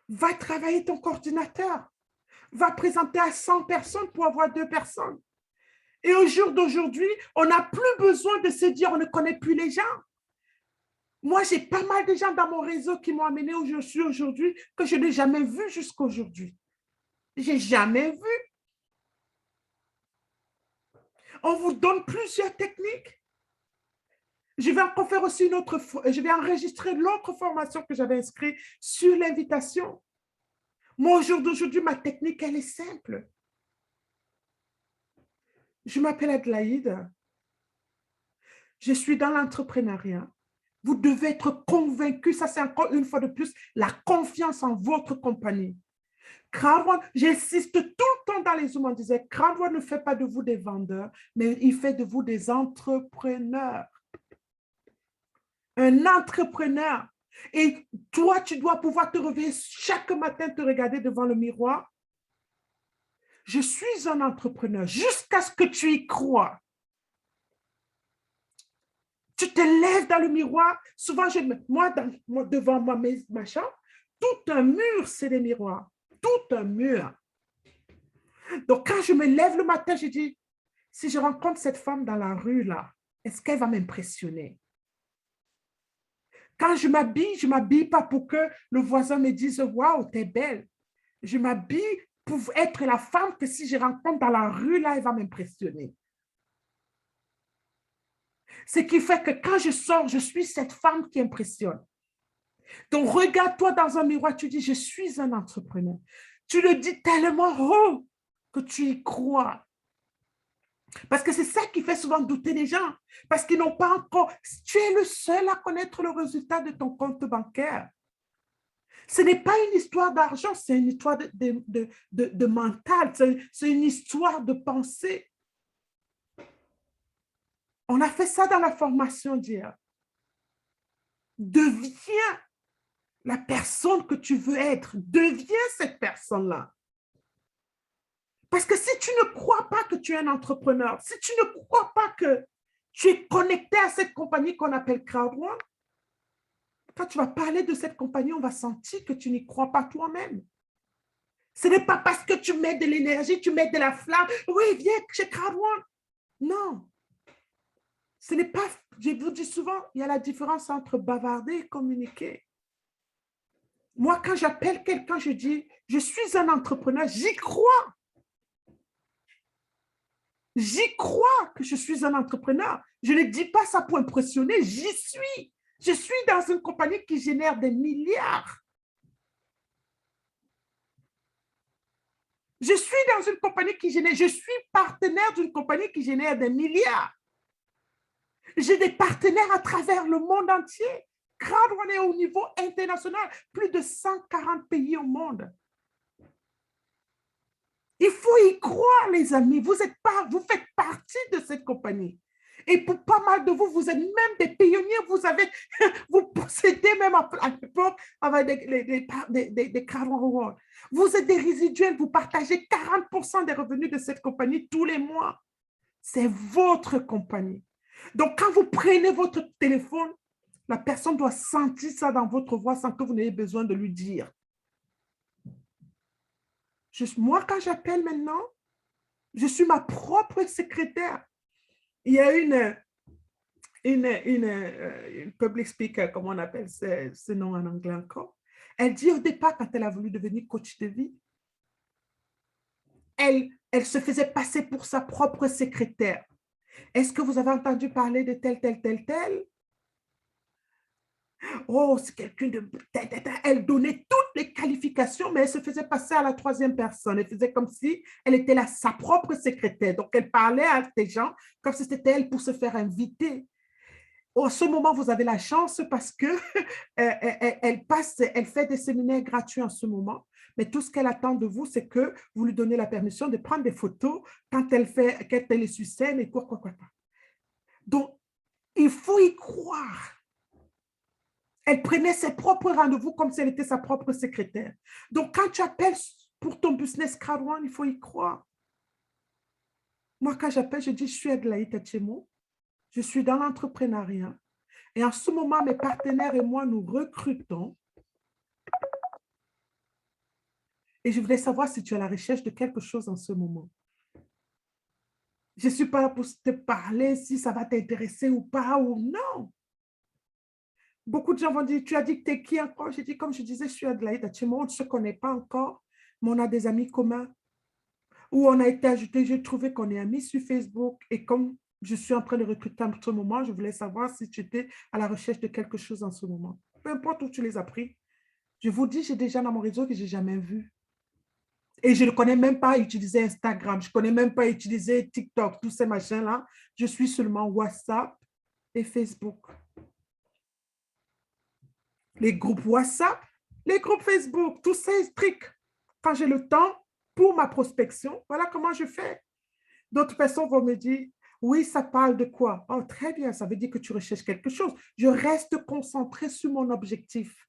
A: Va travailler ton coordinateur. Va présenter à 100 personnes pour avoir 2 personnes. Et au jour d'aujourd'hui, on n'a plus besoin de se dire on ne connaît plus les gens. Moi, j'ai pas mal de gens dans mon réseau qui m'ont amené où je suis aujourd'hui que je n'ai jamais vu jusqu'à aujourd'hui. J'ai jamais vu. On vous donne plusieurs techniques. Je vais encore faire aussi une autre, je vais enregistrer l'autre formation que j'avais inscrite sur l'invitation. Moi, au jour d'aujourd'hui, ma technique, elle est simple. Je m'appelle Adelaide. Je suis dans l'entrepreneuriat. Vous devez être convaincu, ça c'est encore une fois de plus, la confiance en votre compagnie. Crowdone, j'insiste tout le temps dans les Zooms, on disait, Crowdone ne fait pas de vous des vendeurs, mais il fait de vous des entrepreneurs. Un entrepreneur. Et toi, tu dois pouvoir te réveiller chaque matin, te regarder devant le miroir. Je suis un entrepreneur jusqu'à ce que tu y crois. Tu te lèves dans le miroir. Souvent, devant ma chambre, tout un mur, c'est des miroirs. Tout un mur. Donc, quand je me lève le matin, je dis, si je rencontre cette femme dans la rue, là, est-ce qu'elle va m'impressionner? Quand je m'habille pas pour que le voisin me dise, waouh, t'es belle. Je m'habille pour être la femme que si je rencontre dans la rue, là, elle va m'impressionner. Ce qui fait que quand je sors, je suis cette femme qui impressionne. Donc, regarde-toi dans un miroir, tu dis, je suis un entrepreneur. Tu le dis tellement haut que tu y crois. Parce que c'est ça qui fait souvent douter les gens. Parce qu'ils n'ont pas encore... Tu es le seul à connaître le résultat de ton compte bancaire. Ce n'est pas une histoire d'argent, c'est une histoire de mental, c'est une histoire de pensée. On a fait ça dans la formation d'hier. Deviens la personne que tu veux être. Deviens cette personne-là. Parce que si tu ne crois pas que tu es un entrepreneur, si tu ne crois pas que tu es connecté à cette compagnie qu'on appelle Crowdone, quand tu vas parler de cette compagnie, on va sentir que tu n'y crois pas toi-même. Ce n'est pas parce que tu mets de l'énergie, tu mets de la flamme. Oui, viens chez Crowdone. Non. Ce n'est pas, je vous dis souvent, il y a la différence entre bavarder et communiquer. Moi, quand j'appelle quelqu'un, je dis, je suis un entrepreneur, j'y crois. J'y crois que je suis un entrepreneur. Je ne dis pas ça pour impressionner, j'y suis. Je suis dans une compagnie qui génère des milliards. Je suis dans une compagnie qui génère, je suis partenaire d'une compagnie qui génère des milliards. J'ai des partenaires à travers le monde entier. Crowdone est au niveau international, plus de 140 pays au monde. Il faut y croire, les amis. Vous faites partie de cette compagnie. Et pour pas mal de vous, vous êtes même des pionniers. Vous possédez même à l'époque avec des Crowdone Rewards. Vous êtes des résiduels. Vous partagez 40% des revenus de cette compagnie tous les mois. C'est votre compagnie. Donc, quand vous prenez votre téléphone, la personne doit sentir ça dans votre voix sans que vous n'ayez besoin de lui dire. Moi, quand j'appelle maintenant, je suis ma propre secrétaire. Il y a une public speaker, comment on appelle ce nom en anglais encore. Elle dit au départ, quand elle a voulu devenir coach de vie, elle se faisait passer pour sa propre secrétaire. Est-ce que vous avez entendu parler de tel, tel, tel, tel? Oh, c'est quelqu'un de... Elle donnait toutes les qualifications, mais elle se faisait passer à la troisième personne. Elle faisait comme si elle était sa propre secrétaire. Donc, elle parlait à des gens comme si c'était elle pour se faire inviter. En ce moment, vous avez la chance parce que elle fait des séminaires gratuits en ce moment. Mais tout ce qu'elle attend de vous, c'est que vous lui donnez la permission de prendre des photos quand elle est sur scène et quoi. Donc, il faut y croire. Elle prenait ses propres rendez-vous comme si elle était sa propre secrétaire. Donc, quand tu appelles pour ton business Crowdone, il faut y croire. Moi, quand j'appelle, je dis, je suis Adelaide Tchemo. Je suis dans l'entrepreneuriat. Et en ce moment, mes partenaires et moi, nous recrutons Et je voulais savoir si tu es à la recherche de quelque chose en ce moment. Je ne suis pas là pour te parler si ça va t'intéresser ou pas, ou non. Beaucoup de gens vont dire, tu as dit que tu es qui encore? J'ai dit, comme je disais, je suis Adelaide Achimot, on ne se connaît pas encore, mais on a des amis communs. Où on a été ajouté, j'ai trouvé qu'on est amis sur Facebook. Et comme je suis en train de recruter en ce moment, je voulais savoir si tu étais à la recherche de quelque chose en ce moment. Peu importe où tu les as pris. Je vous dis, j'ai des gens dans mon réseau que je n'ai jamais vus. Et je ne connais même pas utiliser Instagram, je ne connais même pas utiliser TikTok, tous ces machins-là. Je suis seulement WhatsApp et Facebook. Les groupes WhatsApp, les groupes Facebook, tous ces trucs. Quand j'ai le temps pour ma prospection, voilà comment je fais. D'autres personnes vont me dire, oui, ça parle de quoi? Oh, très bien, ça veut dire que tu recherches quelque chose. Je reste concentrée sur mon objectif,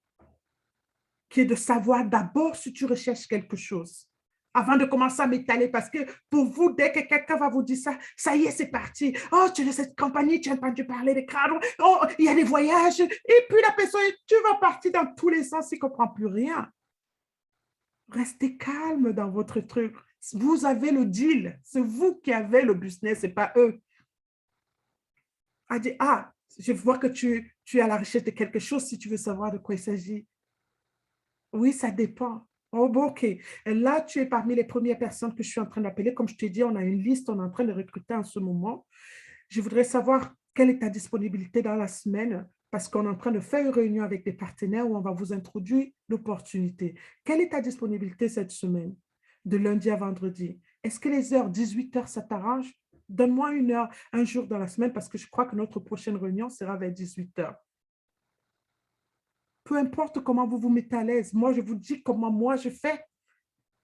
A: qui est de savoir d'abord si tu recherches quelque chose, avant de commencer à m'étaler, parce que pour vous, dès que quelqu'un va vous dire ça, ça y est, c'est parti. Oh, tu es de cette compagnie, tu as entendu parler des cadres, oh, il y a des voyages, et puis la personne, tu vas partir dans tous les sens, il ne comprend plus rien. Restez calme dans votre truc. Vous avez le deal, c'est vous qui avez le business, ce n'est pas eux. A dit, ah, je vois que tu es à la recherche de quelque chose si tu veux savoir de quoi il s'agit. Oui, ça dépend. Oh, bon, OK. Et là, tu es parmi les premières personnes que je suis en train d'appeler. Comme je t'ai dit, on a une liste, on est en train de recruter en ce moment. Je voudrais savoir quelle est ta disponibilité dans la semaine parce qu'on est en train de faire une réunion avec des partenaires où on va vous introduire l'opportunité. Quelle est ta disponibilité cette semaine, de lundi à vendredi? Est-ce que les heures 18 heures, ça t'arrange? Donne-moi une heure, un jour dans la semaine parce que je crois que notre prochaine réunion sera vers 18 heures. Peu importe comment vous vous mettez à l'aise, moi, je vous dis comment moi je fais.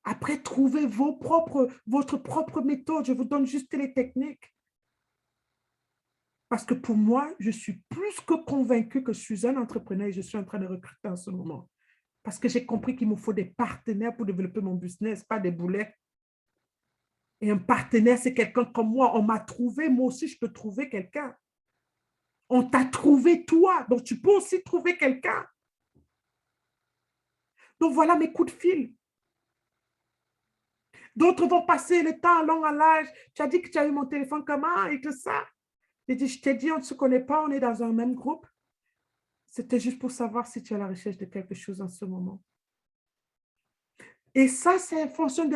A: Après, trouvez votre propre méthode. Je vous donne juste les techniques. Parce que pour moi, je suis plus que convaincue que je suis un entrepreneur et je suis en train de recruter en ce moment. Parce que j'ai compris qu'il me faut des partenaires pour développer mon business, pas des boulets. Et un partenaire, c'est quelqu'un comme moi. On m'a trouvé, moi aussi, je peux trouver quelqu'un. On t'a trouvé toi, donc tu peux aussi trouver quelqu'un. Donc voilà mes coups de fil. D'autres vont passer le temps long à l'âge. Tu as dit que tu as eu mon téléphone comment et tout ça. J'ai dit, je t'ai dit, on ne se connaît pas, on est dans un même groupe. C'était juste pour savoir si tu es à la recherche de quelque chose en ce moment. Et ça, c'est en fonction de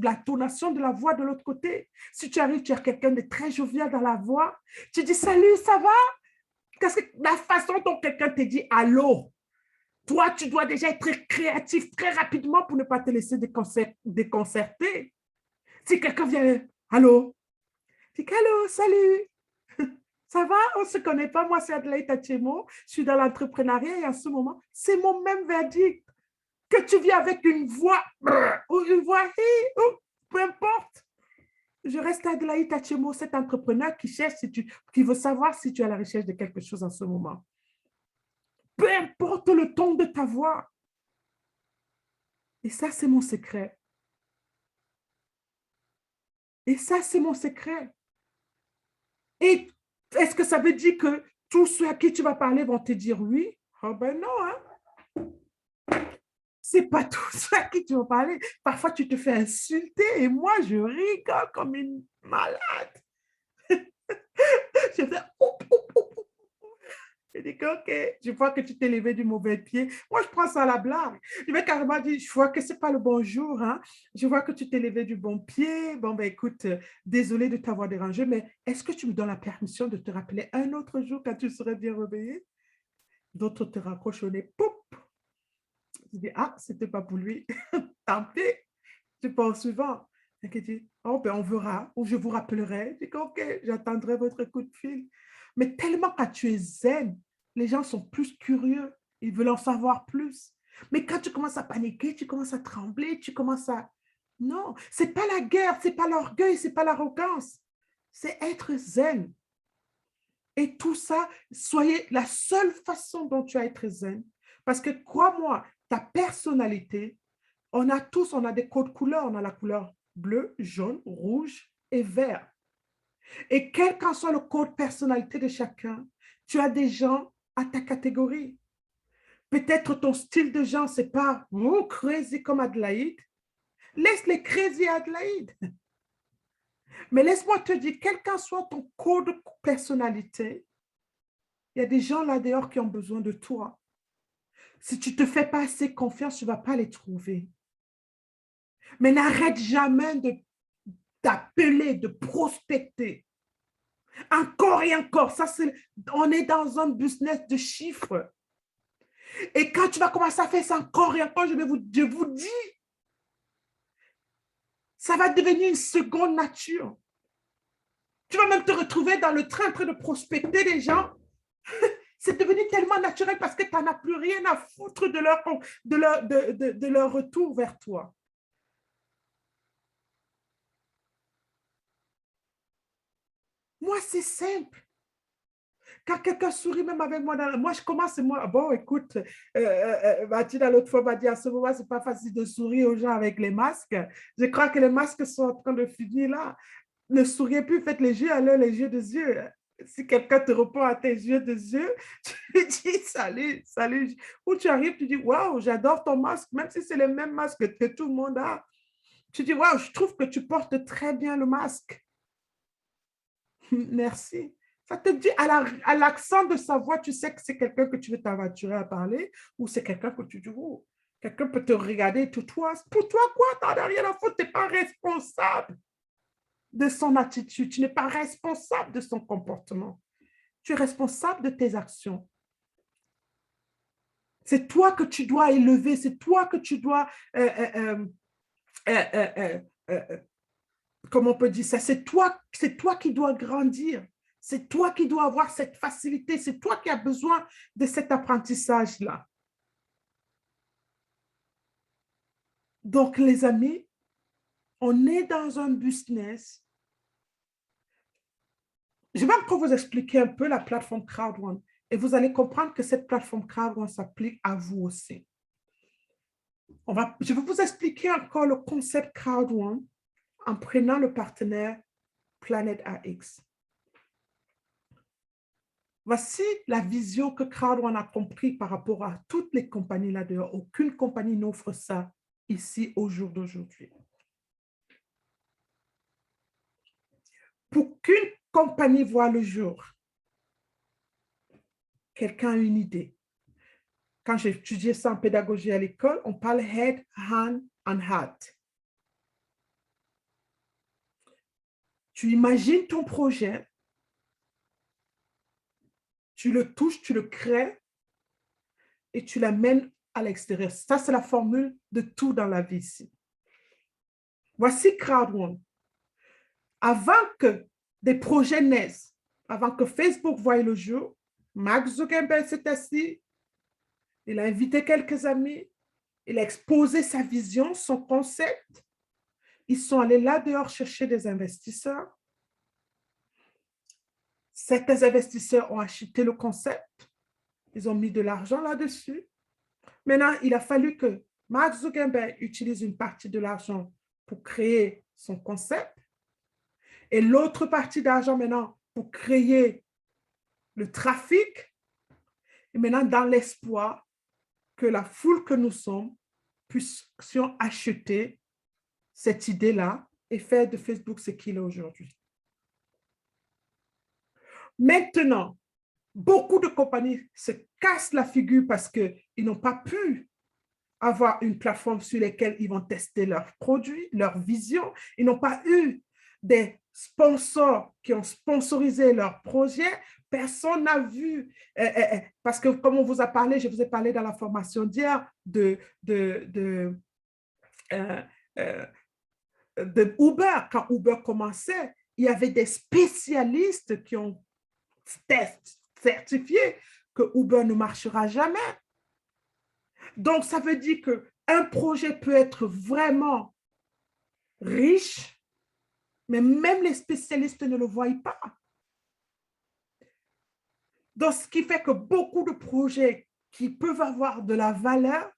A: la tonation de la voix de l'autre côté. Si tu arrives, tu as quelqu'un de très jovial dans la voix, tu dis, salut, ça va? Parce que la façon dont quelqu'un te dit allô, toi, tu dois déjà être très créatif très rapidement pour ne pas te laisser déconcerter. Si quelqu'un vient, allô, tu dis, allô, salut, ça va? On ne se connaît pas. Moi, c'est Adelaide Achimot. Je suis dans l'entrepreneuriat et en ce moment, c'est mon même verdict. Que tu viens avec une voix ou une voix, peu importe. Je reste Adelaide Achimot, cet entrepreneur qui cherche, qui veut savoir si tu es à la recherche de quelque chose en ce moment. Peu importe le ton de ta voix. Et ça, c'est mon secret. Et ça, c'est mon secret. Et est-ce que ça veut dire que tous ceux à qui tu vas parler vont te dire oui? Oh ben non, hein? C'est pas tout ça qui tu vas parler. Parfois, tu te fais insulter et moi, je rigole comme une malade. Je fais oup, oup, oup, oup. Je dis que, OK, je vois que tu t'es levé du mauvais pied. Moi, je prends ça à la blague. Je vais carrément dire, je vois que ce n'est pas le bon jour. Hein? Je vois que tu t'es levé du bon pied. Bon, ben écoute, désolé de t'avoir dérangé, mais est-ce que tu me donnes la permission de te rappeler un autre jour quand tu serais bien réveillé? D'autres te raccrochent au nez. Poup! Je dis, ah, ce n'était pas pour lui. Tant pis. Je pense suivant. Et qui dit, oh, ben on verra, ou je vous rappellerai. Je dis, OK, j'attendrai votre coup de fil. Mais tellement quand tu es zen, les gens sont plus curieux. Ils veulent en savoir plus. Mais quand tu commences à paniquer, tu commences à trembler, tu commences à... Non, ce n'est pas la guerre, ce n'est pas l'orgueil, ce n'est pas l'arrogance. C'est être zen. Et tout ça, soyez la seule façon dont tu as être zen. Parce que crois-moi, ta personnalité, on a des codes couleurs. On a la couleur bleu, jaune, rouge et vert. Et quel qu'en soit le code personnalité de chacun, tu as des gens à ta catégorie. Peut-être ton style de gens, c'est pas crazy comme Adelaide. Laisse les crazy Adelaide. Mais laisse-moi te dire, quel qu'en soit ton code de personnalité, il y a des gens là dehors qui ont besoin de toi. Si tu ne te fais pas assez confiance, tu ne vas pas les trouver. Mais n'arrête jamais d'appeler, de prospecter. Encore et encore, on est dans un business de chiffres. Et quand tu vas commencer à faire ça encore et encore, je vous dis, ça va devenir une seconde nature. Tu vas même te retrouver dans le train en train de prospecter les gens. C'est devenu tellement naturel parce que tu n'en as plus rien à foutre de leur retour vers toi. Moi, c'est simple. Quand quelqu'un sourit même avec moi, moi je commence, bon, écoute, Mathilde, l'autre fois, m'a dit, à ce moment, c'est pas facile de sourire aux gens avec les masques. Je crois que les masques sont en train de finir là. Ne souriez plus, faites les yeux à l'heure, les yeux des yeux. Si quelqu'un te répond à tes yeux des yeux, tu dis salut, salut. Ou tu arrives, tu dis waouh, j'adore ton masque, même si c'est le même masque que tout le monde a. Tu dis waouh, je trouve que tu portes très bien le masque. Merci. Ça te dit à l'accent de sa voix, tu sais que c'est quelqu'un que tu veux t'aventurer à parler ou c'est quelqu'un que tu dis, oh, quelqu'un peut te regarder et pour toi quoi? T'en as rien à foutre, tu n'es pas responsable de son attitude, tu n'es pas responsable de son comportement. Tu es responsable de tes actions. C'est toi que tu dois élever, c'est toi que tu dois, comment on peut dire ça, c'est toi qui dois grandir. C'est toi qui dois avoir cette facilité. C'est toi qui as besoin de cet apprentissage-là. Donc, les amis, on est dans un business. Je vais encore vous expliquer un peu la plateforme Crowd1 et vous allez comprendre que cette plateforme Crowd1 s'applique à vous aussi. Je vais vous expliquer encore le concept Crowd1 en prenant le partenaire Planète AX. Voici la vision que Crowd1 a compris par rapport à toutes les compagnies là-dehors. Aucune compagnie n'offre ça ici au jour d'aujourd'hui. Pour qu'une compagnie voit le jour, quelqu'un a une idée. Quand j'ai étudié ça en pédagogie à l'école, on parle head, hand and heart. Tu imagines ton projet, tu le touches, tu le crées et tu l'amènes à l'extérieur. Ça, c'est la formule de tout dans la vie ici. Voici Crowd1. Avant que des projets naissent, avant que Facebook voie le jour, Mark Zuckerberg s'est assis, il a invité quelques amis, il a exposé sa vision, son concept. Ils sont allés là dehors chercher des investisseurs. Certains investisseurs ont acheté le concept. Ils ont mis de l'argent là-dessus. Maintenant, il a fallu que Mark Zuckerberg utilise une partie de l'argent pour créer son concept et l'autre partie d'argent maintenant pour créer le trafic. Et maintenant, dans l'espoir que la foule que nous sommes puissions acheter cette idée-là et faire de Facebook ce qu'il est aujourd'hui. Maintenant, beaucoup de compagnies se cassent la figure parce qu'ils n'ont pas pu avoir une plateforme sur laquelle ils vont tester leurs produits, leur vision. Ils n'ont pas eu des sponsors qui ont sponsorisé leurs projets. Personne n'a vu, parce que comme on vous a parlé, je vous ai parlé dans la formation d'hier de Uber. Quand Uber commençait, il y avait des spécialistes qui ont certifié que Uber ne marchera jamais. Donc, ça veut dire qu'un projet peut être vraiment riche, mais même les spécialistes ne le voient pas. Donc, ce qui fait que beaucoup de projets qui peuvent avoir de la valeur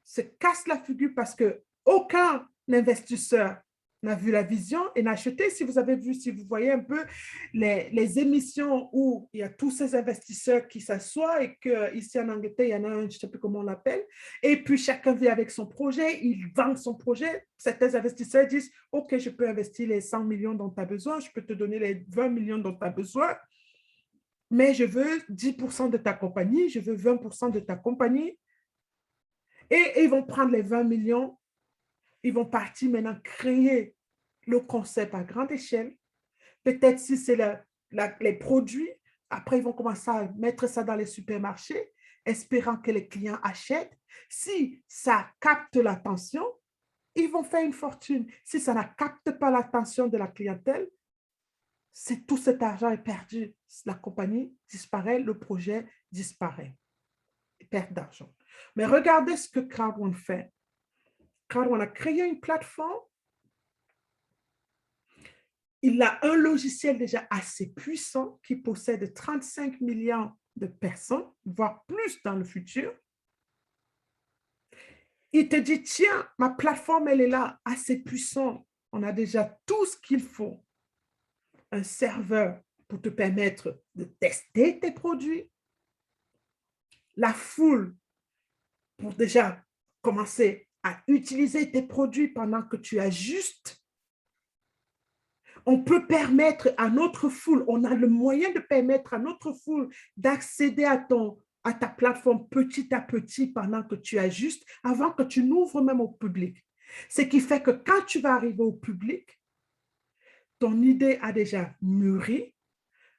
A: se cassent la figure parce qu'aucun investisseur On a vu la vision et on a acheté. Si vous avez vu, si vous voyez un peu les émissions où il y a tous ces investisseurs qui s'assoient et qu'ici en Angleterre, il y en a un, je ne sais plus comment on l'appelle, et puis chacun vient avec son projet, il vend son projet. Certains investisseurs disent, OK, je peux investir les 100 millions dont tu as besoin, je peux te donner les 20 millions dont tu as besoin, mais je veux 10% de ta compagnie, je veux 20% de ta compagnie. Et ils vont prendre les 20 millions, ils vont partir maintenant créer le concept à grande échelle. Peut-être si c'est les produits, après ils vont commencer à mettre ça dans les supermarchés, espérant que les clients achètent. Si ça capte l'attention, ils vont faire une fortune. Si ça ne capte pas l'attention de la clientèle, tout cet argent est perdu. La compagnie disparaît, le projet disparaît. Perte d'argent. Mais regardez ce que Crowd One fait. Crowd One a créé une plateforme. Il a un logiciel déjà assez puissant qui possède 35 millions de personnes, voire plus dans le futur. Il te dit, tiens, ma plateforme, elle est là, assez puissante. On a déjà tout ce qu'il faut. Un serveur pour te permettre de tester tes produits. La foule pour déjà commencer à utiliser tes produits pendant que tu ajustes. On peut permettre à notre foule, on a le moyen de permettre à notre foule d'accéder à ta plateforme petit à petit pendant que tu ajustes, avant que tu n'ouvres même au public. Ce qui fait que quand tu vas arriver au public, ton idée a déjà mûri,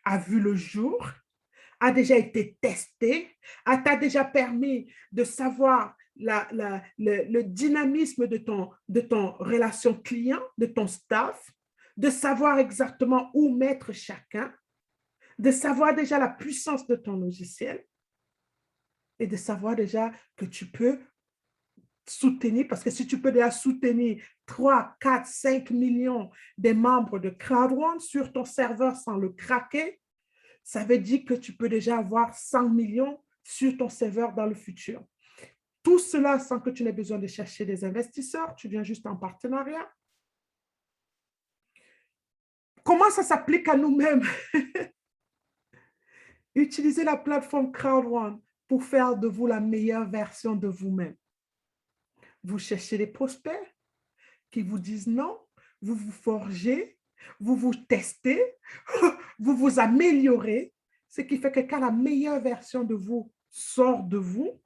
A: a vu le jour, a déjà été testée, t'a déjà permis de savoir le dynamisme de ton relation client, de ton staff, de savoir exactement où mettre chacun, de savoir déjà la puissance de ton logiciel et de savoir déjà que tu peux soutenir, parce que si tu peux déjà soutenir 3, 4, 5 millions de membres de CrowdOne sur ton serveur sans le craquer, ça veut dire que tu peux déjà avoir 100 millions sur ton serveur dans le futur. Tout cela sans que tu n'aies besoin de chercher des investisseurs, tu viens juste en partenariat. Comment ça s'applique à nous-mêmes? Utilisez la plateforme CrowdOne pour faire de vous la meilleure version de vous-même. Vous cherchez des prospects qui vous disent non, vous vous forgez, vous vous testez, vous vous améliorez, ce qui fait que quand la meilleure version de vous sort de vous,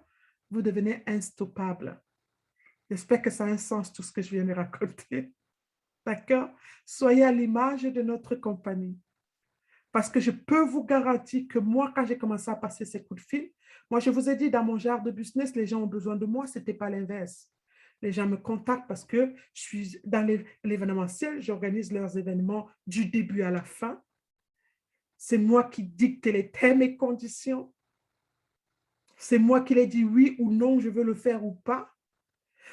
A: vous devenez instoppable. J'espère que ça a un sens tout ce que je viens de raconter. D'accord? Soyez à l'image de notre compagnie. Parce que je peux vous garantir que moi, quand j'ai commencé à passer ces coups de fil, moi, je vous ai dit, dans mon genre de business, les gens ont besoin de moi, ce n'était pas l'inverse. Les gens me contactent parce que je suis dans l'événementiel, j'organise leurs événements du début à la fin. C'est moi qui dicte les thèmes et conditions. C'est moi qui les dis oui ou non, je veux le faire ou pas.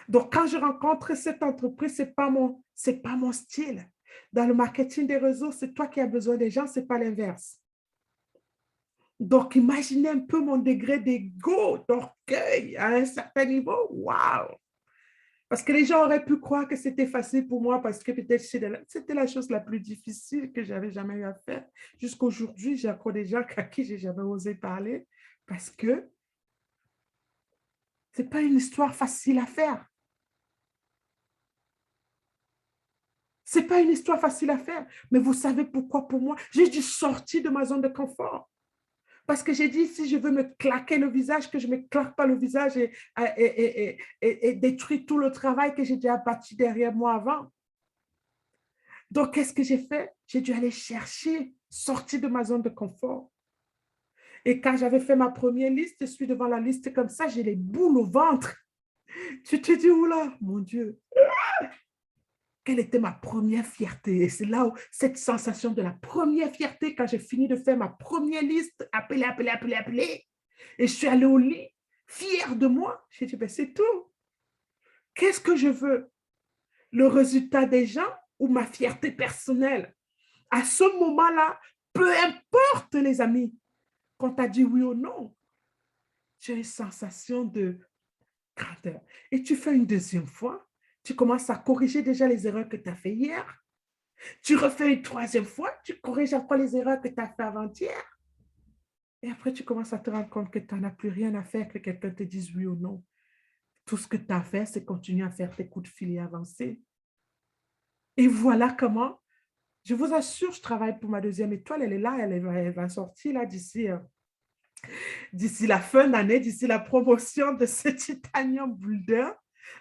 A: Donc, quand je rencontre cette entreprise, ce n'est pas mon style. Dans le marketing des réseaux, c'est toi qui as besoin des gens, ce n'est pas l'inverse. Donc, imaginez un peu mon degré d'ego, d'orgueil à un certain niveau. Waouh! Parce que les gens auraient pu croire que c'était facile pour moi parce que peut-être c'était la chose la plus difficile que j'avais jamais eu à faire. Jusqu'aujourd'hui, j'ai encore des gens à qui j'ai jamais osé parler parce que c'est pas une histoire facile à faire. C'est pas une histoire facile à faire. Mais vous savez pourquoi pour moi? J'ai dû sortir de ma zone de confort. Parce que j'ai dit, si je veux me claquer le visage, que je ne me claque pas le visage et détruire tout le travail que j'ai déjà bâti derrière moi avant. Donc, qu'est-ce que j'ai fait? J'ai dû aller chercher, sortir de ma zone de confort. Et quand j'avais fait ma première liste, je suis devant la liste comme ça, j'ai les boules au ventre. Tu te dis, oula, mon Dieu, quelle était ma première fierté? Et c'est là où cette sensation de la première fierté, quand j'ai fini de faire ma première liste, appeler. Et je suis allée au lit, fière de moi. J'ai dit, ben, c'est tout. Qu'est-ce que je veux? Le résultat des gens ou ma fierté personnelle? À ce moment-là, peu importe les amis, qu'on t'a dit oui ou non, tu as une sensation de grandeur. Et tu fais une deuxième fois, Tu commences à corriger déjà les erreurs que tu as fait hier. Tu refais une troisième fois, tu corriges encore les erreurs que tu as fait avant-hier. Et après, tu commences à te rendre compte que tu n'en as plus rien à faire que quelqu'un te dise oui ou non. Tout ce que tu as fait, c'est continuer à faire tes coups de fil et avancer. Et voilà comment, je vous assure, je travaille pour ma deuxième étoile. Elle est là, elle va sortir là d'ici la fin d'année, d'ici la promotion de ce Titanium Boulder.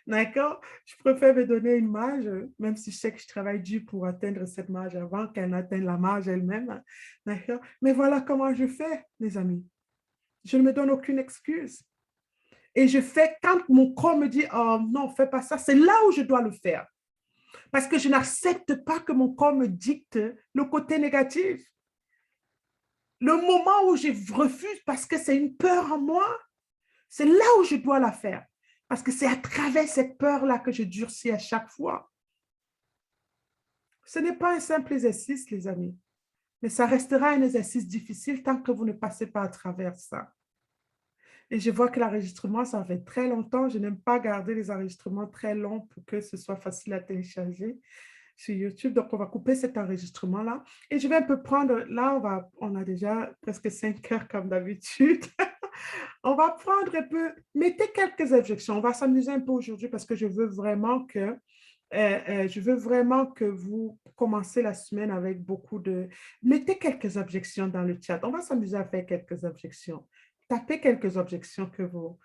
A: D'accord? Je préfère me donner une marge, même si je sais que je travaille dur pour atteindre cette marge avant qu'elle n'atteigne la marge elle-même. D'accord? Mais voilà comment je fais, les amis. Je ne me donne aucune excuse. Et je fais quand mon corps me dit, oh non, fais pas ça, c'est là où je dois le faire. Parce que je n'accepte pas que mon corps me dicte le côté négatif. Le moment où je refuse parce que c'est une peur en moi, c'est là où je dois la faire. Parce que c'est à travers cette peur-là que je durcis à chaque fois. Ce n'est pas un simple exercice, les amis, mais ça restera un exercice difficile tant que vous ne passez pas à travers ça. Et je vois que l'enregistrement, ça fait très longtemps. Je n'aime pas garder les enregistrements très longs pour que ce soit facile à télécharger sur YouTube. Donc, on va couper cet enregistrement-là. Et je vais un peu prendre, là, on a déjà presque 5 heures comme d'habitude. On va prendre un peu, mettez quelques objections. On va s'amuser un peu aujourd'hui parce que je veux vraiment que vous commencez la semaine avec beaucoup de... Mettez quelques objections dans le chat. On va s'amuser à faire quelques objections. Tapez quelques objections que vous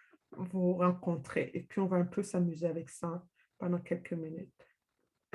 A: rencontrez et puis on va un peu s'amuser avec ça pendant quelques minutes.